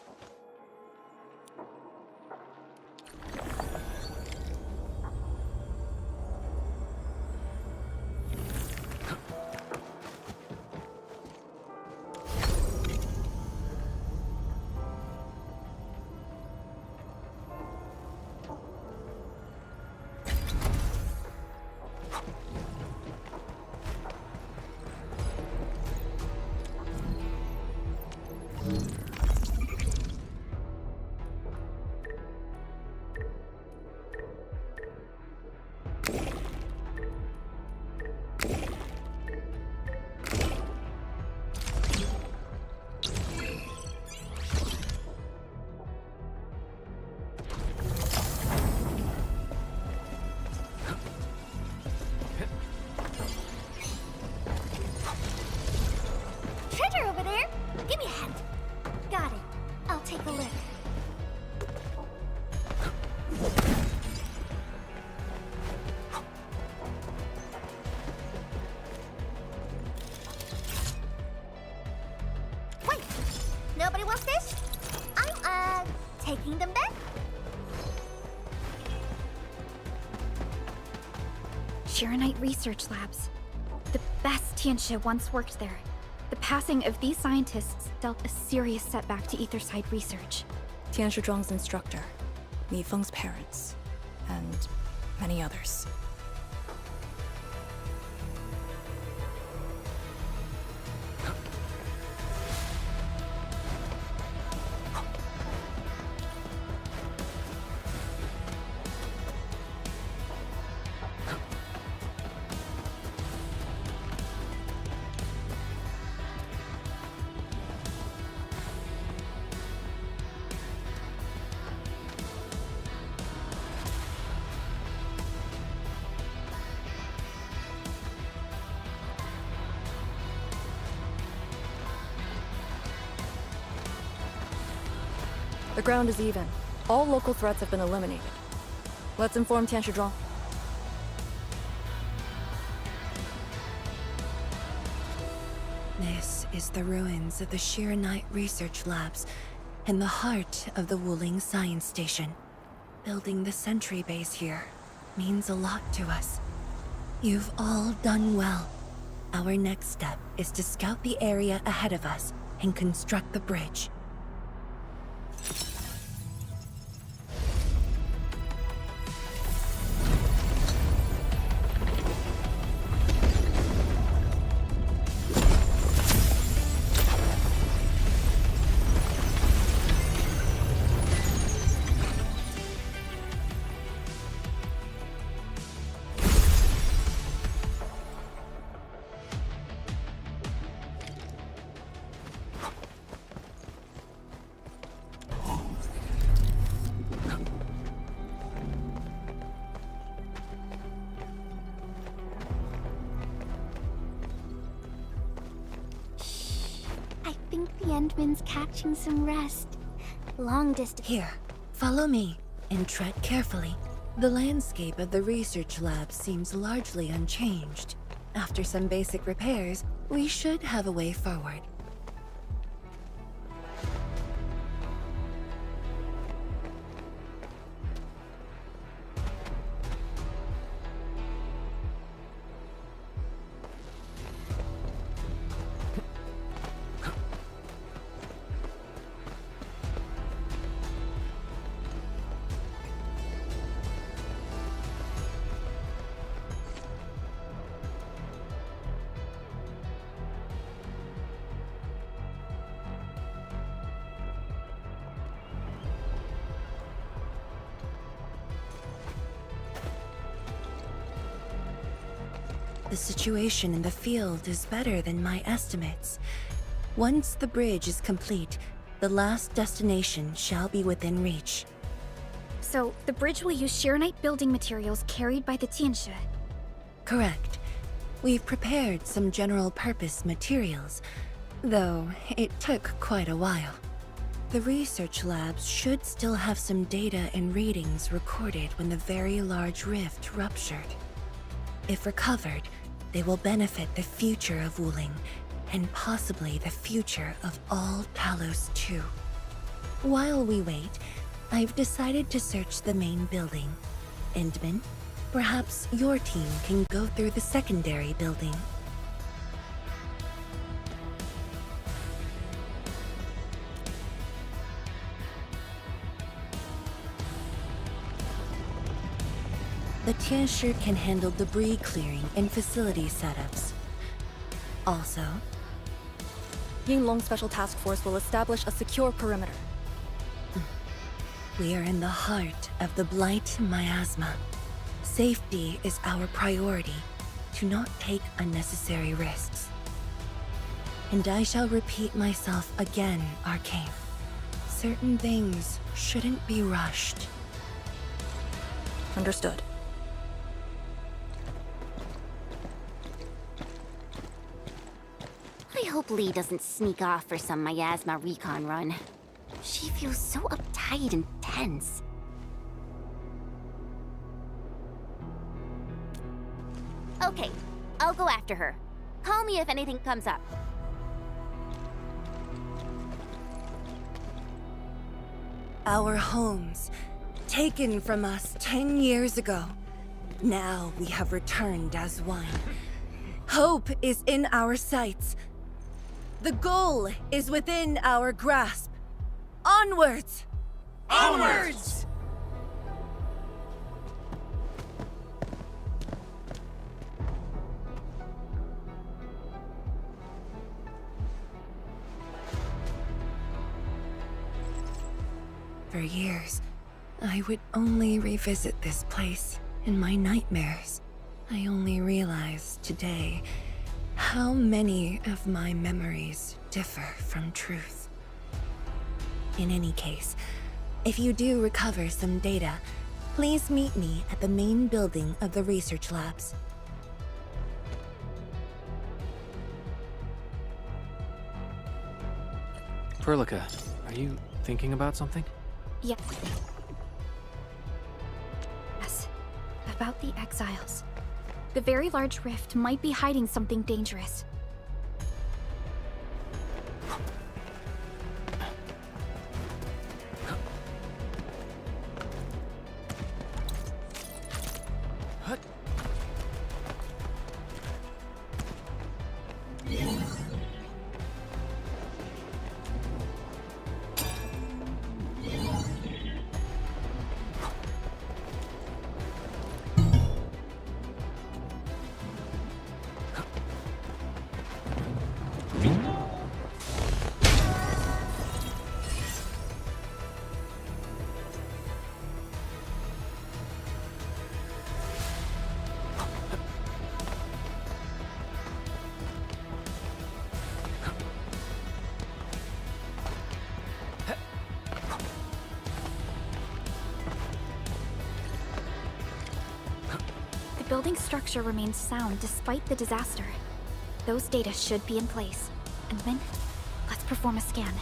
Treasure over there! Give me a hand. Got it. I'll take a look. Wait! Nobody wants this? I'm, taking them back? Sirenite Research Labs. The best Tianxia once worked there. The passing of these scientists dealt a serious setback to Etherside research. Tian Shizhuang's instructor, Mi Feng's parents, and many others. The ground is even. All local threats have been eliminated. Let's inform Tian Shizhuang. This is the ruins of the Sirenite Research Labs, in the heart of the Wuling Science Station. Building the sentry base here means a lot to us. You've all done well. Our next step is to scout the area ahead of us and construct the bridge. I think the Endman's catching some rest. Long distance. Here, follow me and tread carefully. The landscape of the research lab seems largely unchanged. After some basic repairs, we should have a way forward. The situation in the field is better than my estimates. Once the bridge is complete, the last destination shall be within reach. So, the bridge will use Shirenite building materials carried by the Tianshi. Correct. We've prepared some general-purpose materials, though it took quite a while. The research labs should still have some data and readings recorded when the very large rift ruptured. If recovered, they will benefit the future of Wuling, and possibly the future of all Talos-II. While we wait, I've decided to search the main building. Endman, perhaps your team can go through the secondary building. The Tianshi can handle debris clearing and facility setups. Also, Yinglong Special Task Force will establish a secure perimeter. we are in the heart of the Blight miasma. Safety is our priority. Do not take unnecessary risks. And I shall repeat myself again, Arcane. Certain things shouldn't be rushed. Understood. I hope Lee doesn't sneak off for some miasma recon run. She feels so uptight and tense. Okay, I'll go after her. Call me if anything comes up. Our homes, taken from us 10 years ago. Now we have returned as one. Hope is in our sights. The goal is within our grasp. Onwards! Onwards! For years, I would only revisit this place in my nightmares. I only realized today how many of my memories differ from truth. In any case, if you do recover some data, please meet me at the main building of the research labs. Perlica, are you thinking about something? Yes. Yes. About the exiles. The very large rift might be hiding something dangerous. The building structure remains sound despite the disaster. Those data should be in place. And then, let's perform a scan.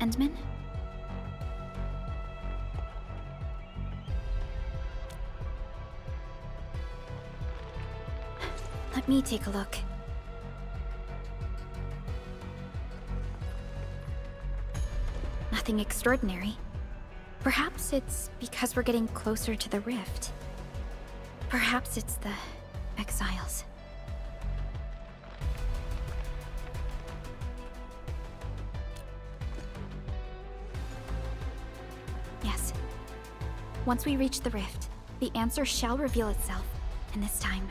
Endmin? Let me take a look. Nothing extraordinary. Perhaps it's because we're getting closer to the rift. Perhaps it's the exiles. Yes. Once we reach the rift, the answer shall reveal itself, and this time,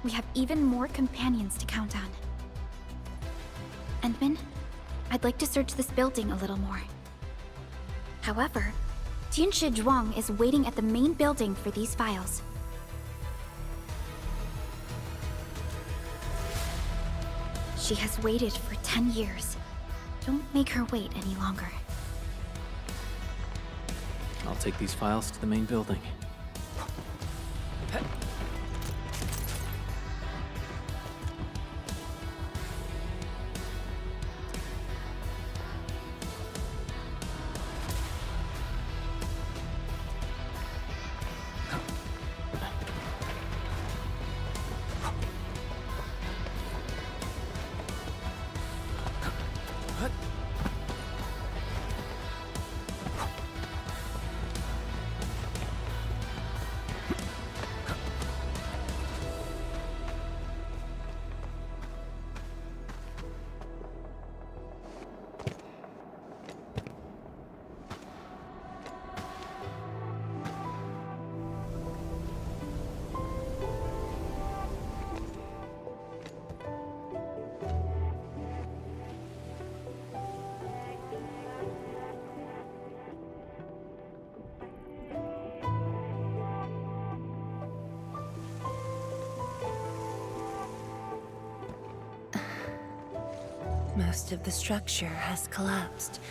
we have even more companions to count on. Endmin, I'd like to search this building a little more. However, Tianshi Zhuang is waiting at the main building for these files. She has waited for 10 years. Don't make her wait any longer. I'll take these files to the main building. Most of the structure has collapsed.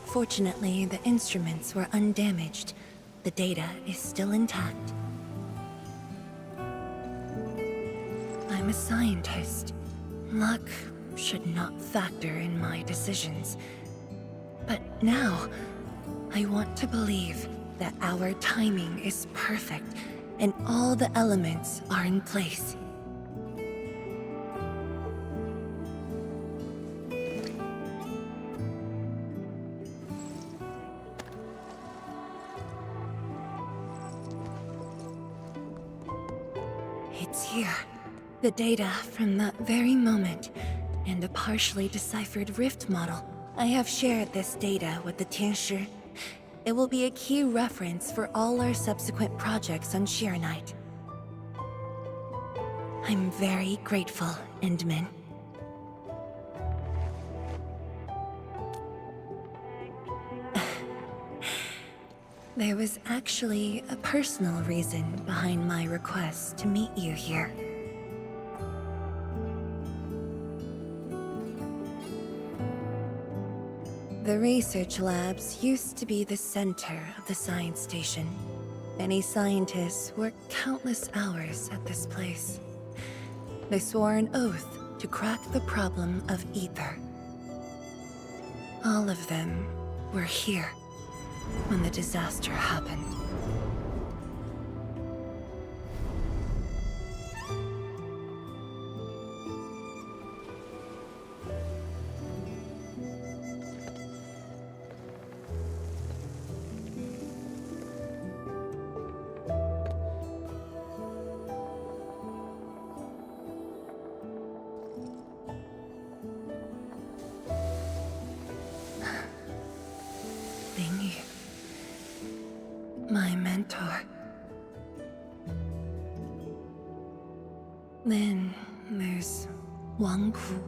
Fortunately, the instruments were undamaged. The data is still intact. I'm a scientist. Luck should not factor in my decisions. But now, I want to believe that our timing is perfect and all the elements are in place. It's here. The data from that very moment, and a partially deciphered rift model. I have shared this data with the Tianshi. It will be a key reference for all our subsequent projects on Shirenite. I'm very grateful, Endmin. There was actually a personal reason behind my request to meet you here. The research labs used to be the center of the science station. Many scientists worked countless hours at this place. They swore an oath to crack the problem of ether. All of them were here when the disaster happened. My mentor. Then there's Walkhtrough,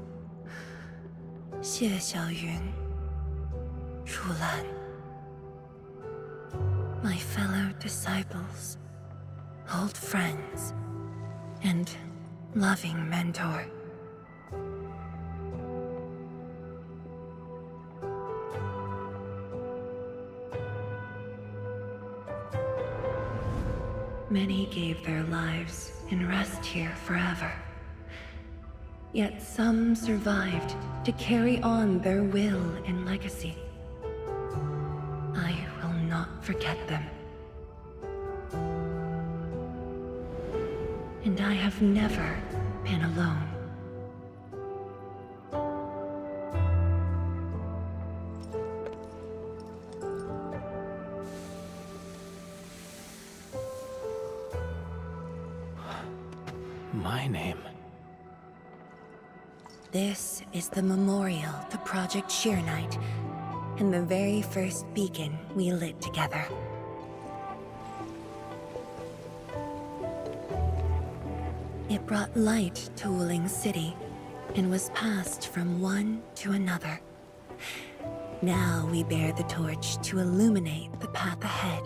Xie Xiaoyun, Rulan. My fellow disciples, old friends, and loving mentor. Many gave their lives and rest here forever. Yet some survived to carry on their will and legacy. forget them. And I have never been alone. My name. This is the memorial to Project Sheer Knight, and the very first beacon we lit together. It brought light to Wuling City, and was passed from one to another. Now we bear the torch to illuminate the path ahead.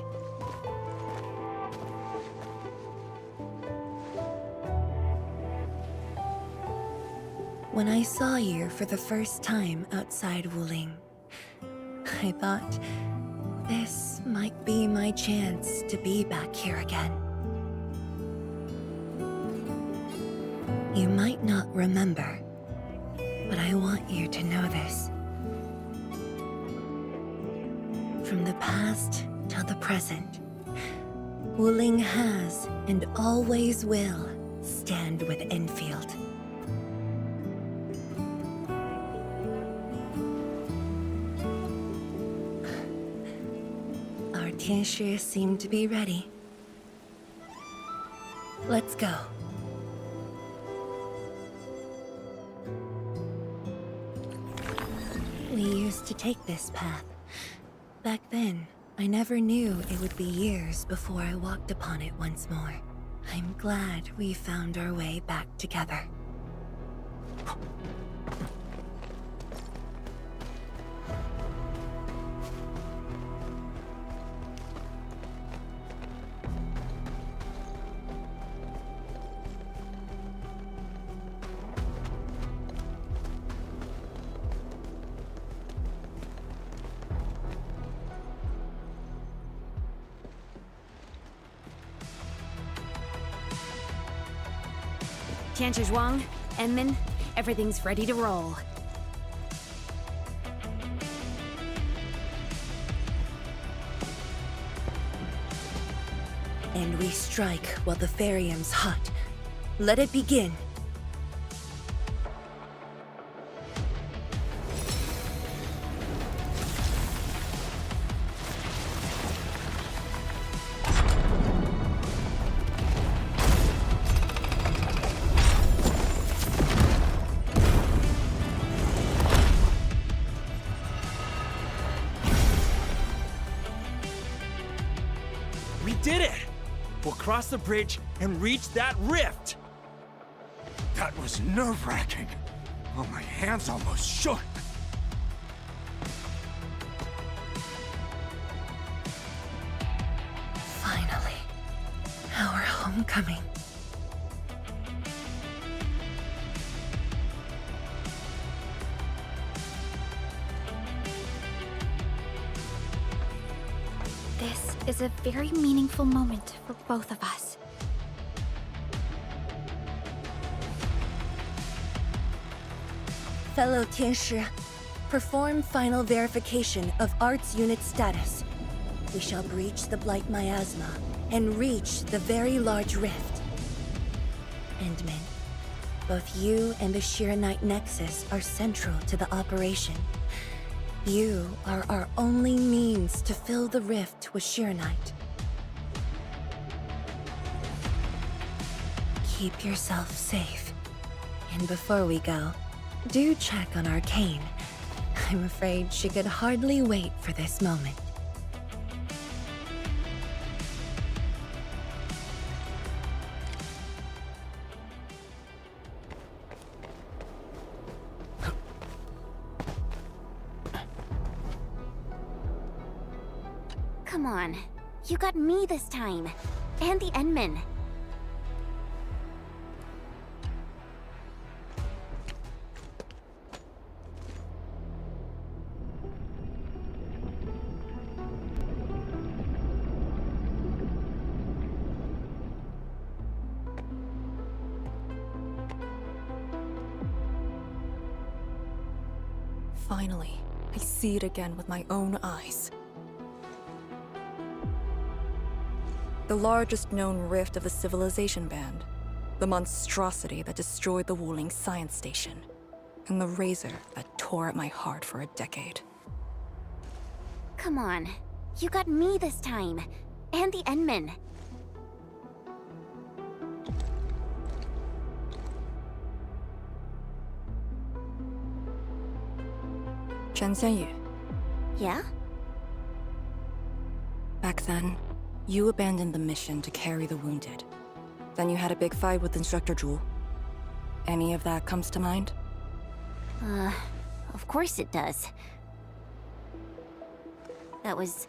When I saw you for the first time outside Wuling, I thought this might be my chance to be back here again. You might not remember, but I want you to know this. From the past till the present, Wuling has and always will stand with Endfield. Our Tianshi seem to be ready. Let's go. We used to take this path. Back then, I never knew it would be years before I walked upon it once more. I'm glad we found our way back together. Tianchi, Enmin, everything's ready to roll. And we strike while the Ferium's hot. Let it begin. We did it! We'll cross the bridge and reach that rift! That was nerve-wracking. Oh, my hands almost shook. Finally, our homecoming. This is a very meaningful moment for both of us. Fellow Tianshi, perform final verification of Arts Unit status. We shall breach the Blight Miasma and reach the very large rift. Endmin, both you and the Sheer Knight Nexus are central to the operation. You are our only means to fill the rift with Sheer Knight. Keep yourself safe. And before we go, do check on Arcane. I'm afraid she could hardly wait for this moment. Come on. You got me this time. And the Endmin. Finally, I see it again with my own eyes. The largest known rift of the Civilization Band. The monstrosity that destroyed the Wuling Science Station. And the razor that tore at my heart for a decade. Come on. You got me this time. And the Endmen. Chen Xianyu. Yeah? Back then, you abandoned the mission to carry the wounded. Then you had a big fight with Instructor Zhu. Any of that comes to mind? Of course it does. That was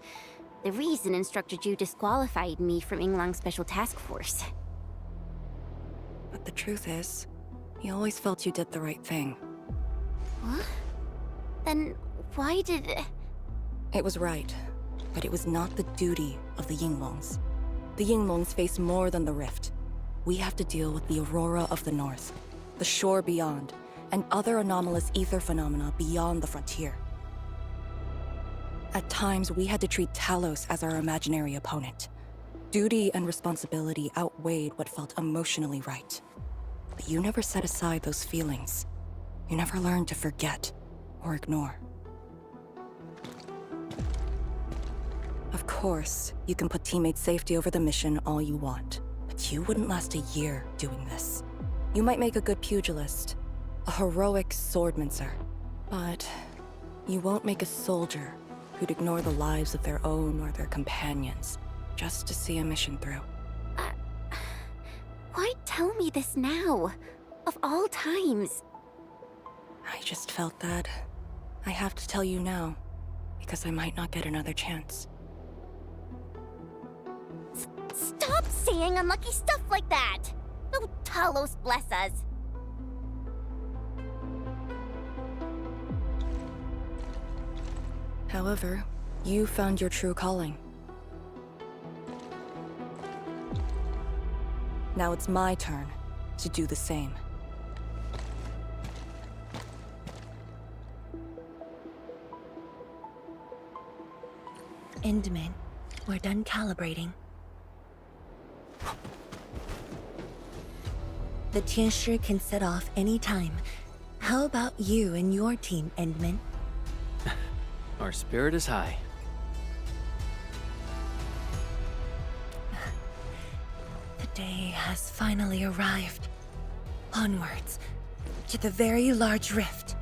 the reason Instructor Zhu disqualified me from Yinglang's Special Task Force. But the truth is, he always felt you did the right thing. What? Then why did... It was right, but it was not the duty of the Yinglongs. The Yinglongs face more than the rift. We have to deal with the Aurora of the North, the shore beyond, and other anomalous ether phenomena beyond the frontier. At times, we had to treat Talos as our imaginary opponent. Duty and responsibility outweighed what felt emotionally right. But you never set aside those feelings. You never learned to forget or ignore. Of course, you can put teammate safety over the mission all you want, but you wouldn't last a year doing this. You might make a good pugilist, a heroic swordmancer, but you won't make a soldier who'd ignore the lives of their own or their companions just to see a mission through. Why tell me this now? Of all times. I just felt that I have to tell you now, because I might not get another chance. Stop saying unlucky stuff like that! Oh, Talos bless us. However, you found your true calling. Now it's my turn to do the same. Endman, we're done calibrating. The Tianshi can set off any time. How about you and your team, Endman? Our spirit is high. The day has finally arrived. Onwards, to the very large rift.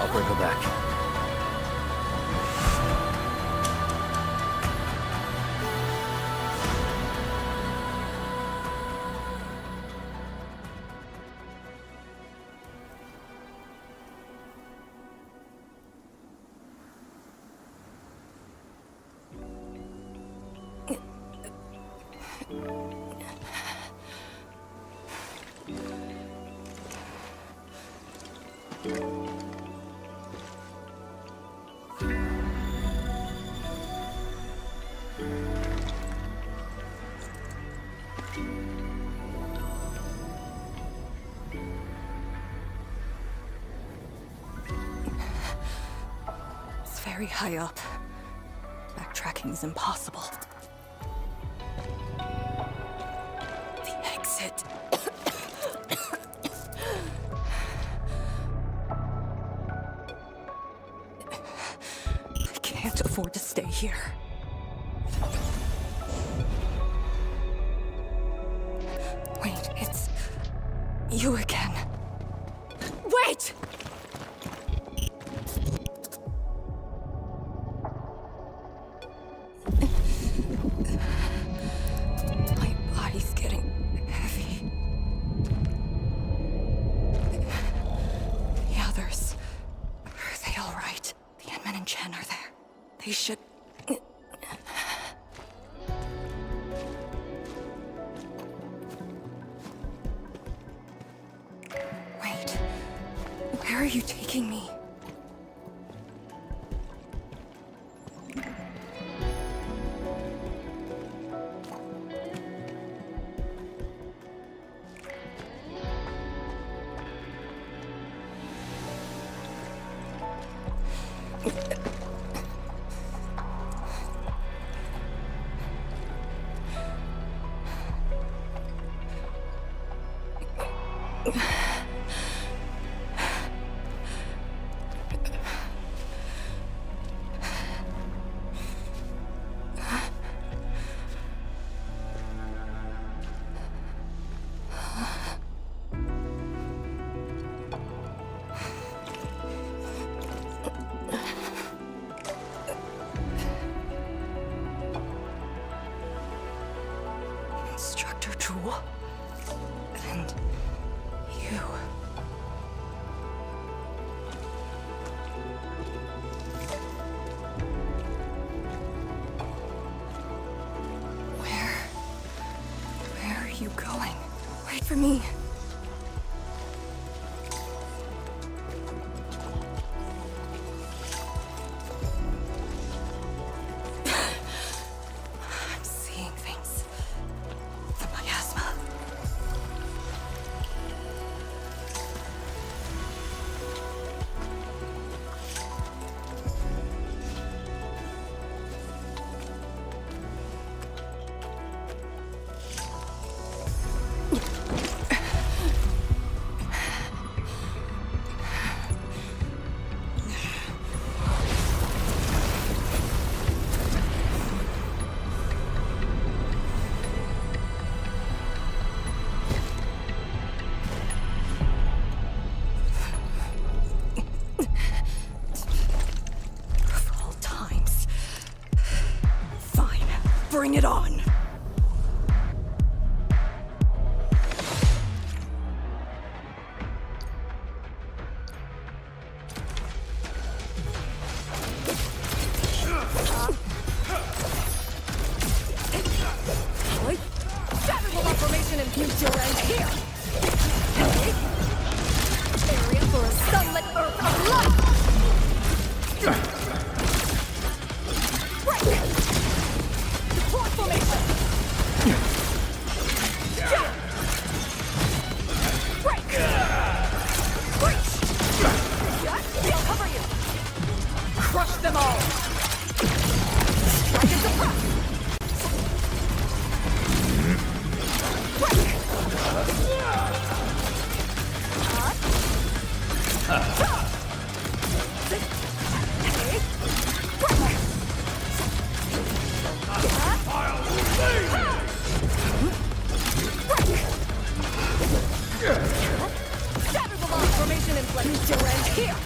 I'll bring her back. It's very high up. Backtracking is impossible. The exit. I can't afford to stay here. Wait, it's you again. What? My body's getting heavy. The others, are they all right? The Enmin and Chen are there. They should... Wait, where are you taking me? Instructor Jewel? And you. Where are you going? Wait for me. I'm seeing things. The miasma. Of all times. Fine. Bring it on. Shadow formation and future right here. Area for a sunlit earth of light. Break. Deploy formation. Break. Breach. They'll cover you. Crush them all. Strike and suppress. Shatter the line formation in place. Future end here.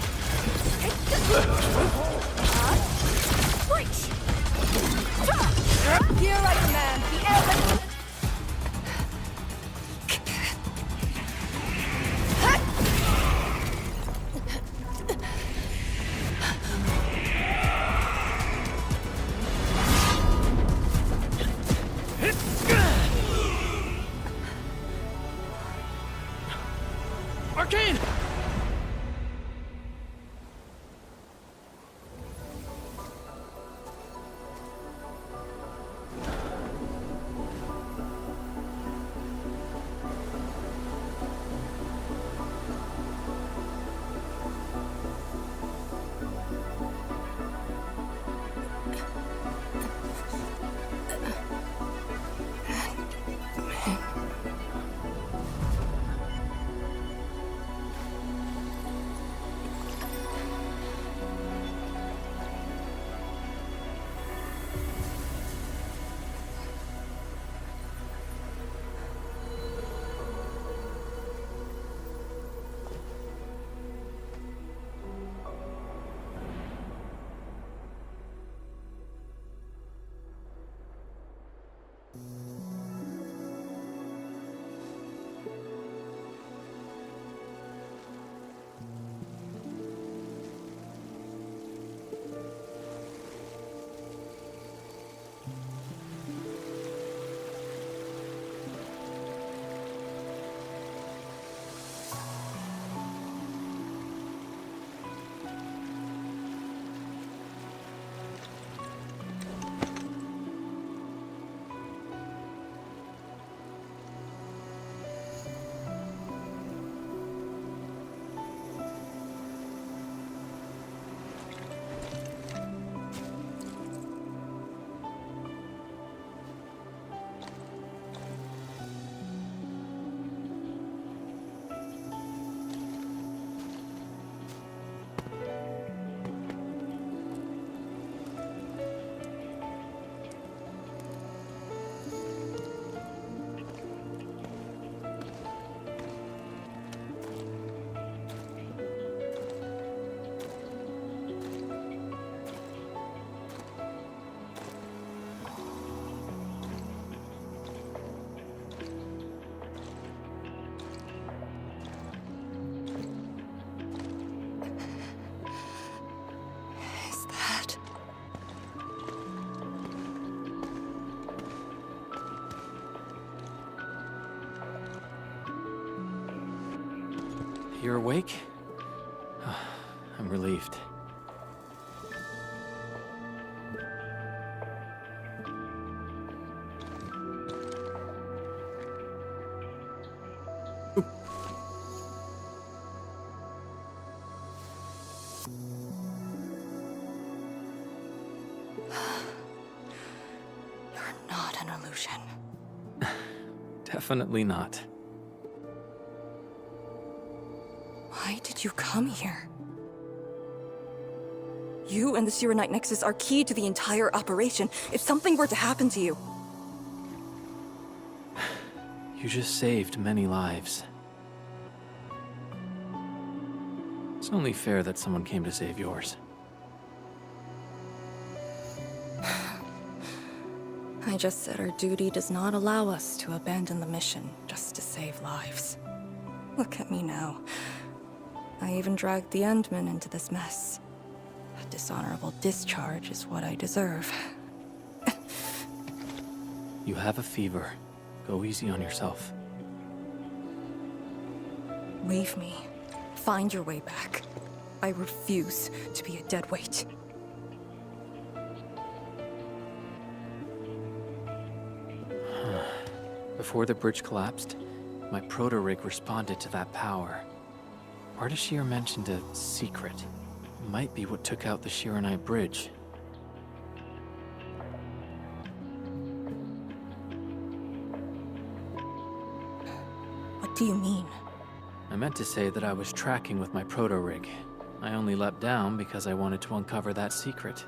You're awake? I'm relieved. Not an illusion. Definitely not. Why did you come here? You and the Serenite Nexus are key to the entire operation. If something were to happen to you... You just saved many lives. It's only fair that someone came to save yours. I just said our duty does not allow us to abandon the mission just to save lives. Look at me now. I even dragged the Endmen into this mess. A dishonorable discharge is what I deserve. You have a fever. Go easy on yourself. Leave me. Find your way back. I refuse to be a dead weight. Before the bridge collapsed, my proto-rig responded to that power. Ardashir mentioned a secret. It might be what took out the Shiranite bridge. What do you mean? I meant to say that I was tracking with my proto-rig. I only leapt down because I wanted to uncover that secret.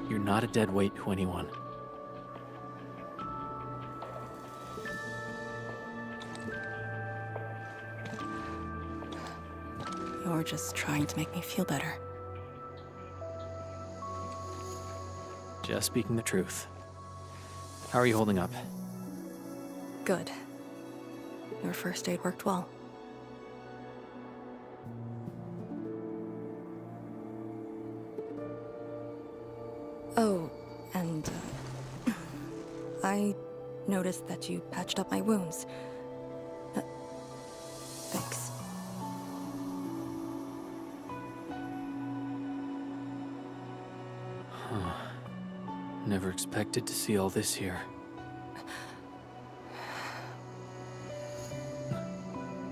You're not a dead weight to anyone. You're just trying to make me feel better. Just speaking the truth. How are you holding up? Good. Your first aid worked well. Oh, and I noticed that you patched up my wounds. Thanks. Huh. Never expected to see all this here.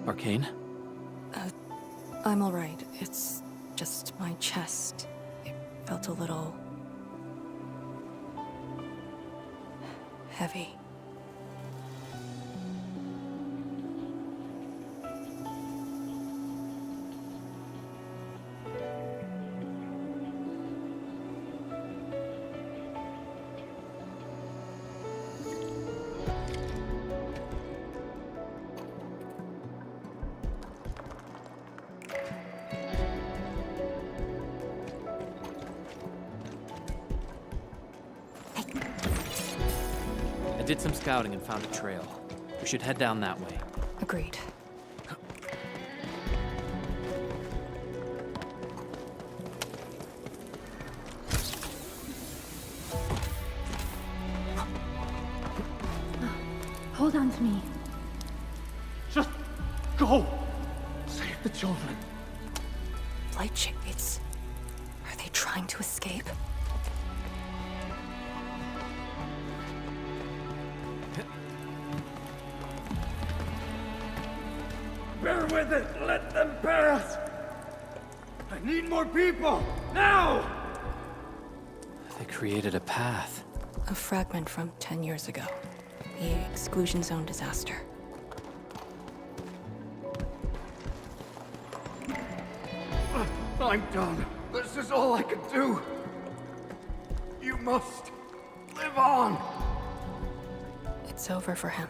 Arcane? I'm alright. It's just my chest. It felt a little... heavy. I did some scouting and found a trail. We should head down that way. Agreed. Hold on to me. Just go! Save the children. Light shades. Are they trying to escape? Bear with it! Let them pass! I need more people! Now! They created a path. A fragment from 10 years ago. The exclusion zone disaster. I'm done. This is all I can do. You must live on. It's over for him.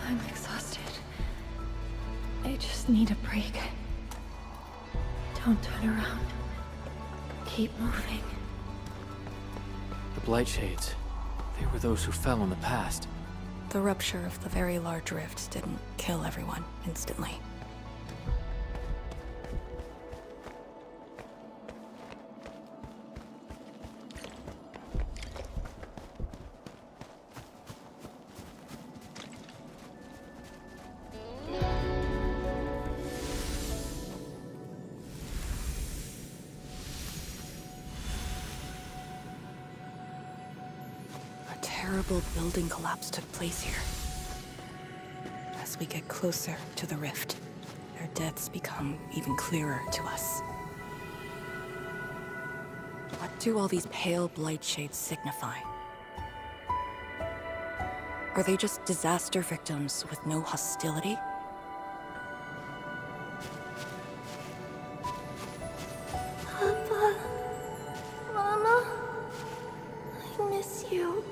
I'm exhausted. I just need a break. Don't turn around. Keep moving. The Blight Shades. They were those who fell in the past. The rupture of the very large rift didn't kill everyone instantly. terrible building collapse took place here. As we get closer to the rift, their deaths become even clearer to us. What do all these pale blight shades signify? Are they just disaster victims with no hostility? Papa, Mama, I miss you.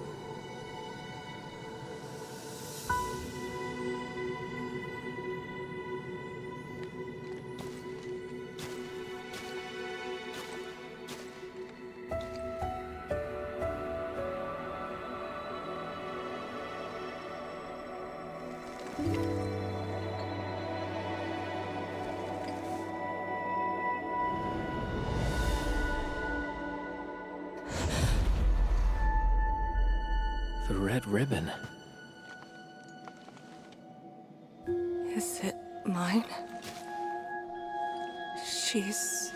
The red ribbon. Is it mine? She's...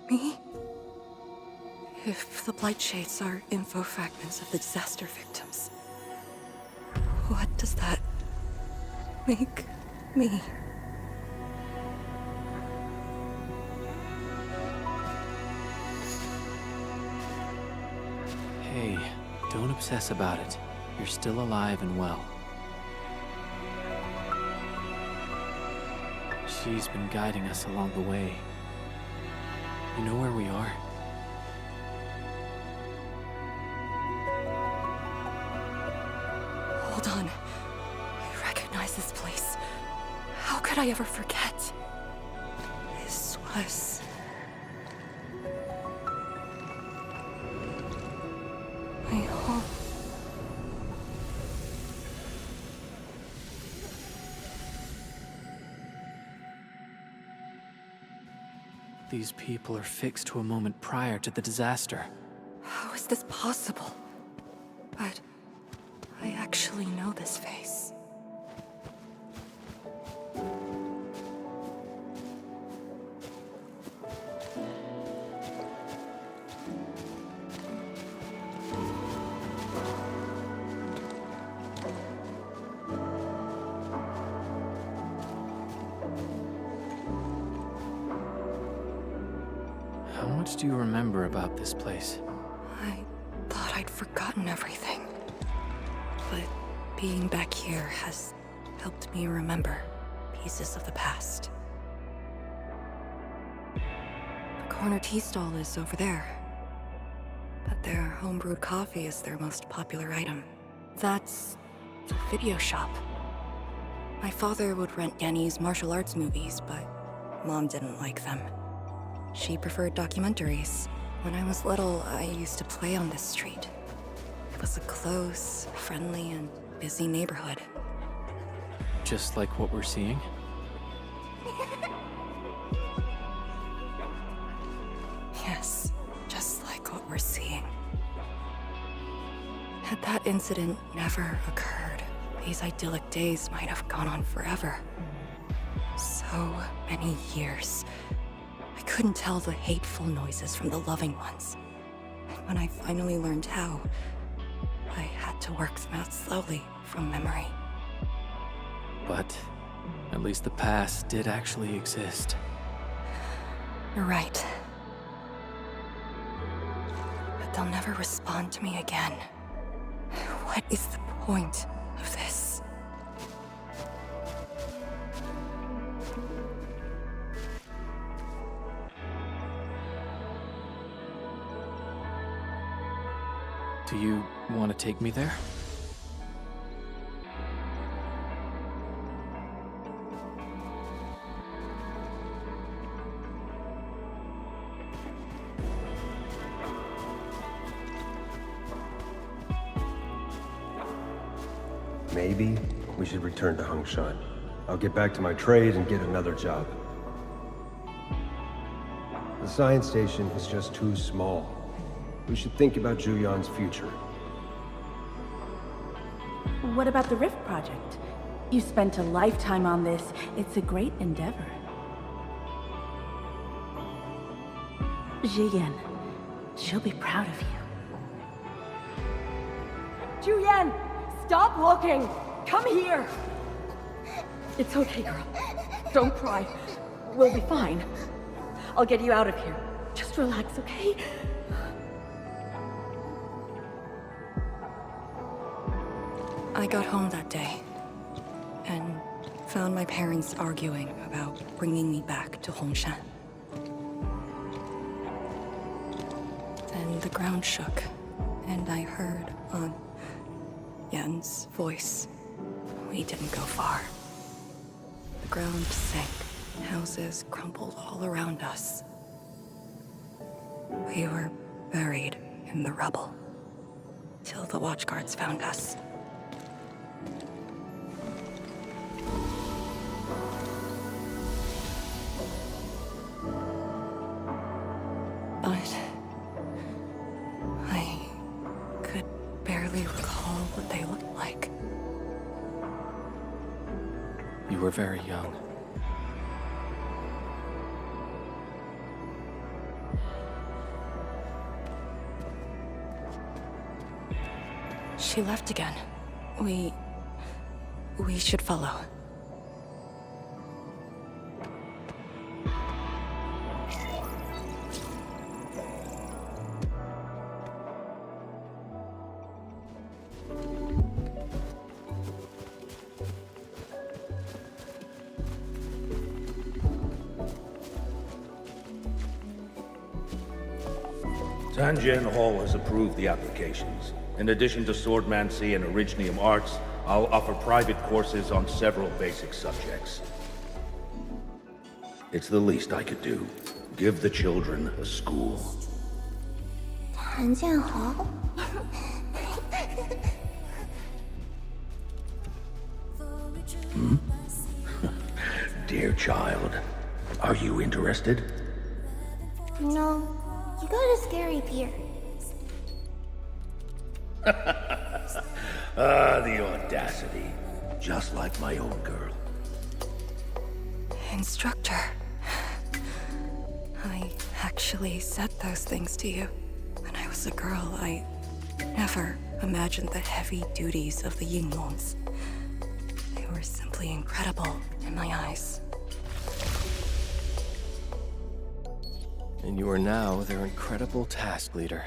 me? If the blight shades are info fragments of the disaster victims, what does that make me? Hey, don't obsess about it. You're still alive and well. She's been guiding us along the way. You know where we are? Hold on. I recognize this place. How could I ever forget? This was... my home. These people are fixed to a moment prior to the disaster. How is this possible? But I actually know this face. How much do you remember about this place? I thought I'd forgotten everything. But being back here has helped me remember pieces of the past. The corner tea stall is over there. But their homebrewed coffee is their most popular item. That's the video shop. My father would rent Yenny's martial arts movies, but Mom didn't like them. She preferred documentaries. When I was little, I used to play on this street. It was a close, friendly, and busy neighborhood. Just like what we're seeing? Yes, just like what we're seeing. Had that incident never occurred, these idyllic days might have gone on forever. So many years. I couldn't tell the hateful noises from the loving ones. And when I finally learned how, I had to work them out slowly from memory. But at least the past did actually exist. You're right. But they'll never respond to me again. What is the point of this? Do you want to take me there? Maybe we should return to Hongshan. I'll get back to my trade and get another job. The science station is just too small. We should think about Juyan's future. What about the Rift Project? You spent a lifetime on this. It's a great endeavor. Jiyan, she'll be proud of you. Julian! Stop looking! Come here! It's okay, girl. Don't cry. We'll be fine. I'll get you out of here. Just relax, okay? I got home that day and found my parents arguing about bringing me back to Hongshan. Then the ground shook, and I heard Aunt Yan's voice. We didn't go far. The ground sank. Houses crumbled all around us. We were buried in the rubble till the watchguards found us. But I could barely recall what they looked like. You were very young. She left again. We should follow. Tanjian Hall has approved the applications. In addition to swordmancy and originium arts, I'll offer private courses on several basic subjects. It's the least I could do. Give the children a school. Tanjian Hall? Hmm? Dear child, are you interested? No, you got a scary peer. The audacity. Just like my own girl. Instructor. I actually said those things to you. When I was a girl, I never imagined the heavy duties of the Yinglongs. They were simply incredible in my eyes. And you are now their incredible task leader.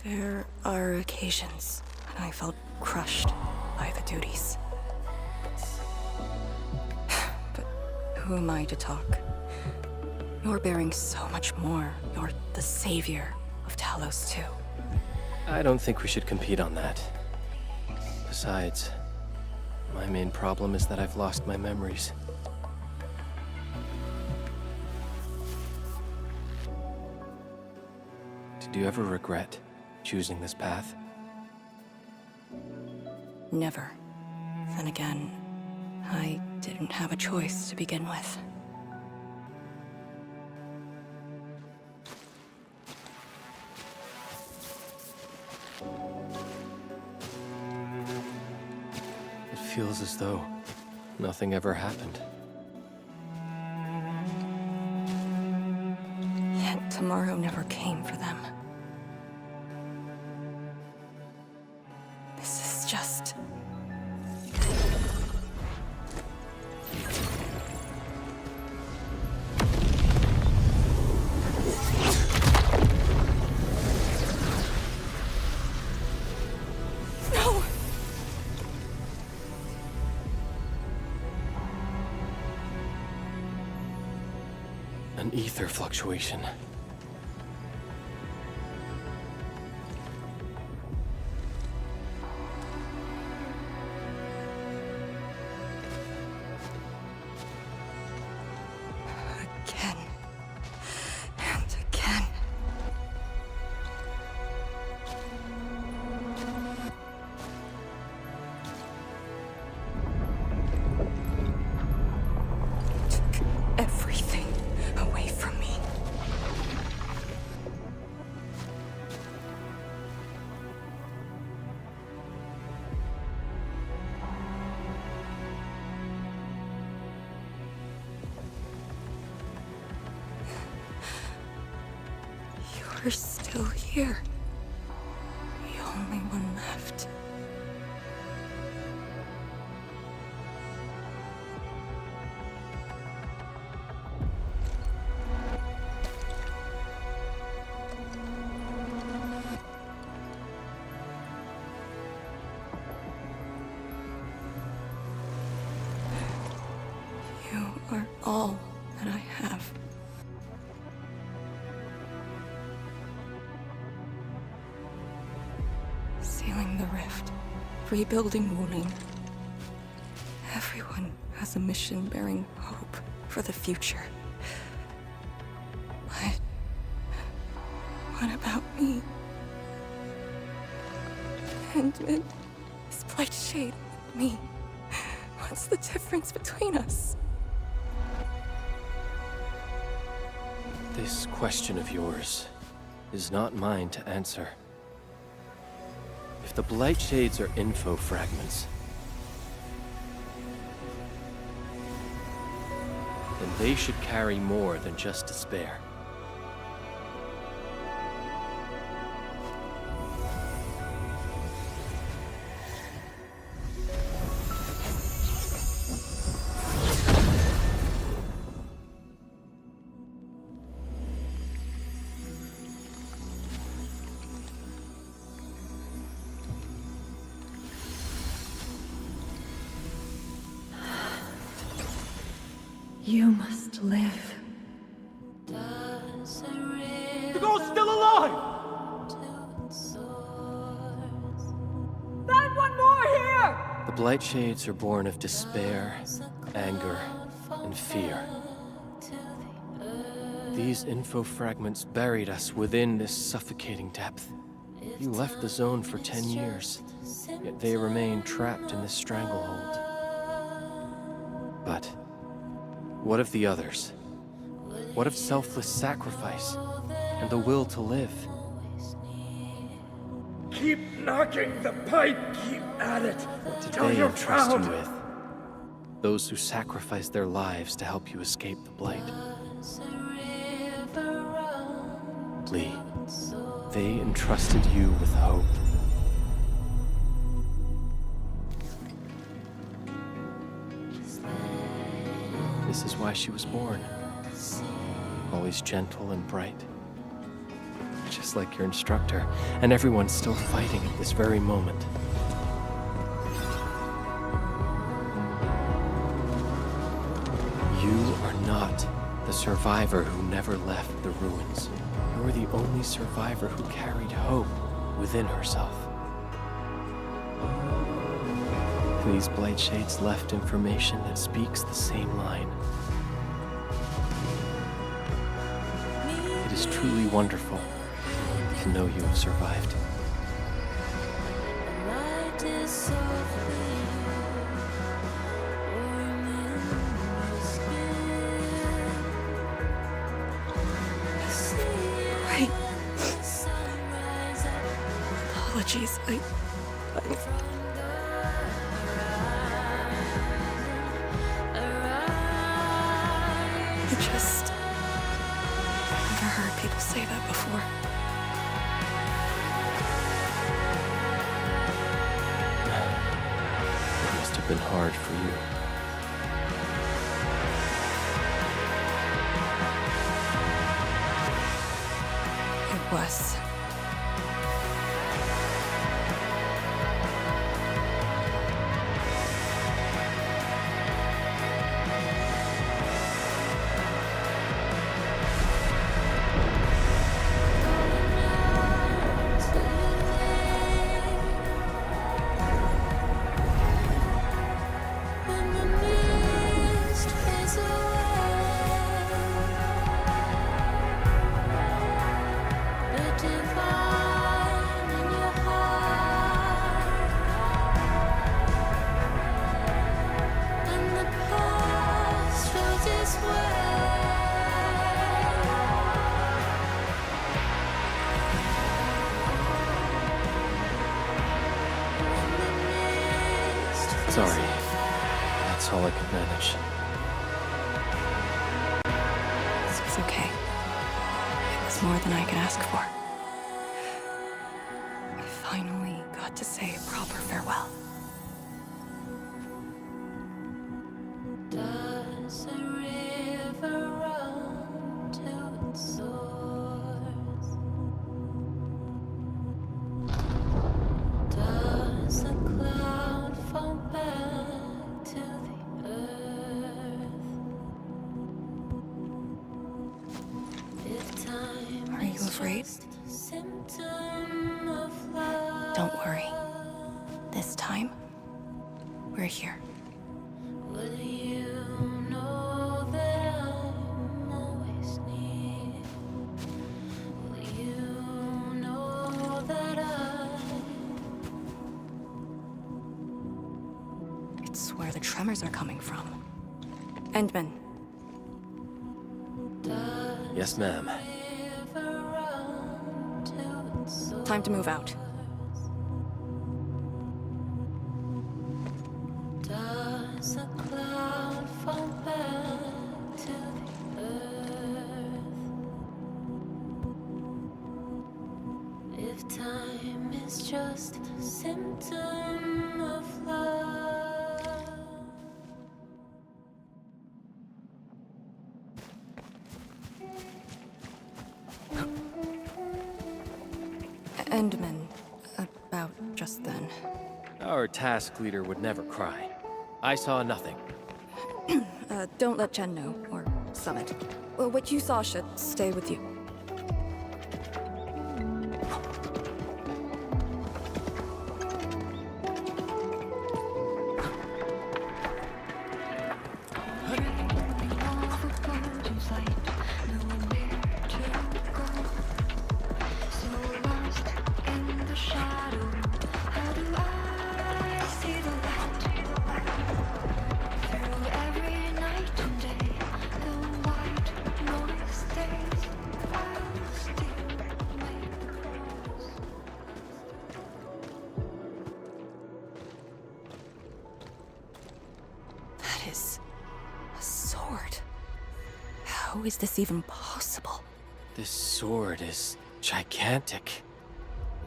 There are occasions when I felt crushed by the duties. But who am I to talk? You're bearing so much more. You're the savior of Talos-II. I don't think we should compete on that. Besides, my main problem is that I've lost my memories. Did you ever regret choosing this path? Never. Then again, I didn't have a choice to begin with. It feels as though nothing ever happened. Yet tomorrow never came for them. This is just... No! An ether fluctuation. Again. And again. Took everything away from me. You're still here. You're... only one left. You are all that I have. Sealing the rift, rebuilding Wuling. Everyone has a mission bearing hope for the future. What about me? And this Blight Shade and me. What's the difference between us? This question of yours is not mine to answer. If the Blight Shades are info fragments, then they should carry more than just despair. You must live. The girl's still alive! Find one more here! The Blight Shades are born of despair, anger, and fear. These info fragments buried us within this suffocating depth. You left the zone for 10 years, yet they remain trapped in this stranglehold. But what of the others? What of selfless sacrifice and the will to live? Keep knocking the pipe, keep at it. What did Till they you're entrust proud. you with? Those who sacrificed their lives to help you escape the Blight. Lee, they entrusted you with hope. This is why she was born. Always gentle and bright. Just like your instructor, and everyone's still fighting at this very moment. You are not the survivor who never left the ruins. You are the only survivor who carried hope within herself. These Blight Shades left information that speaks the same line. It is truly wonderful to know you have survived. Right. Apologies, I just never heard people say that before. It must have been hard for you. It was. Sorry. That's all I could manage. This was okay. It was more than I could ask for. I finally got to say a proper farewell. Does a river run to its source? Does a cloud fall back to the earth? If time Are you afraid? symptom of love, Don't worry. This time, we're here. will you know that I'm always near? Will you know that It's where the tremors are coming from. Endman, Yes, ma'am. time to move out. Does a cloud fall back to the earth? If time is just a symptom of love. Endman, about just then. Our task leader would never cry. I saw nothing. Don't let Chen know, or Summit. Well, what you saw should stay with you. That is a sword. How is this even possible? This sword is gigantic.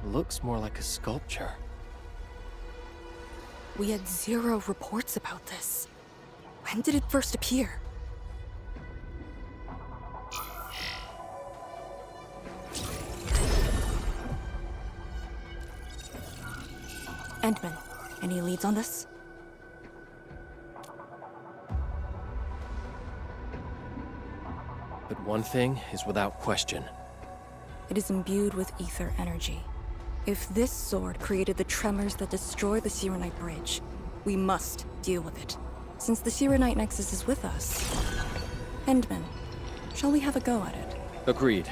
It looks more like a sculpture. We had 0 reports about this. When did it first appear? Endman, any leads on this? But one thing is without question. It is imbued with ether energy. If this sword created the tremors that destroy the Sirenite Bridge, we must deal with it. Since the Sirenite Nexus is with us. Endman, shall we have a go at it? Agreed.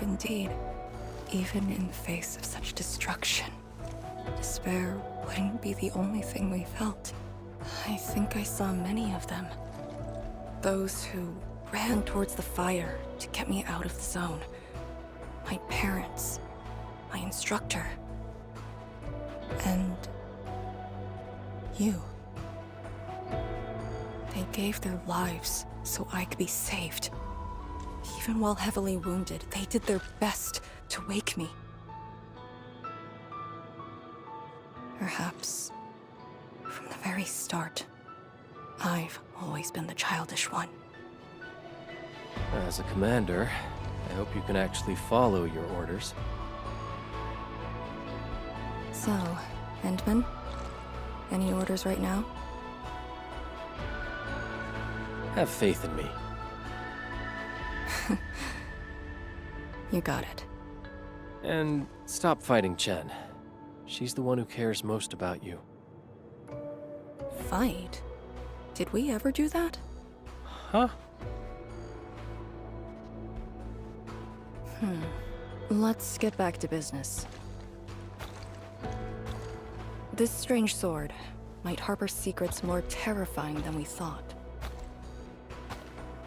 Indeed, even in the face of such destruction, despair wouldn't be the only thing we felt. I think I saw many of them. Those who ran towards the fire to get me out of the zone. My parents, my instructor, and you. They gave their lives so I could be saved. Even while heavily wounded, they did their best to wake me. Perhaps, from the very start, I've always been the childish one. As a commander, I hope you can actually follow your orders. So, Endman? Any orders right now? Have faith in me. You got it. And stop fighting Chen. She's the one who cares most about you. Fight? Did we ever do that? Huh? Let's get back to business. This strange sword might harbor secrets more terrifying than we thought.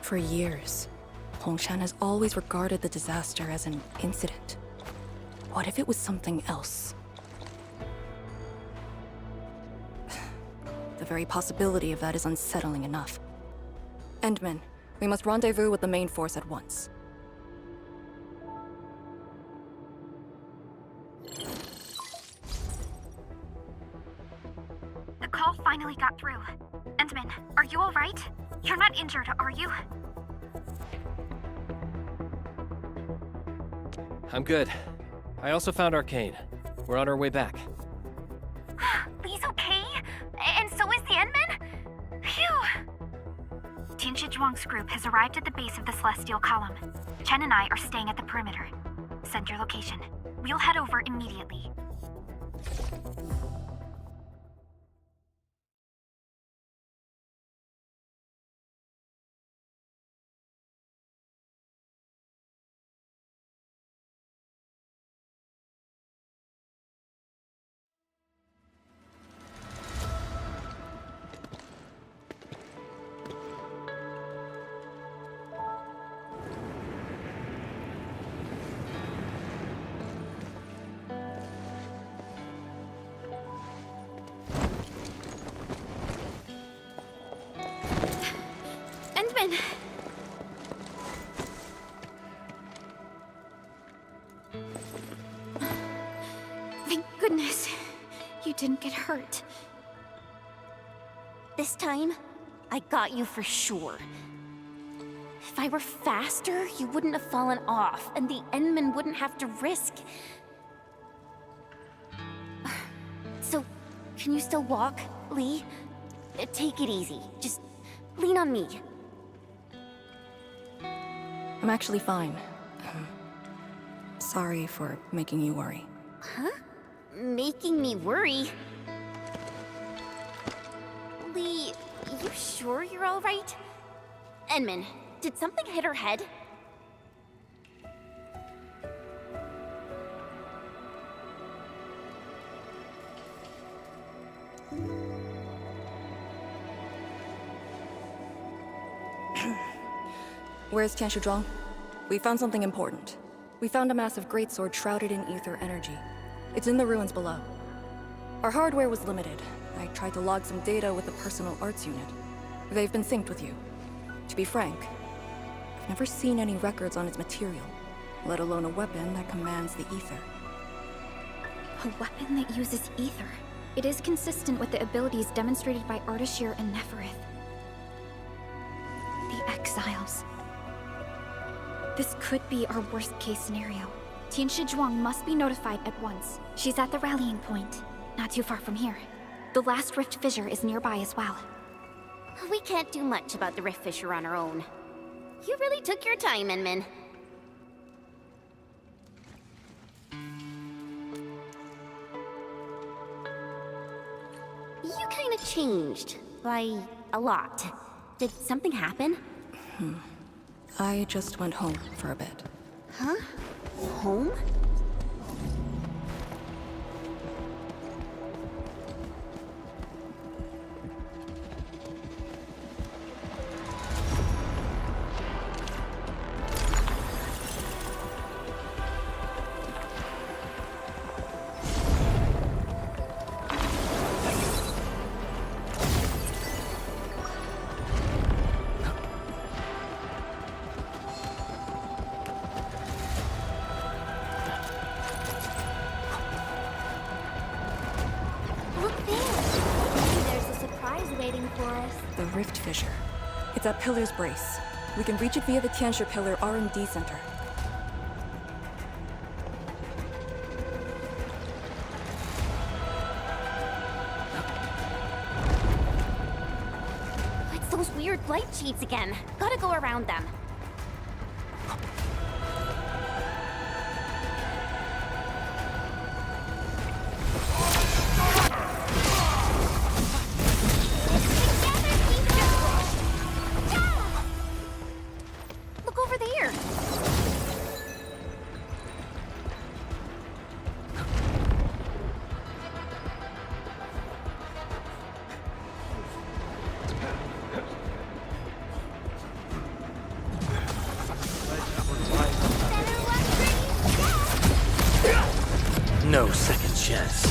For years, Hongshan has always regarded the disaster as an incident. What if it was something else? The very possibility of that is unsettling enough. Endman, we must rendezvous with the main force at once. The call finally got through. Endman, are you alright? You're not injured, are you? I'm good. I also found Arcane. We're on our way back. Lee's okay? And so is the Endman? Phew! Tianshi Zhuang's group has arrived at the base of the Celestial Column. Chen and I are staying at the perimeter. Send your location. We'll head over immediately. Endman! Thank goodness you didn't get hurt. This time, I got you for sure. If I were faster, you wouldn't have fallen off, and the Endman wouldn't have to risk. So, can you still walk, Lee? Take it easy. Just lean on me. I'm actually fine. Sorry for making you worry. Huh? Making me worry? Lee, you sure you're all right? Endman, did something hit her head? Where's Tianshi Zhuang? We found something important. We found a massive greatsword shrouded in ether energy. It's in the ruins below. Our hardware was limited. I tried to log some data with the personal arts unit. They've been synced with you. To be frank, I've never seen any records on its material, let alone a weapon that commands the ether. A weapon that uses ether. It is consistent with the abilities demonstrated by Ardashir and Neferith. The Exiles. This could be our worst-case scenario. Tianshi Zhuang must be notified at once. She's at the rallying point, not too far from here. The last rift fissure is nearby as well. We can't do much about the rift fissure on our own. You really took your time, Endman. You kinda changed. By a lot. Did something happen? I just went home for a bit. Huh? Home? The rift fissure. It's at Pillar's Brace. We can reach it via the Tianshi Pillar R&D Center. It's those weird light sheets again. Gotta go around them. No second chance.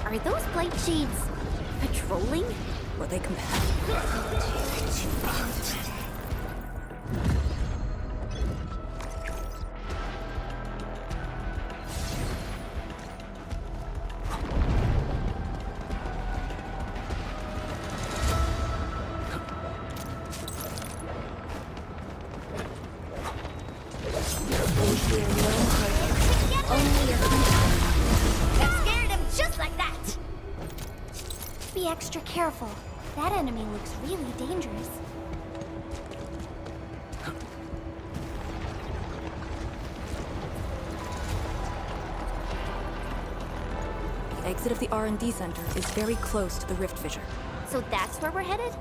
Are those blight shades patrolling? Were they compelled? Extra careful. That enemy looks really dangerous. The exit of the R&D Center is very close to the rift fissure. So that's where we're headed?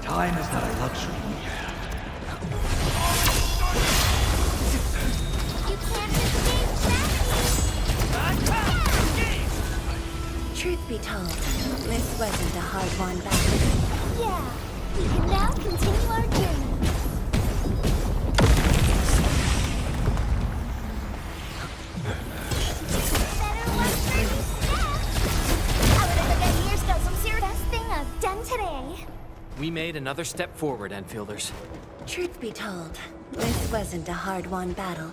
Time is not a luxury. You can't escape. Truth be told, this wasn't a hard-won battle. Yeah, we can now continue our journey. Better luck for me. I would have bet years got some serious best thing I've done today. We made another step forward, Enfielders. Truth be told, this wasn't a hard-won battle.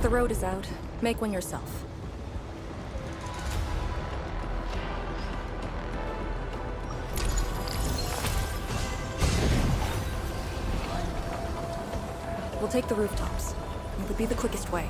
The road is out. Make one yourself. We'll take the rooftops. It would be the quickest way.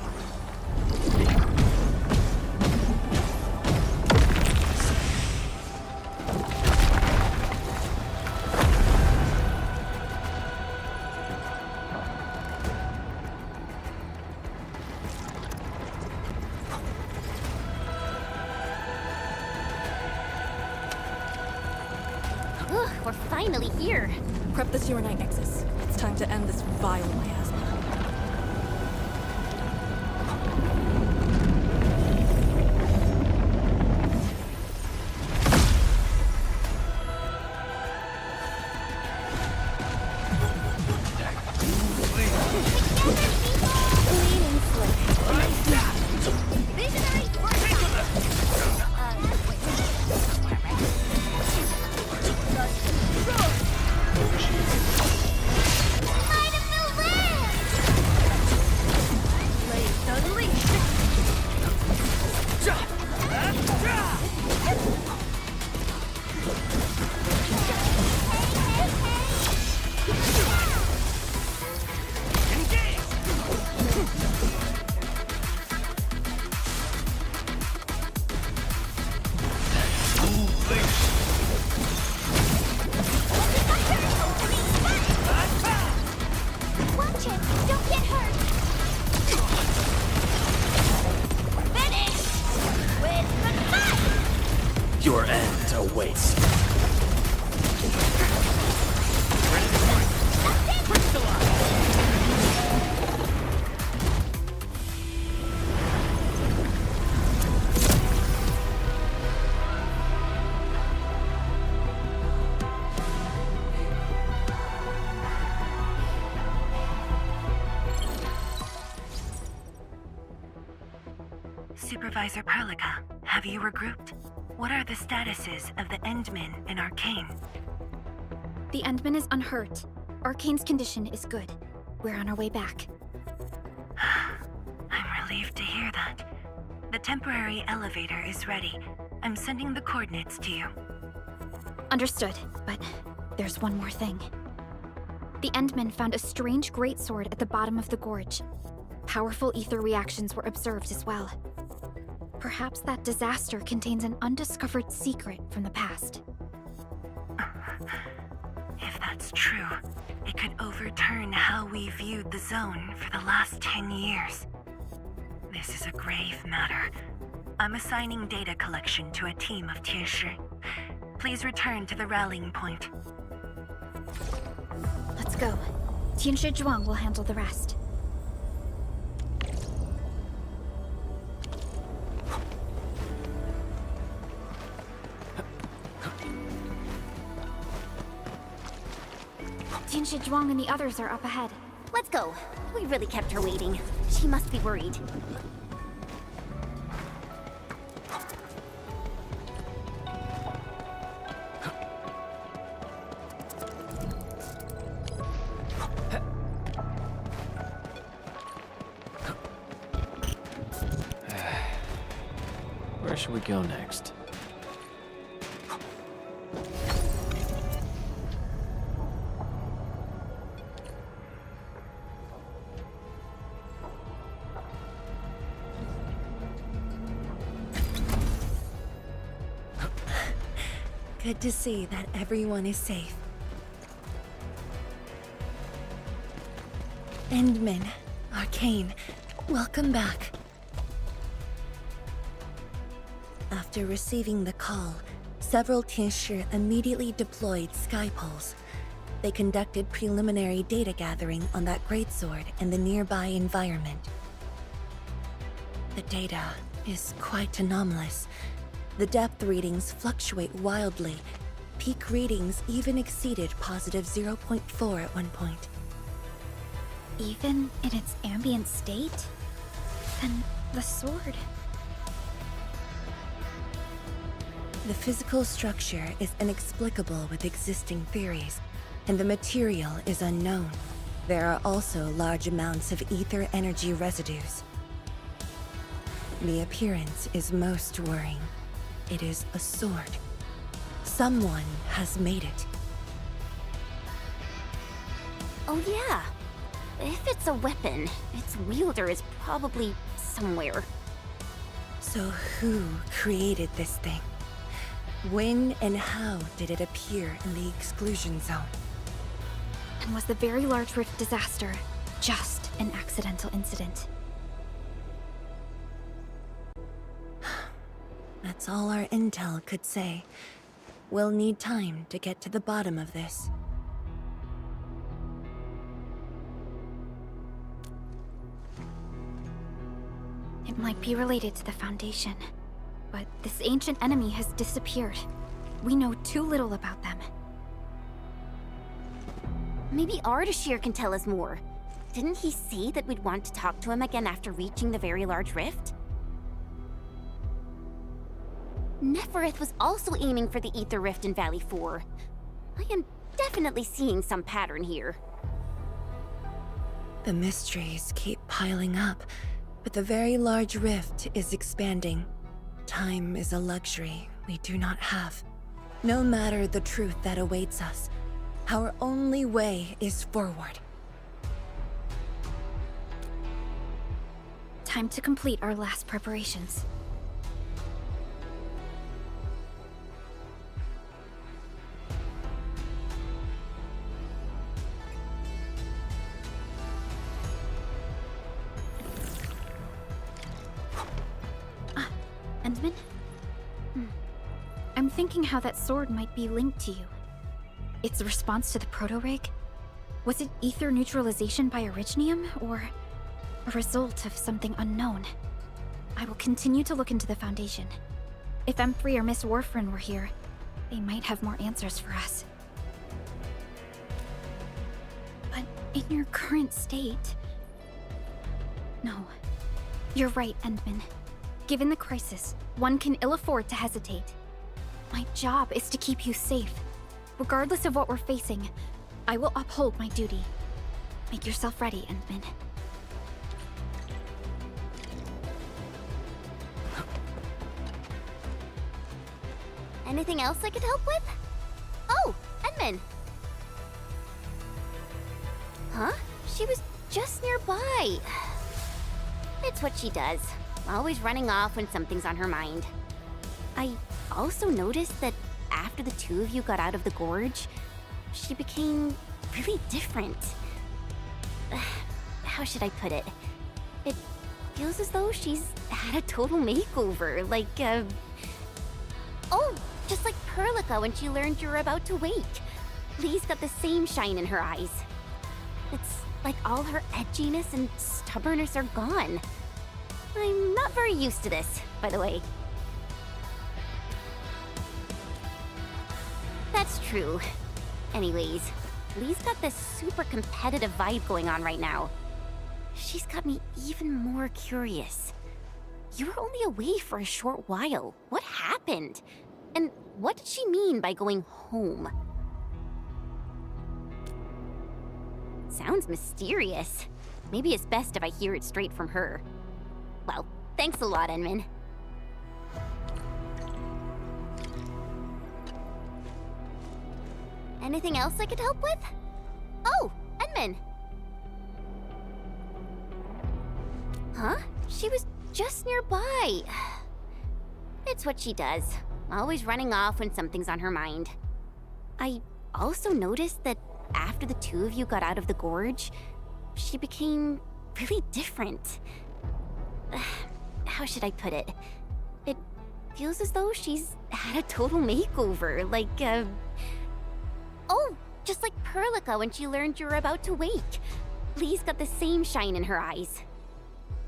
Ugh, we're finally here. Prep the Uranite Nexus. It's time to end this vile miasma. Your end awaits. Supervisor Perlica, have you regrouped? What are the statuses of the Endmen in Arcane? The Endman is unhurt. Arcane's condition is good. We're on our way back. I'm relieved to hear that. The temporary elevator is ready. I'm sending the coordinates to you. Understood, but there's one more thing. The Endmen found a strange greatsword at the bottom of the gorge. Powerful ether reactions were observed as well. Perhaps that disaster contains an undiscovered secret from the past. If that's true, it could overturn how we viewed the zone for the last 10 years. This is a grave matter. I'm assigning data collection to a team of Tieshi. Please return to the rallying point. Let's go. Tianshi Zhuang will handle the rest. Tianshi Zhuang and the others are up ahead. Let's go. We really kept her waiting. She must be worried. Where should we go next? Good to see that everyone is safe. Endmen, Arcane, welcome back. After receiving the call, several Tieshi immediately deployed skypoles. They conducted preliminary data gathering on that greatsword and the nearby environment. The data is quite anomalous. The depth readings fluctuate wildly. Peak readings even exceeded positive 0.4 at one point. Even in its ambient state? Then the sword... The physical structure is inexplicable with existing theories, and the material is unknown. There are also large amounts of ether energy residues. The appearance is most worrying. It is a sword. Someone has made it. Oh yeah. If it's a weapon, its wielder is probably somewhere. So who created this thing? When and how did it appear in the exclusion zone? And was the Very Large Rift disaster just an accidental incident? That's all our intel could say. We'll need time to get to the bottom of this. It might be related to the Foundation, but this ancient enemy has disappeared. We know too little about them. Maybe Ardashir can tell us more. Didn't he say that we'd want to talk to him again after reaching the Very Large Rift? Nefereth was also aiming for the Ether Rift in Valley 4. I am definitely seeing some pattern here. The mysteries keep piling up, but the Very Large Rift is expanding. Time is a luxury we do not have. No matter the truth that awaits us, our only way is forward. Time to complete our last preparations. Endman? I'm thinking how that sword might be linked to you. Its response to the proto-rig? Was it ether neutralization by Originium, or a result of something unknown? I will continue to look into the Foundation. If M3 or Miss Warfrin were here, they might have more answers for us. But in your current state... No. You're right, Endman. Given the crisis, one can ill afford to hesitate. My job is to keep you safe. Regardless of what we're facing, I will uphold my duty. Make yourself ready, Endman. Anything else I could help with? Oh, Endman! Huh? She was just nearby. It's what she does. Always running off when something's on her mind. I also noticed that after the two of you got out of the gorge, she became really different. How should I put it? It feels as though she's had a total makeover, like, oh, just like Perlica when she learned you were about to wake. Lee's got the same shine in her eyes. It's like all her edginess and stubbornness are gone. I'm not very used to this, by the way. That's true. Anyways, Lee's got this super competitive vibe going on right now. She's got me even more curious. You were only away for a short while. What happened? And what did she mean by going home? Sounds mysterious. Maybe it's best if I hear it straight from her. Well, thanks a lot, Enman. Anything else I could help with? Oh, Enman! Huh? She was just nearby. It's what she does. Always running off when something's on her mind. I also noticed that after the two of you got out of the gorge, she became really different. How should I put it? It feels as though she's had a total makeover, like, oh, just like Perlica when she learned you were about to wake. Lee's got the same shine in her eyes.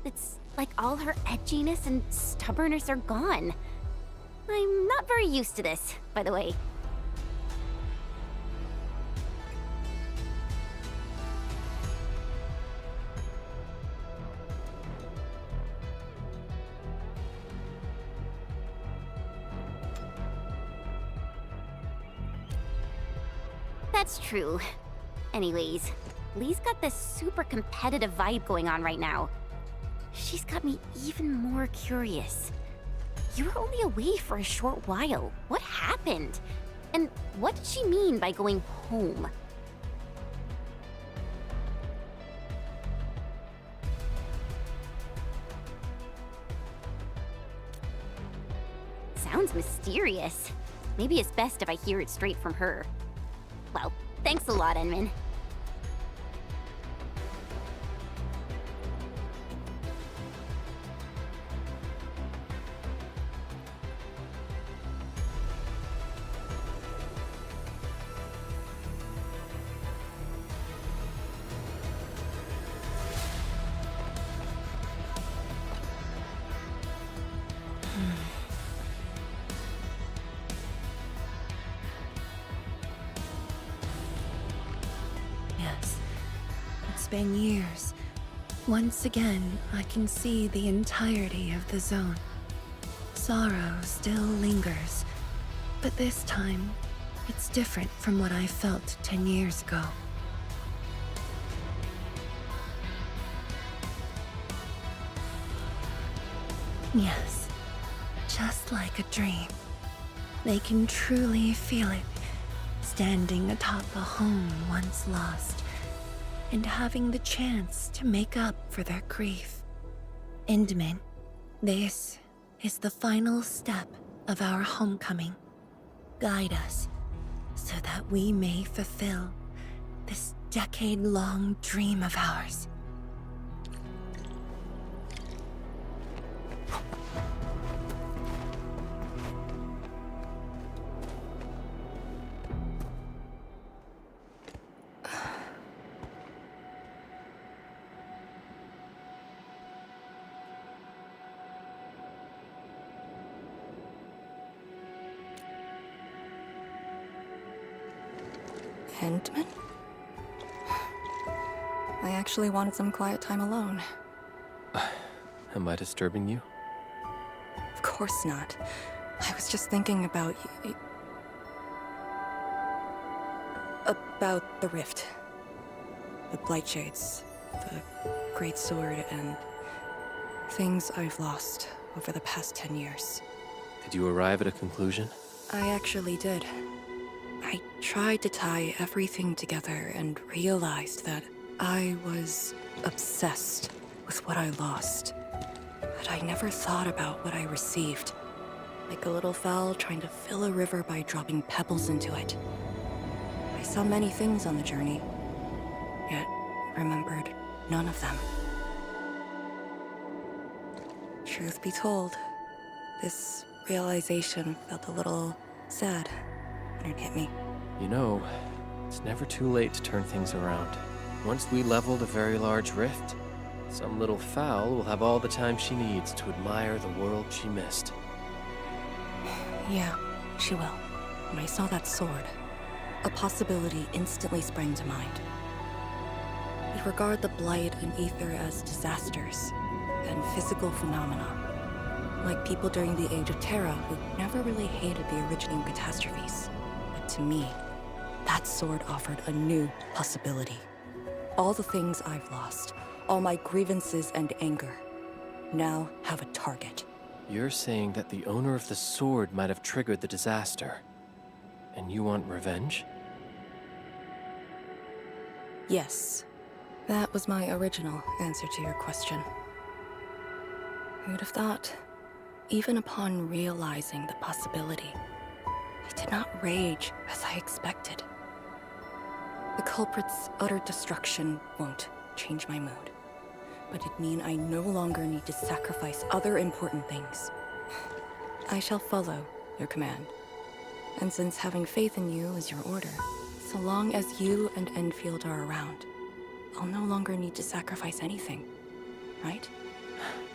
It's like all her edginess and stubbornness are gone. I'm not very used to this, by the way. That's true. Anyways, Lee's got this super competitive vibe going on right now. she's got me even more curious. You were only away for a short while. What happened? And what did she mean by going home? Sounds mysterious. Maybe it's best if I hear it straight from her. Well, thanks a lot, Enmin. Yes, it's been years. Once again, I can see the entirety of the zone. Sorrow still lingers, but this time, it's different from what I felt 10 years ago. Yes, just like a dream. They can truly feel it, standing atop a home once lost, and having the chance to make up for their grief. Endmin, this is the final step of our homecoming. Guide us, so that we may fulfill this decade-long dream of ours. Endmin? I actually wanted some quiet time alone. Am I disturbing you? Of course not. I was just thinking about about the rift. The Blightshades, the Great Sword, and things I've lost over the past 10 years. Did you arrive at a conclusion? I actually did. I tried to tie everything together and realized that I was obsessed with what I lost. But I never thought about what I received. Like a little fowl trying to fill a river by dropping pebbles into it. I saw many things on the journey, yet remembered none of them. Truth be told, this realization felt a little sad when it hit me. You know, it's never too late to turn things around. Once we leveled a very large rift, some little fowl will have all the time she needs to admire the world she missed. Yeah, she will. When I saw that sword, a possibility instantly sprang to mind. We regard the Blight and Ether as disasters and physical phenomena, like people during the Age of Terra who never really hated the originating catastrophes. But to me, that sword offered a new possibility. All the things I've lost, all my grievances and anger, now have a target. You're saying that the owner of the sword might have triggered the disaster, and you want revenge? Yes, that was my original answer to your question. Who'd have thought? Even upon realizing the possibility, I did not rage as I expected. The culprit's utter destruction won't change my mood, but it means I no longer need to sacrifice other important things. I shall follow your command, and since having faith in you is your order, so long as you and Endfield are around, I'll no longer need to sacrifice anything, right?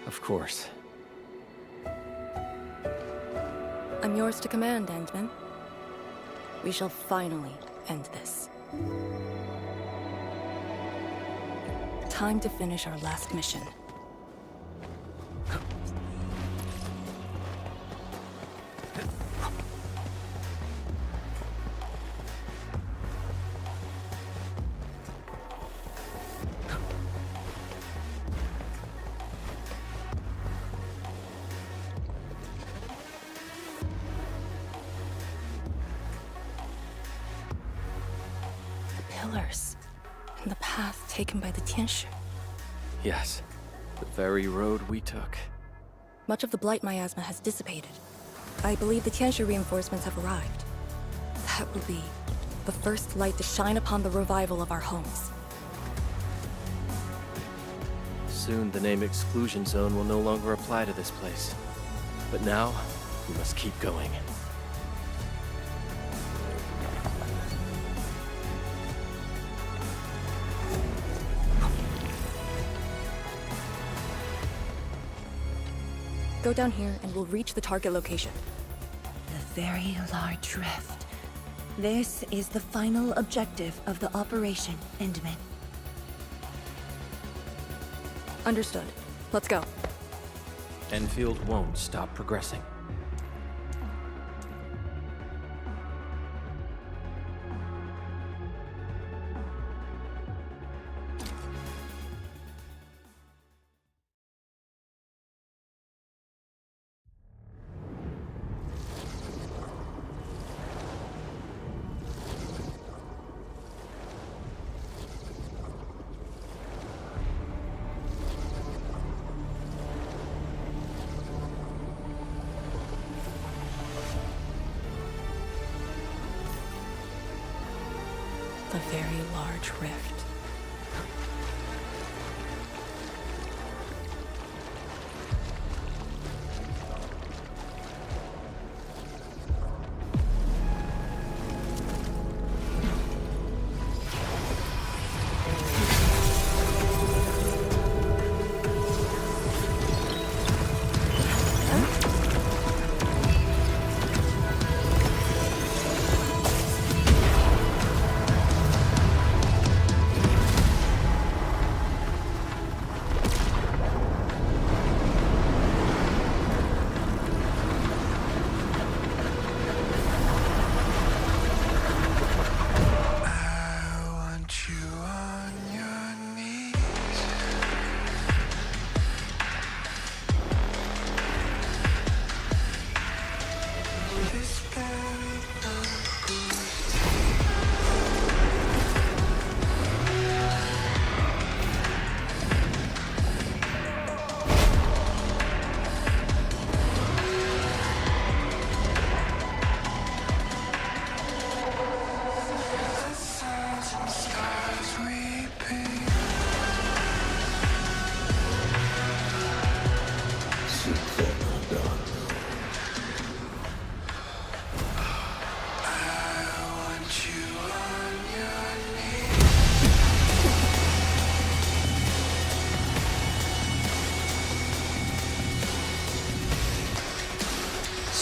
Of course. I'm yours to command, Endman. We shall finally end this. Time to finish our last mission. pillars and the path taken by the Tianshi. Yes, the very road we took. Much of the blight miasma has dissipated. I believe the Tianshi reinforcements have arrived. That will be the first light to shine upon the revival of our homes. Soon the name Exclusion Zone will no longer apply to this place. But now, we must keep going. Go down here and we'll reach the target location. The very large rift. This is the final objective of the Operation Endmin. Understood. Let's go. Enfield won't stop progressing. The very large rift.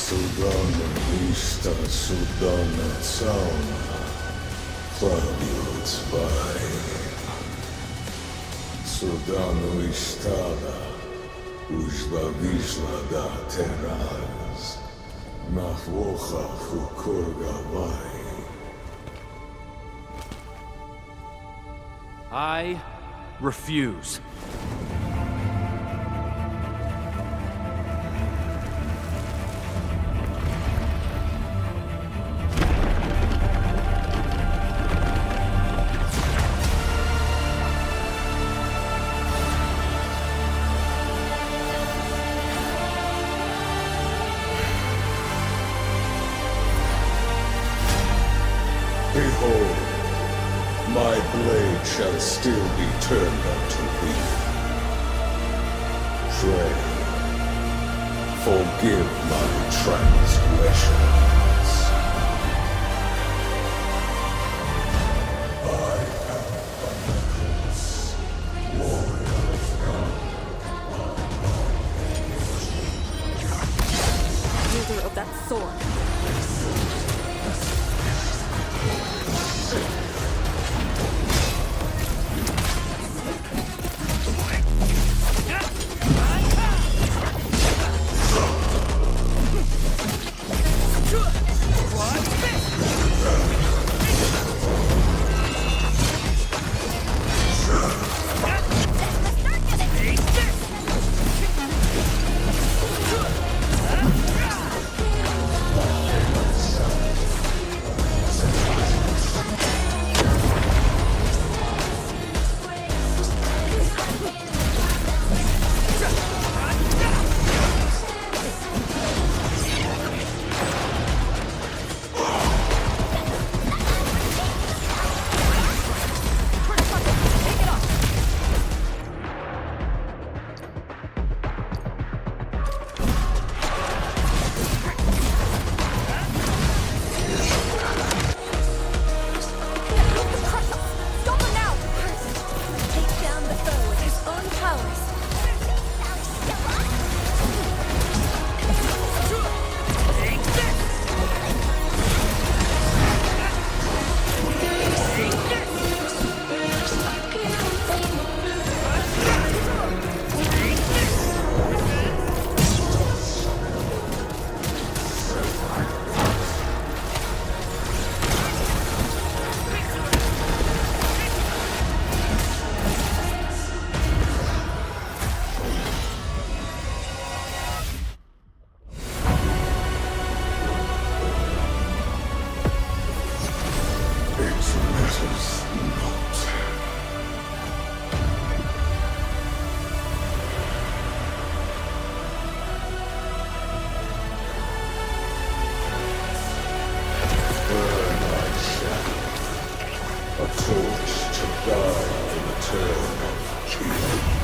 Судана Виста, Судана Цауна, Клавиот Свай. Судана Вистада, Ужла Вишла да Тераз, Нахвоха Фукургавай. I refuse. Behold, my blade shall still be turned unto thee. Pray, forgive my transgressions. I am Arknights, warrior of God. Wielder of that sword. matters not. Burn I shall, a torch to guide the return of King.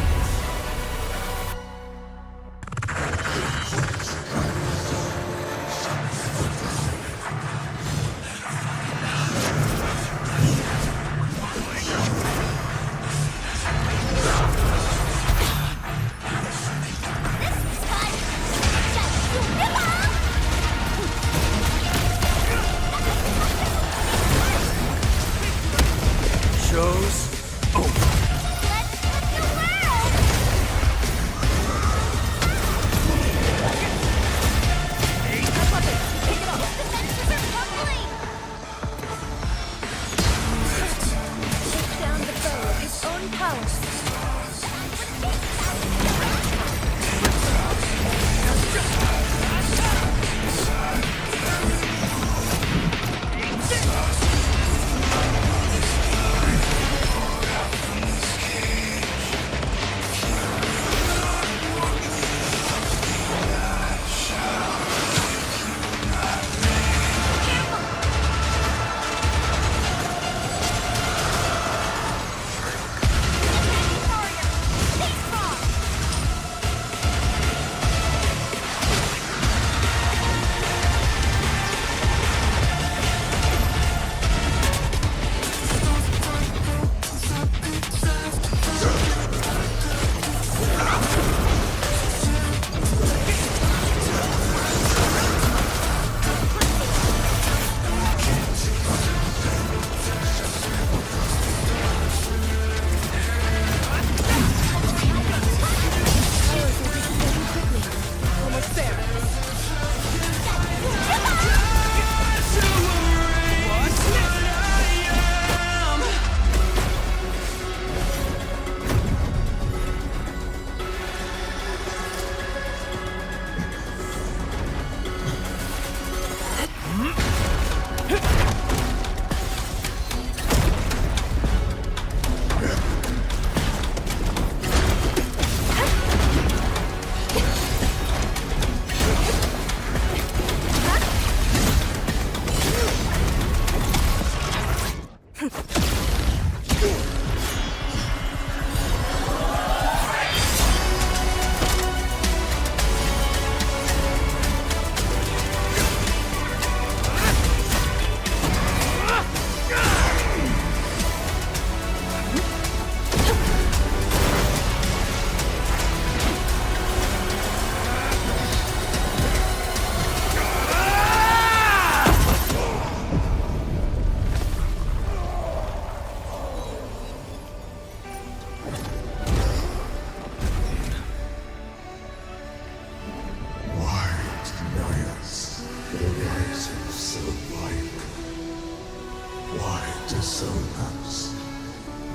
dissonance,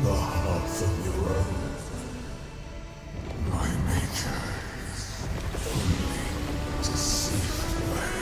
the hearth of your own. My maker is only deceived by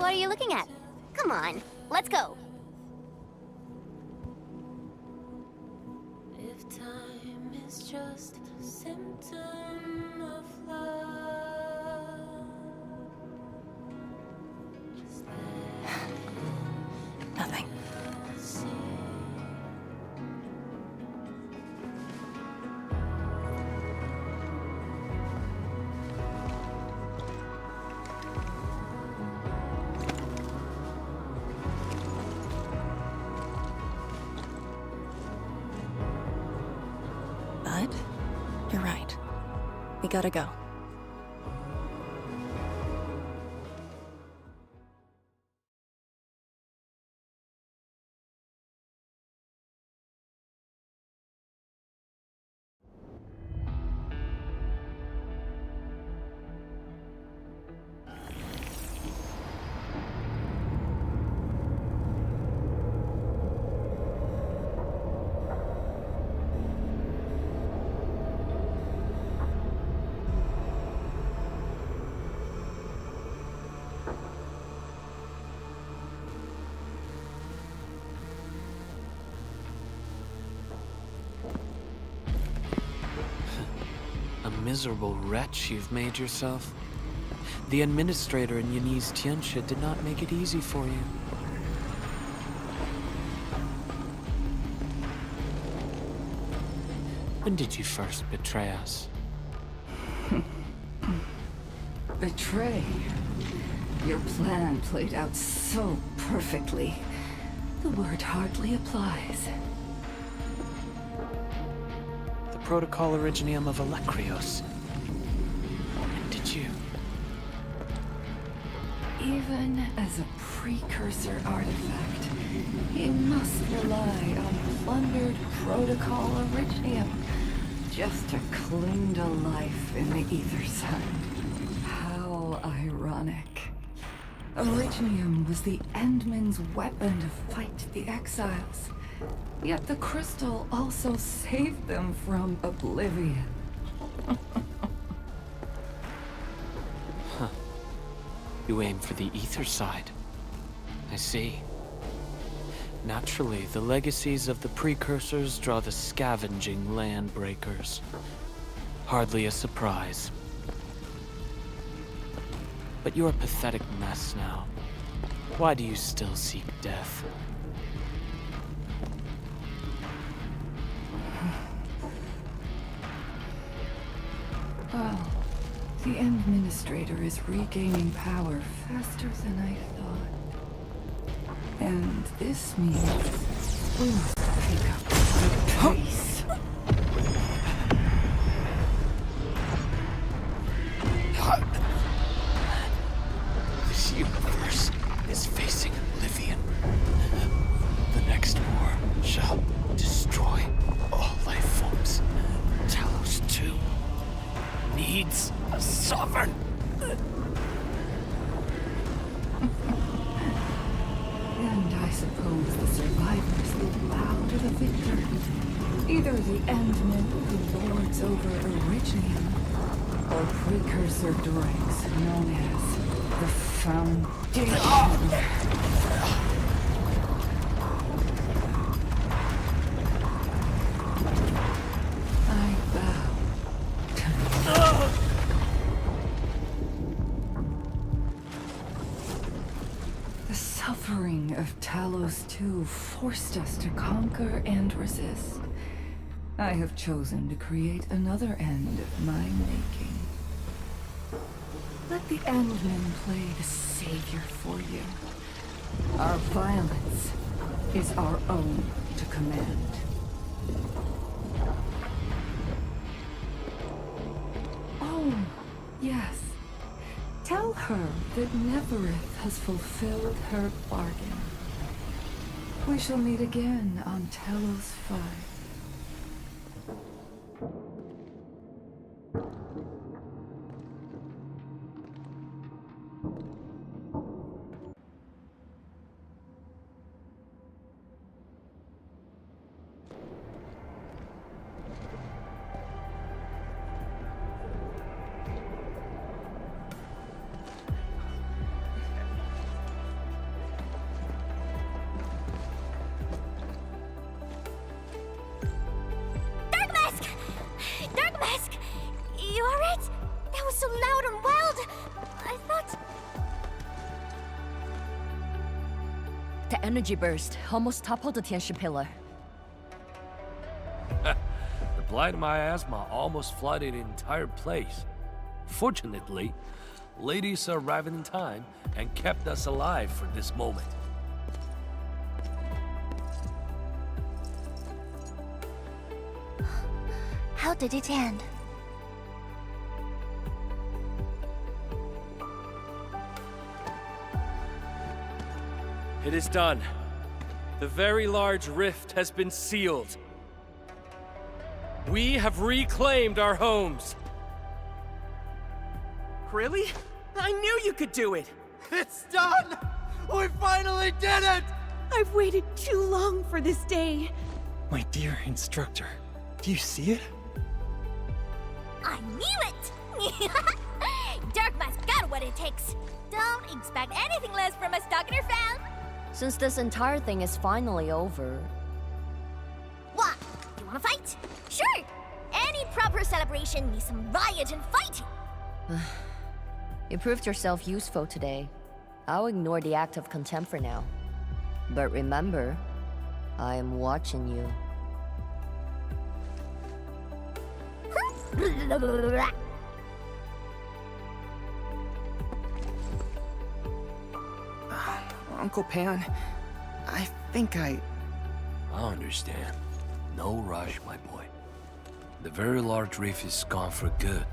What are you looking at? Come on, let's go. If time is just a symptom of love, is there gotta go. Miserable wretch you've made yourself. The Administrator in Yani's Tianxia did not make it easy for you. When did you first betray us? Betray? Your plan played out so perfectly. The word hardly applies. Protocol Originium of Electrios. When did you? Even as a precursor artifact, he must rely on plundered Protocol Originium just to cling to life in the Ether Sun. How ironic. Originium was the Endmen's weapon to fight the Exiles. Yet the crystal also saved them from oblivion. Huh. You aim for the ether side. I see. Naturally, the legacies of the precursors draw the scavenging land breakers. Hardly a surprise. But you're a pathetic mess now. Why do you still seek death? Well, the Endministrator is regaining power faster than I thought. And this means we must pick up the pace. This universe is facing oblivion. The next war shall destroy all life forms. Talos-II needs a sovereign. And I suppose the survivors will bow to the victor. Either the Endmen who lords over Originium, or precursor droids known as the Foundation. I bow. The suffering of Talos-II forced us to conquer and resist. I have chosen to create another end of my making. Let the Endmen play the savior for you. Our violence is our own to command. Oh, yes. Tell her that Neverith has fulfilled her bargain. We shall meet again on Talos-V. You alright? That was so loud and wild! I thought... The energy burst almost toppled the Tianxia pillar. The blight miasma almost flooded the entire place. Fortunately, ladies arrived in time and kept us alive for this moment. How did it end? It is done. The very large rift has been sealed. We have reclaimed our homes. Really? I knew you could do it! It's done! We finally did it! I've waited too long for this day. My dear instructor, do you see it? I knew it! Darkma's got what it takes. Don't expect anything less from a Stalker fan. Since this entire thing is finally over... What? You wanna fight? Sure! Any proper celebration needs some riot and fighting. You proved yourself useful today. I'll ignore the act of contempt for now. But remember, I am watching you. Uncle Pan, I think I understand. No rush, my boy. The very large reef is gone for good.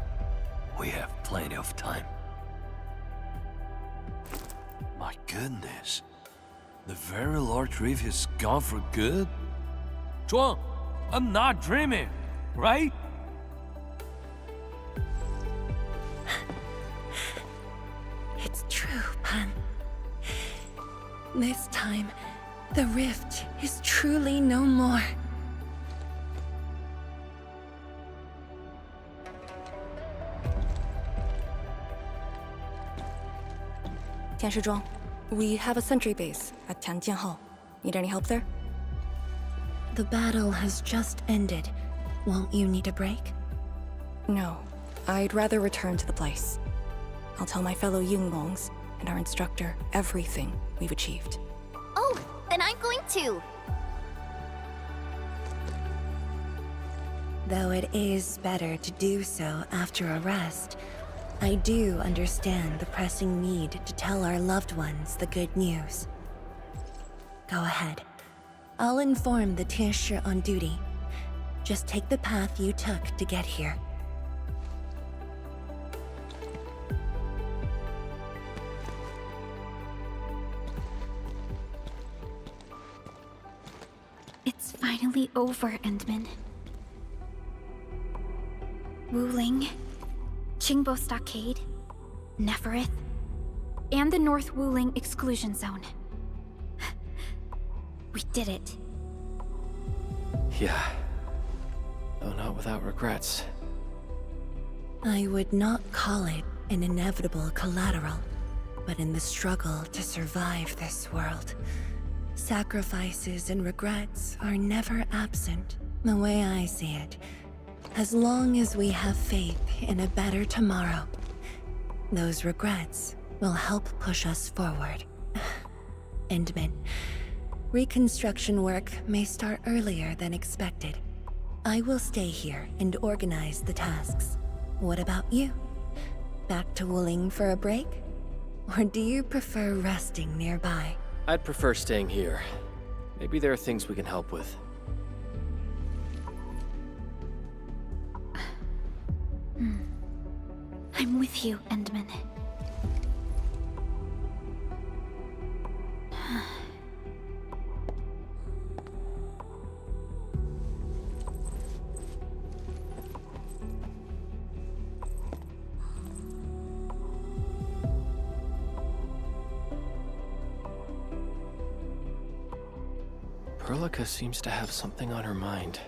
We have plenty of time. My goodness. The very large reef is gone for good? Zhuang, I'm not dreaming, right? It's true, Pan. This time, the rift is truly no more. Tianshizhuang, we have a sentry base at Tianjianhao. Need any help there? The battle has just ended. Won't you need a break? No. I'd rather return to the place. I'll tell my fellow Yinglongs and our instructor everything we've achieved. Oh, then I'm going to. Though it is better to do so after a rest, I do understand the pressing need to tell our loved ones the good news. Go ahead. I'll inform the Tianshi on duty. Just take the path you took to get here. It's finally over, Endman. Wuling, Qingbo Stockade, Neferith, and the North Wuling Exclusion Zone. We did it. Yeah. Though not without regrets. I would not call it an inevitable collateral, but in the struggle to survive this world, sacrifices and regrets are never absent. The way I see it, as long as we have faith in a better tomorrow, those regrets will help push us forward. Endman, reconstruction work may start earlier than expected. I will stay here and organize the tasks. What about you? Back to Wuling for a break? Or do you prefer resting nearby? I'd prefer staying here. Maybe there are things we can help with. I'm with you, Endman. Perlica seems to have something on her mind.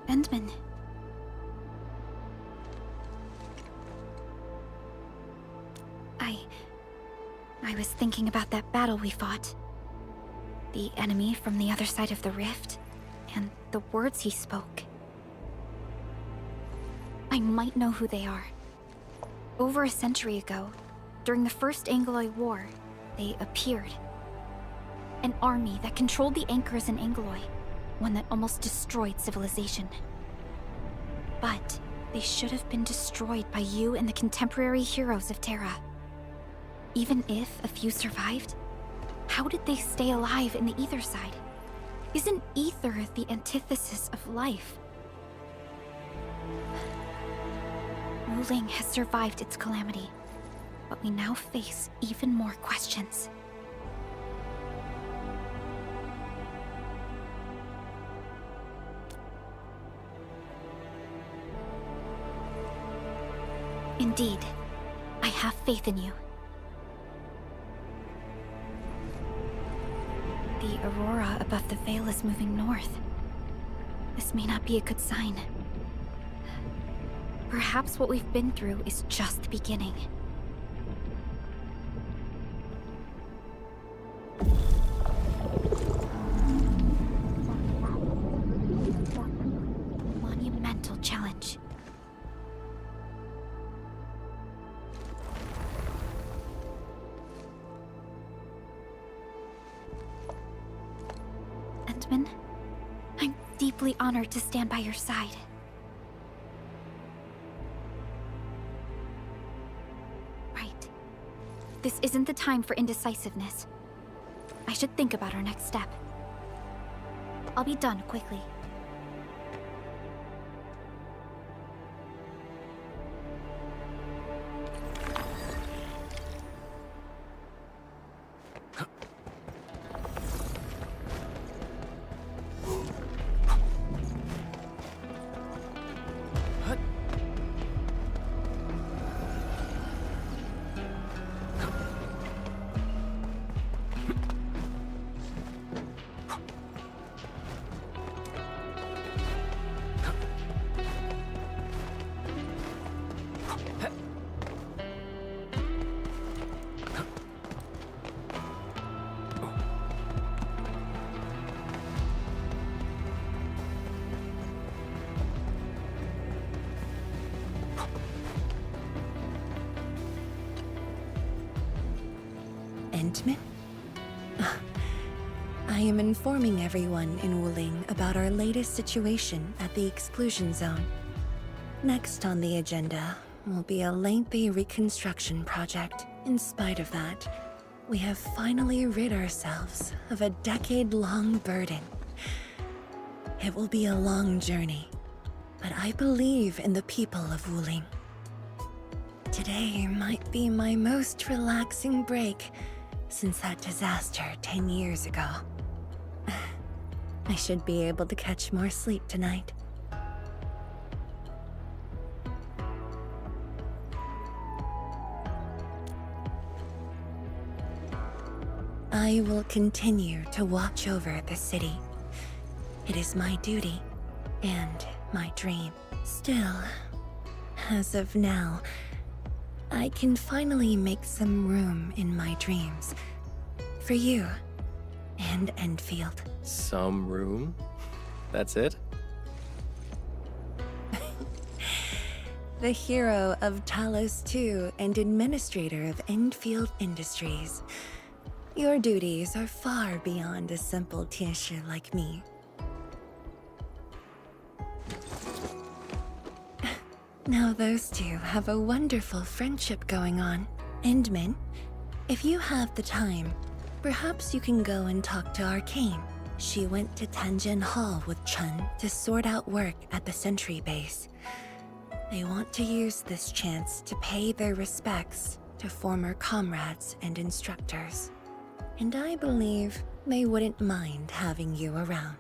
Endman. I was thinking about that battle we fought. The enemy from the other side of the rift, and the words he spoke. I might know who they are. Over a century ago, during the First Angloid War, they appeared. An army that controlled the anchors in Angloid, one that almost destroyed civilization. But they should have been destroyed by you and the contemporary heroes of Terra. Even if a few survived, how did they stay alive in the ether side? Isn't ether the antithesis of life? Wuling has survived its calamity, but we now face even more questions. Indeed, I have faith in you. The aurora above the veil is moving north. This may not be a good sign. Perhaps what we've been through is just the beginning. Monumental challenge. Endman, I'm deeply honored to stand by your side. Right. This isn't the time for indecisiveness. I should think about our next step. I'll be done quickly. Endman? I am informing everyone in Wuling about our latest situation at the exclusion zone. Next on the agenda will be a lengthy reconstruction project. In spite of that, we have finally rid ourselves of a decade-long burden. It will be a long journey, but I believe in the people of Wuling. Today might be my most relaxing break since that disaster 10 years ago. I should be able to catch more sleep tonight. I will continue to watch over the city. It is my duty and my dream. Still, as of now, I can finally make some room in my dreams for you and Endfield. Some room? That's it? The hero of Talos-II and Administrator of Endfield Industries. Your duties are far beyond a simple teacher like me. Now those two have a wonderful friendship going on. Endman, if you have the time, perhaps you can go and talk to Arcane. She went to Tanjin Hall with Chun to sort out work at the Sentry base. They want to use this chance to pay their respects to former comrades and instructors. And I believe they wouldn't mind having you around.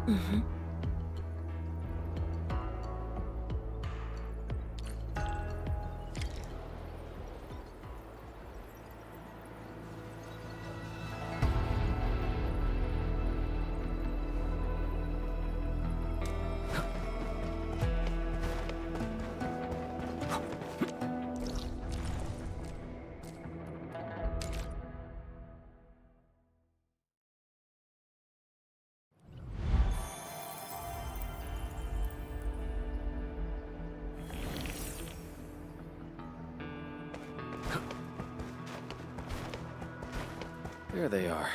Mm-hmm. There they are.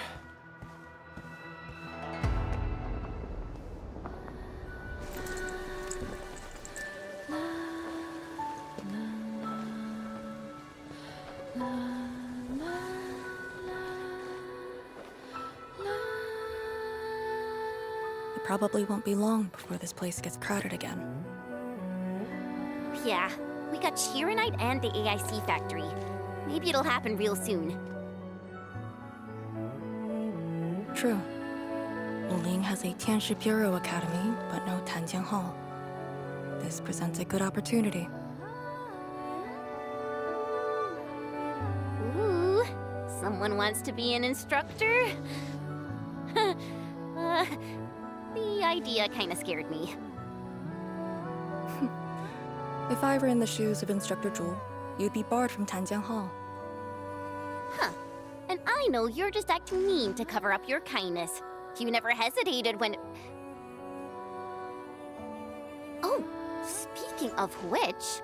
It probably won't be long before this place gets crowded again. Yeah, we got Chironite and the AIC factory. Maybe it'll happen real soon. True. Wuling has a Tianshi Bureau Academy, but no Tanjiang Hall. This presents a good opportunity. Ooh, someone wants to be an instructor? The idea kinda scared me. If I were in the shoes of Instructor Zhu, you'd be barred from Tanjiang Hall. Huh. And I know you're just acting mean to cover up your kindness. You never hesitated when... Oh, speaking of which,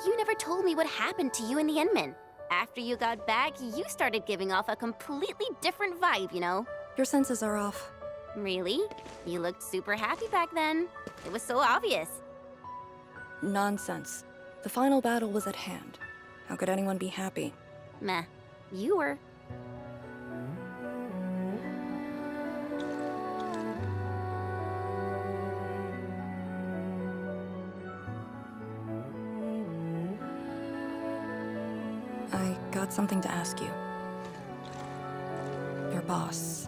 you never told me what happened to you and the Endmen. After you got back, you started giving off a completely different vibe, you know? Your senses are off. Really? You looked super happy back then. It was so obvious. Nonsense. The final battle was at hand. How could anyone be happy? Meh. You were. I got something to ask you. Your boss,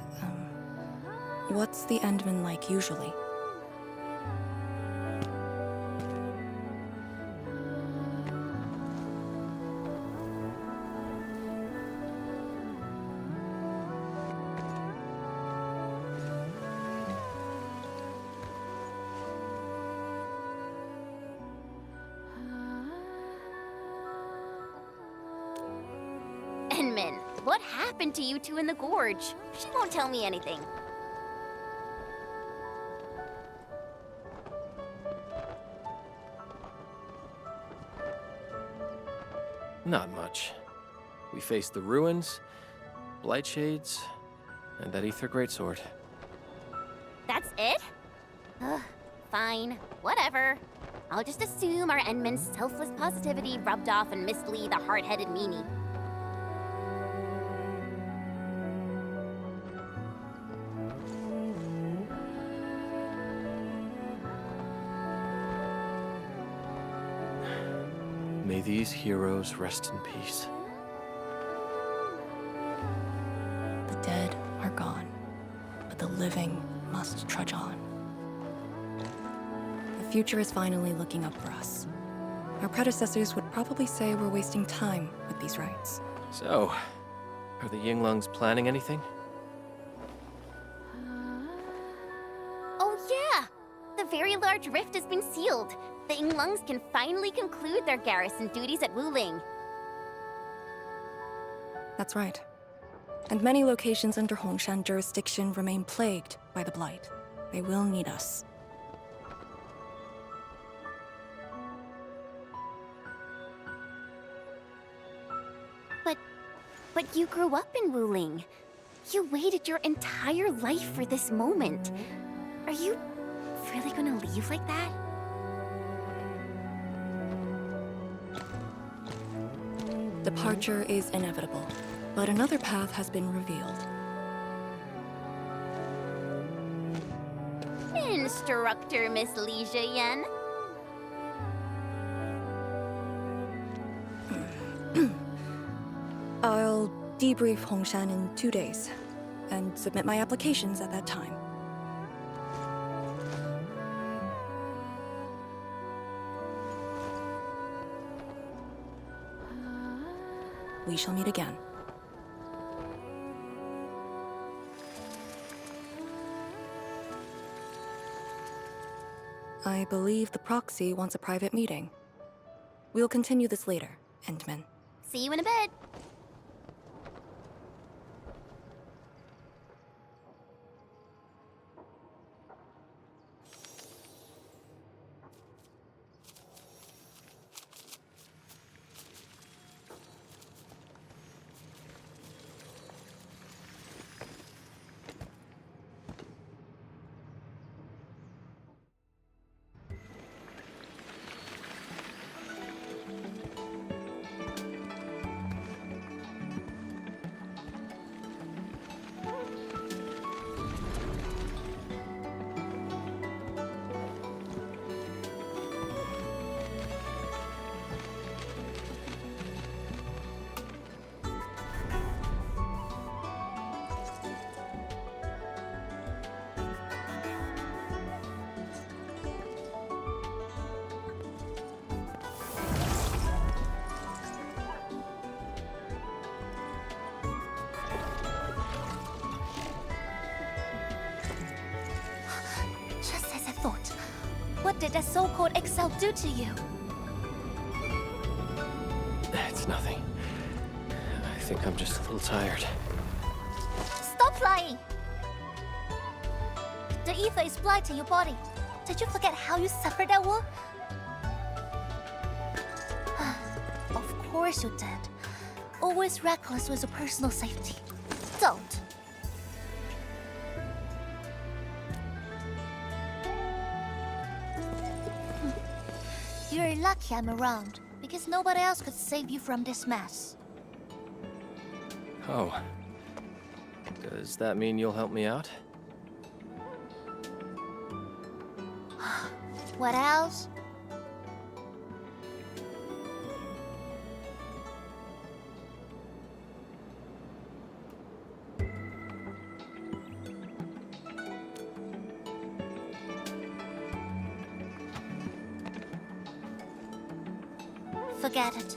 what's the Endman like usually? Endman, what happened to you two in the gorge? She won't tell me anything. Not much. We faced the ruins, Blightshades, and that Ether Greatsword. That's it? Ugh, fine. Whatever. I'll just assume our Endman's selfless positivity rubbed off on Miss Lee, the hard-headed meanie. May these heroes rest in peace. The dead are gone, but the living must trudge on. The future is finally looking up for us. Our predecessors would probably say we're wasting time with these rites. So, are the Yinglungs planning anything? Oh yeah! The very large rift has been sealed. The Yinglungs can finally conclude their garrison duties at Wuling. That's right. And many locations under Hongshan jurisdiction remain plagued by the Blight. They will need us. But you grew up in Wuling. You waited your entire life for this moment. Are you really gonna leave like that? Departure is inevitable, but another path has been revealed. Instructor Miss Li Zheyan. I'll debrief Hongshan in 2 days, and submit my applications at that time. We shall meet again. I believe the proxy wants a private meeting. We'll continue this later, Endman. See you in a bit. did that so-called Excel do to you? It's nothing. I think I'm just a little tired. Stop lying! The ether is blighting your body. Did you forget how you suffered that wound? Of course you did. Always reckless with your personal safety. Don't. You're lucky I'm around, because nobody else could save you from this mess. Oh. Does that mean you'll help me out? What else? Forget it.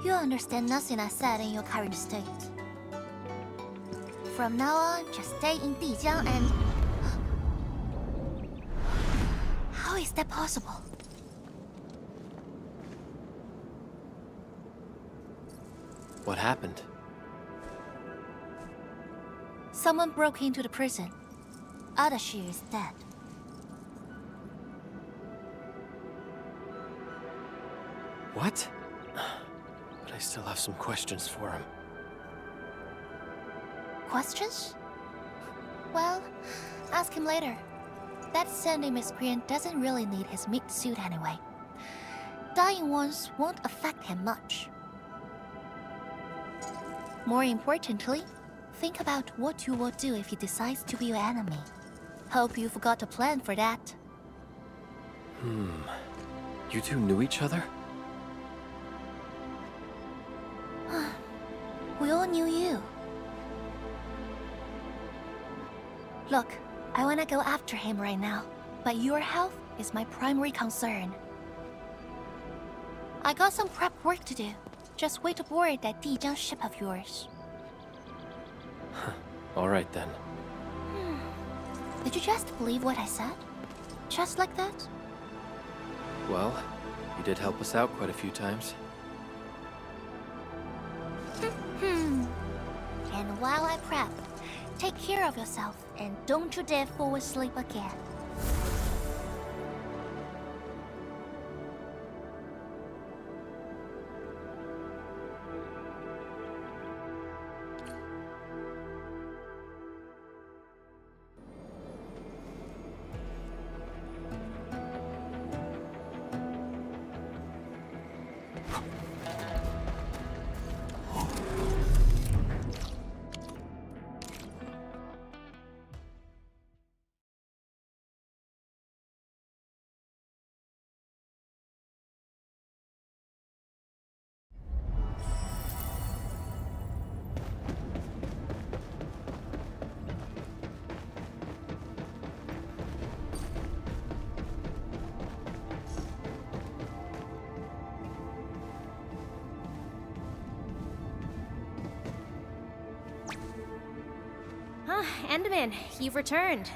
You understand nothing I said in your current state. From now on, just stay in Dijiang and... How is that possible? What happened? Someone broke into the prison. Adashi is dead. What? But I still have some questions for him. Questions? Well, ask him later. That Sunday miscreant doesn't really need his meat suit anyway. Dying ones won't affect him much. More importantly, think about what you will do if he decides to be your enemy. Hope you forgot a plan for that. You two knew each other? We all knew you. Look, I wanna go after him right now, but your health is my primary concern. I got some prep work to do. Just wait aboard that Dijiang ship of yours. All right then. Did you just believe what I said? Just like that? Well, you did help us out quite a few times. And while I prep, take care of yourself and don't you dare fall asleep again. Enderman, you've returned.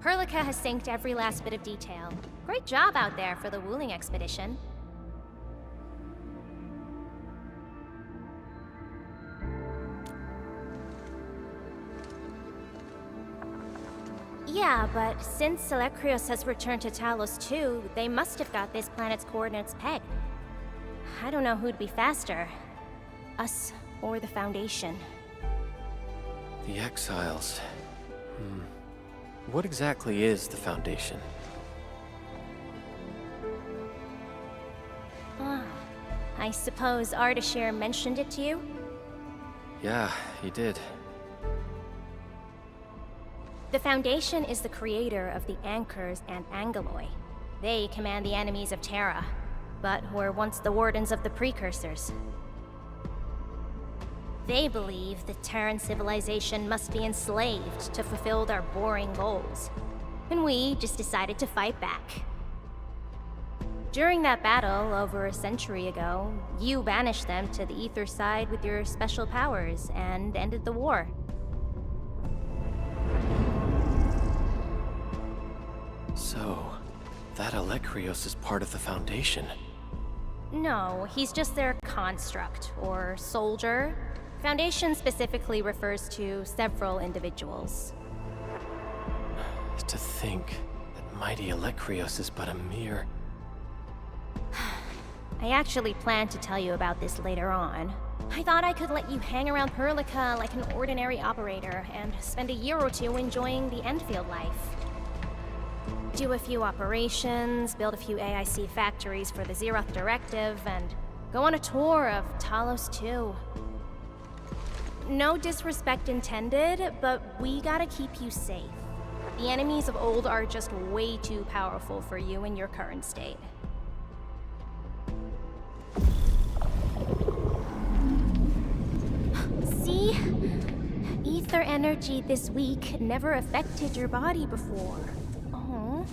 Perlica has synced every last bit of detail. Great job out there for the Wuling expedition. Yeah, but since Selekrios has returned to Talos-II, they must have got this planet's coordinates pegged. I don't know who'd be faster. Us or the Foundation. The Exiles. What exactly is the Foundation? I suppose Ardashir mentioned it to you? Yeah, he did. The Foundation is the creator of the Anchors and Angeloi. They command the enemies of Terra, but were once the wardens of the Precursors. They believe that Terran civilization must be enslaved to fulfill their boring goals. And we just decided to fight back. During that battle, over a century ago, you banished them to the Ether side with your special powers and ended the war. So, that Alecrios is part of the Foundation. No, he's just their construct, or soldier. Foundation specifically refers to several individuals. To think that mighty Alecrios is but a mere... I actually planned to tell you about this later on. I thought I could let you hang around Perlica like an ordinary operator and spend a year or two enjoying the Endfield life. Do a few operations, build a few AIC factories for the Zeroth Directive, and go on a tour of Talos-II. No disrespect intended, but we gotta keep you safe. The enemies of old are just way too powerful for you in your current state. See? Ether energy this week never affected your body before. Oh.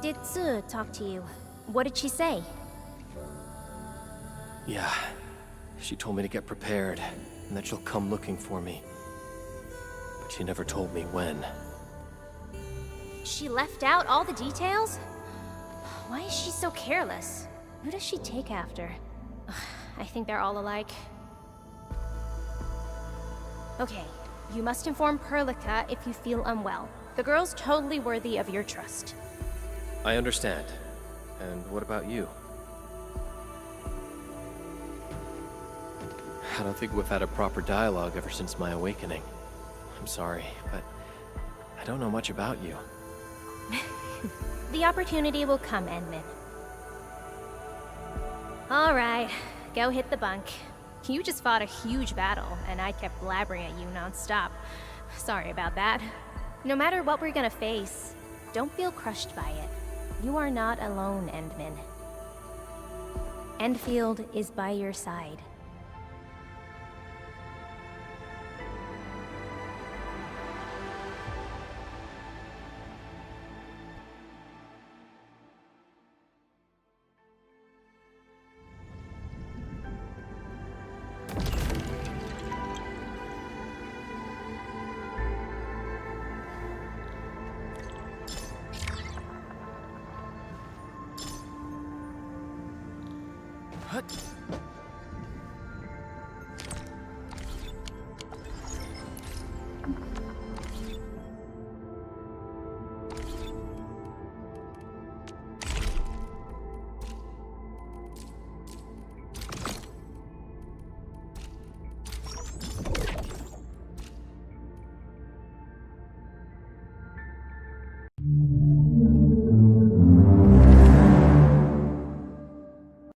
Did Tzu talk to you? What did she say? Yeah. She told me to get prepared, and that she'll come looking for me. But she never told me when. She left out all the details? Why is she so careless? Who does she take after? Ugh, I think they're all alike. Okay, you must inform Perlica if you feel unwell. The girl's totally worthy of your trust. I understand. And what about you? I don't think we've had a proper dialogue ever since my awakening. I'm sorry, but I don't know much about you. The opportunity will come, Endmin. Alright, go hit the bunk. You just fought a huge battle, and I kept blabbering at you non-stop. Sorry about that. No matter what we're gonna face, don't feel crushed by it. You are not alone, Endmin. Endfield is by your side.